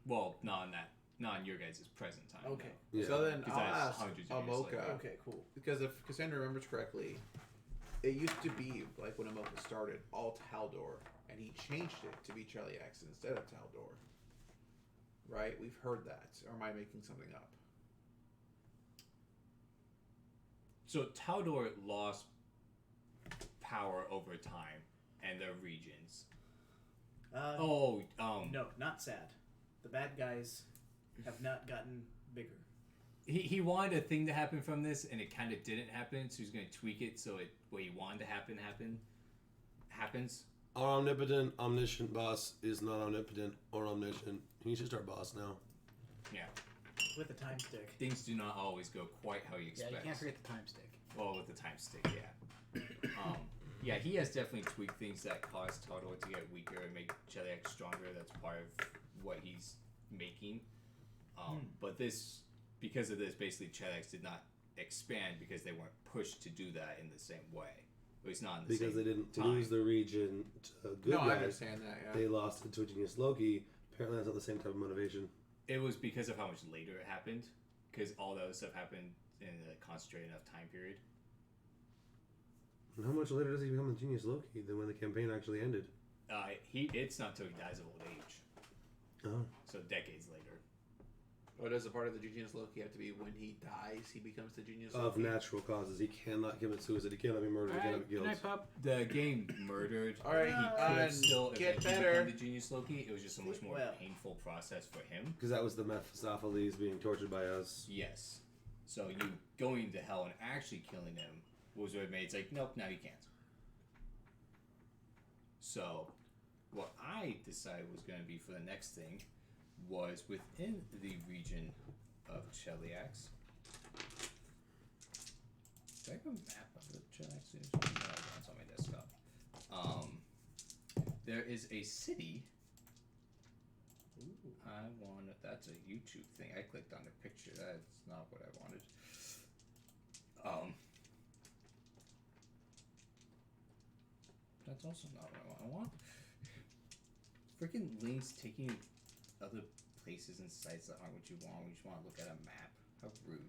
Well, not in your guys' present time. Okay. Yeah. So then Because I'll that's ask hundreds of years later. Amoka, Okay, cool. because if Cassandra remembers correctly, it used to be like when Amoka started, all Taldor, and he changed it to be Cheliax instead of Taldor. Right? We've heard that. Or am I making something up? So Taldor lost power over time and their regions. No, not sad. The bad guys have not gotten bigger. He wanted a thing to happen from this, and it kind of didn't happen. So he's going to tweak it so what he wanted to happens. Our omnipotent, omniscient boss is not omnipotent or omniscient. He's just our boss now. Yeah, With a time stick. things do not always go quite how you Yeah, expect. you can't forget the time stick. Well, with the time stick, yeah. Yeah, he has definitely tweaked things that cause Taldor to get weaker and make Cheliax stronger. That's part of what he's making. But this, because of this, basically Cheliax did not expand because they weren't pushed to do that in the same way. At least not in the Because same they didn't time. lose the region to good No, I guys. understand that, yeah. They lost it to a Genius Loki. Apparently that's not the same type of motivation. It was because of how much later it happened. Because all that other stuff happened in a concentrated enough time period. And how much later does he become the Genius Loki than when the campaign actually ended? It's not till he dies of old age. Oh. So decades later. Or does a part of the Genius Loki have to be when he dies, he becomes the Genius Of Loki? natural causes. He cannot commit suicide. He cannot be murdered. He cannot be Good killed. night, pup. The game murdered. All right, He could still get eventually better. become the Genius Loki. It was just a much more Well. painful process for him. Because that was the Mephistopheles being tortured by us. Yes. So you going to hell and actually killing him was what made it's like, nope, now you can't. So what I decided was going to be for the next thing was within the region of Cheliax. Do I have a map of the Cheliax? No, it's on my desktop. There is a city. That's a YouTube thing. I clicked on the picture. That's not what I wanted. That's also not what I want. Freaking links taking other places and sites that aren't what you want. We just want to look at a map. How rude.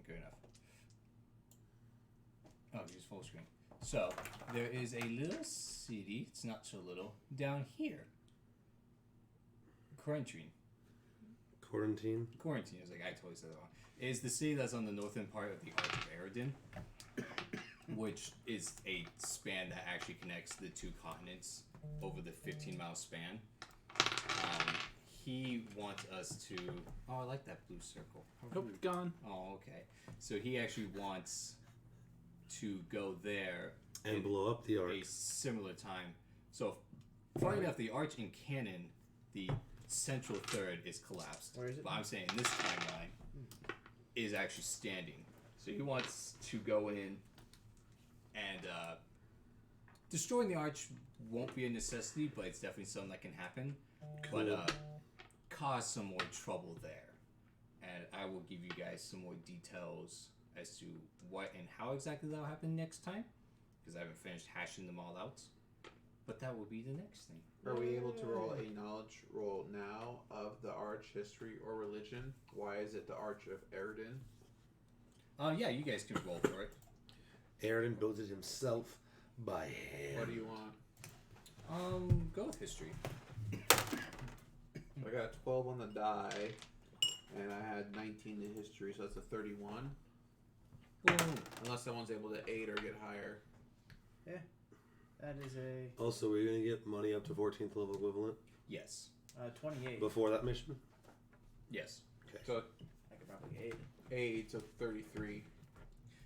Good enough. Oh, just full screen. So, there is a little city, it's not so little, down here. Quarantine. Quarantine. Quarantine, I was like, I totally said that wrong. Is the city that's on the northern part of the Arch of Aridin, which is a span that actually connects the two continents over the 15-mile span. He wants us to... Oh, I like that blue circle. How Nope, rude. gone. Oh, okay. So he actually wants to go there And in blow up the Ark. a similar time. So, funny enough, the Arch in canon, the central third is collapsed. Where is it? But I'm saying this timeline is actually standing. So he wants to go in and destroying the arch won't be a necessity, but it's definitely something that can happen. Cool. But cause some more trouble there, and I will give you guys some more details as to what and how exactly that will happen next time, because I haven't finished hashing them all out. But that will be the next thing. Are we able to roll a knowledge roll now of the arch, history, or religion? Why is it the Arch of Eridan? Yeah, you guys can roll for it. Eridan built it himself by hand. What do you want? Go with history. I got 12 on the die, and I had 19 in history, so that's a 31. Ooh. Unless someone's able to 8 or get higher. That is a Also, we're going to get money up to 14th level equivalent Yes. 28. before that mission. Yes. So I could probably aid. 8 to 33.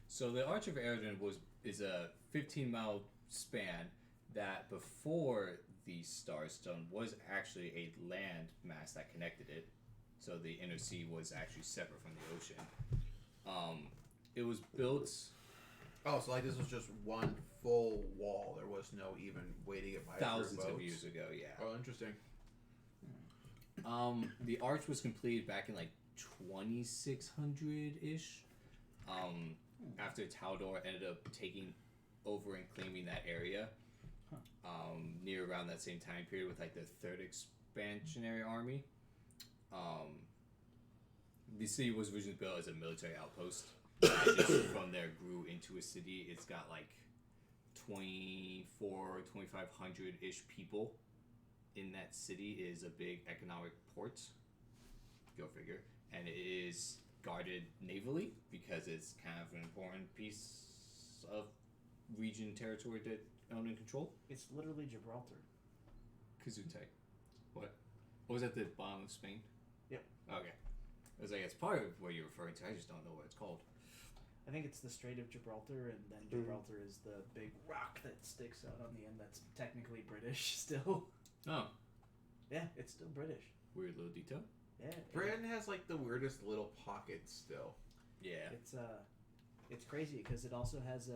So the Arch of Eridan is a 15-mile span that before the Starstone was actually a land mass that connected it. So the inner sea was actually separate from the ocean. It was built. Oh, so like this was just one full wall. There was no even way to get by Thousands for of boats. years ago, yeah. Oh, interesting. The arch was completed back in like 2600-ish. After Taldor ended up taking over and claiming that area. Near around that same time period with like the third expansionary army. The city was originally built as a military outpost. It just from there grew into a city. It's got like 2,500-ish people in that city. It is a big economic port. Go figure. And it is guarded navally because it's kind of an important piece of region territory to own and control. It's literally Gibraltar. Kazute. What? Was that the bottom of Spain? Yep. Okay. I was like, it's part of what you're referring to. I just don't know what it's called. I think it's the Strait of Gibraltar, and then Gibraltar is the big rock that sticks out on the end that's technically British still. Oh, Yeah, it's still British. weird little detail. Yeah. Britain has like the weirdest little pockets still. Yeah. It's crazy because it also has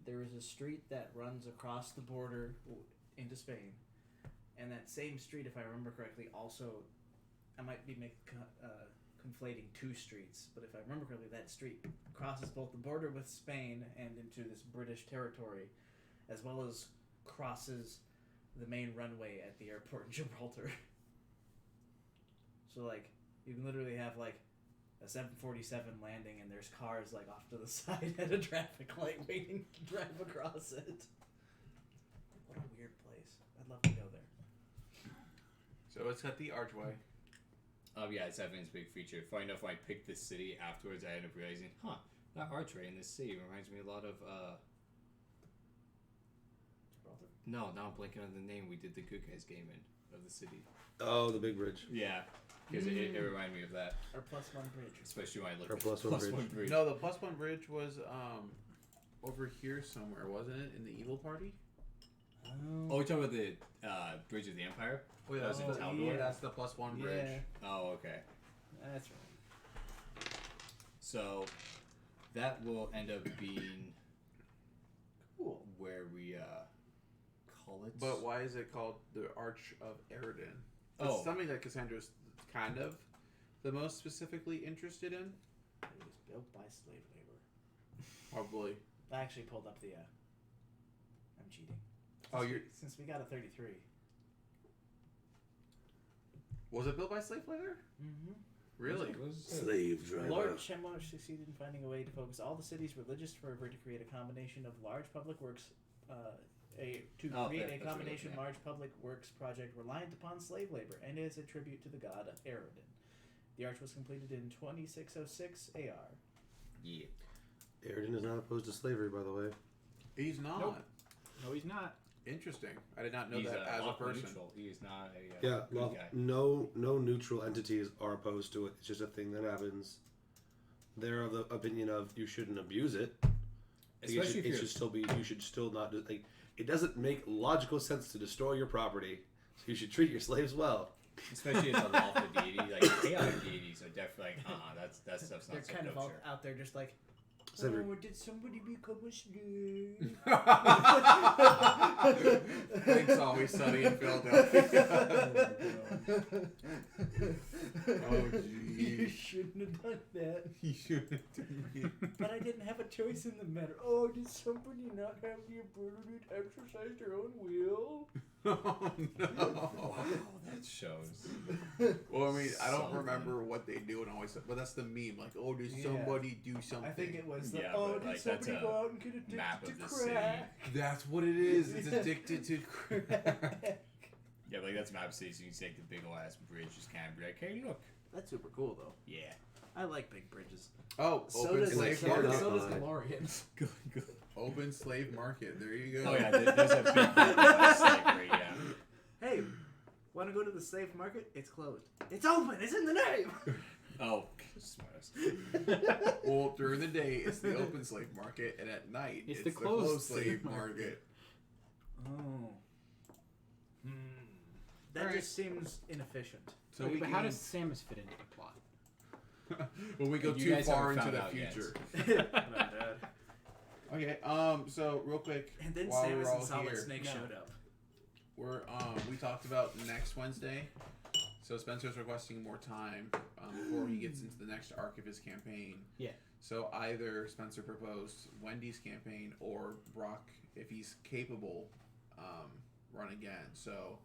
there is a street that runs across the border into Spain, and that same street, if I remember correctly, also I might be conflating two streets, but if I remember correctly, that street crosses both the border with Spain and into this British territory, as well as crosses the main runway at the airport in Gibraltar. So like you can literally have like a 747 landing and there's cars like off to the side at a traffic light waiting to drive across it. What a weird place. I'd love to go there. So it's got the archway. Yeah, it's definitely a big feature. Funny enough, when I picked this city afterwards, I ended up realizing, that archway in this city reminds me a lot of, Gibraltar? no, now I'm blanking on the name we did the Good Guys game in, of the city. Oh, the big bridge. Yeah, because it reminded me of that. Or +1 bridge. Especially when I looked Or at +1 bridge. No, the +1 bridge was over here somewhere, wasn't it? In the Evil Party? Oh, we're talking about the Bridge of the Empire? Oh, yeah, That was in Taldor? yeah. That's the +1 bridge. Yeah, Oh, okay. that's right. So, that will end up being Cool. where we call it. But why is it called the Arch of Eridan? It's Oh. something that Cassandra's kind of the most specifically interested in. It was built by slave labor. Probably. I actually pulled up the. I'm cheating. Oh, you're. Since we got a 33. Was it built by slave labor? Mm-hmm. Really? Slave driver. Lord Chemosh succeeded in finding a way to focus all the city's religious fervor to create a combination of large public works, create a that's combination what large public works project reliant upon slave labor, and is a tribute to the god Eridan. The arch was completed in 2606 AR. Yeah. Eridan is not opposed to slavery, by the way. He's not. Nope. No, he's not. Interesting. I did not know He's that as a lawful person. neutral. He is not a Yeah, good well, guy. no neutral entities are opposed to it. It's just a thing that happens. They're of the opinion of you shouldn't abuse it. Especially if it you're should still be. You should still not. Like, it doesn't make logical sense to destroy your property. So you should treat your slaves well. especially as a lawful deity. Like chaotic deities are definitely like, that stuff's They're not so kind of all kosher. out there just like, did somebody become a slave? It's always sunny in Philadelphia. Oh, You geez. shouldn't have done that. You shouldn't have done it. But I didn't have a choice in the matter. Oh, did somebody not have the ability to exercise their own will? Oh, no. Wow, that shows. Well, I mean, I don't So remember what they do and always, but that's the meme. Like, oh, did Yeah. somebody do something? I think it was the, Yeah, oh, but, did like, that's somebody a go out and get addicted map to of the city. crack? That's what it is. It's addicted to crack. Yeah, like that's map city, so you can take the big ol' ass bridge, just kind of be like, hey, look. That's super cool, though. Yeah. I like big bridges. Oh, So open does, slave so market. does- so does Fine. DeLoreans. Open slave market. There you go. Oh yeah, there's a big slavery, yeah. Hey, want to go to the slave market? It's closed. It's open. It's in the name. Oh, smartest. Well, during the day it's the open slave market, and at night It's it's the the closed closed slave slave market. Oh. That Alright. just seems inefficient. So Wait, we but can how does Samus fit into the plot? when we go You too guys far haven't into found the out yet. future. Okay. So real quick, And then while we're Samus all and Solid here, Snake No. showed up. we're we talked about next Wednesday. So Spencer's requesting more time before he gets into the next arc of his campaign. Yeah. So either Spencer proposed Wendy's campaign or Brock, if he's capable, run again. So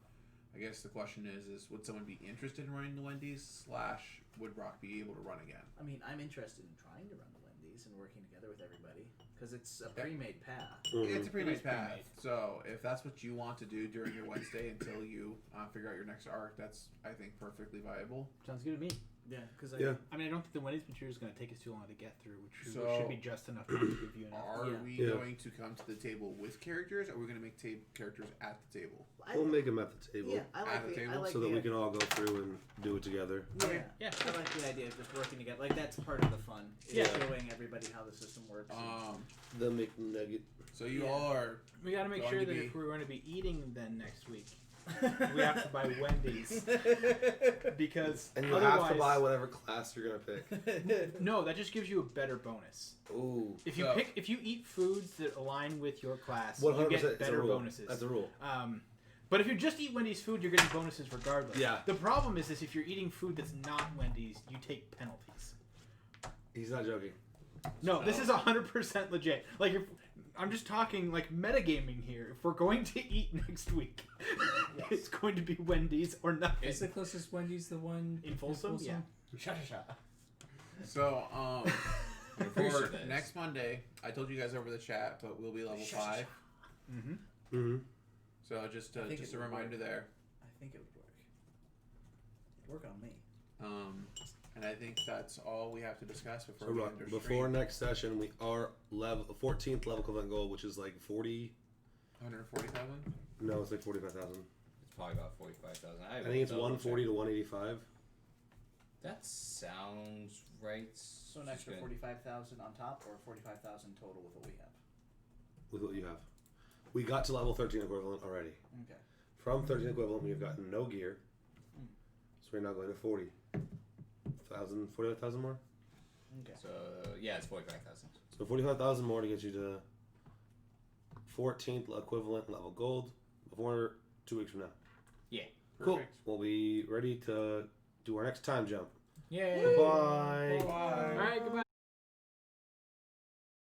I guess the question is would someone be interested in running the Wendy's / would Brock be able to run again? I mean, I'm interested in trying to run the Wendy's and working together with everybody because it's a pre-made path. It's a Mhm. pretty It nice is path. pre-made. So if that's what you want to do during your Wednesday until you figure out your next arc, that's I think perfectly viable. Sounds good to me. Yeah, because Yeah. I mean, I don't think the Wendy's material is going to take us too long to get through, which So- should be just enough time to give you enough. Are Yeah. we Yeah. going to come to the table with characters, or are we going to make characters at the table? We'll make them at the table Yeah, I like At the the, I table like so that the we can all go through and do it together. Yeah, Yeah. I like the idea of just working together. Like that's part of the fun. Is Yeah. showing everybody how the system works. The McNugget. So you Yeah. all are We got to make Going sure to that be- if we're going to be eating then next week, we have to buy Wendy's because And you otherwise, have to buy whatever class you're gonna pick. no, that just gives you a better bonus. Ooh. If you So- if you eat foods that align with your class, 100%. you get It's a better rule. bonuses. That's a rule. But if you just eat Wendy's food, you're getting bonuses regardless. Yeah. The problem is if you're eating food that's not Wendy's, you take penalties. He's not joking. No, this is 100% legit. Like, I'm just talking like metagaming here. If we're going to eat next week, it's going to be Wendy's or nothing. Is the closest Wendy's the one In Folsom? Yeah. so pretty sure for that is. next Monday. I told you guys over the chat, but we'll be level 5. Mm-hmm. Mm-hmm. So just I think just it a would reminder work. there. I think it would work. Work on me. And I think that's all we have to discuss before So we Rock, end our before stream. next session, we are 14th level equivalent goal, which is like 40. 140,000. No, it's like 45,000. It's probably about 45,000. I think it's 140 to 185 That sounds right. So an extra 45,000 on top, or 45,000 total with what we have. with what you have. We got to level 13 equivalent already. Okay. From 13 equivalent, we've gotten no gear. So we're now going to 45,000 more. Okay. So yeah, it's 45,000. So 45,000 more to get you to 14th equivalent level gold before 2 weeks from now. Yeah. Cool. Perfect. We'll be ready to do our next time jump. Yay. Goodbye. Bye. All right, goodbye.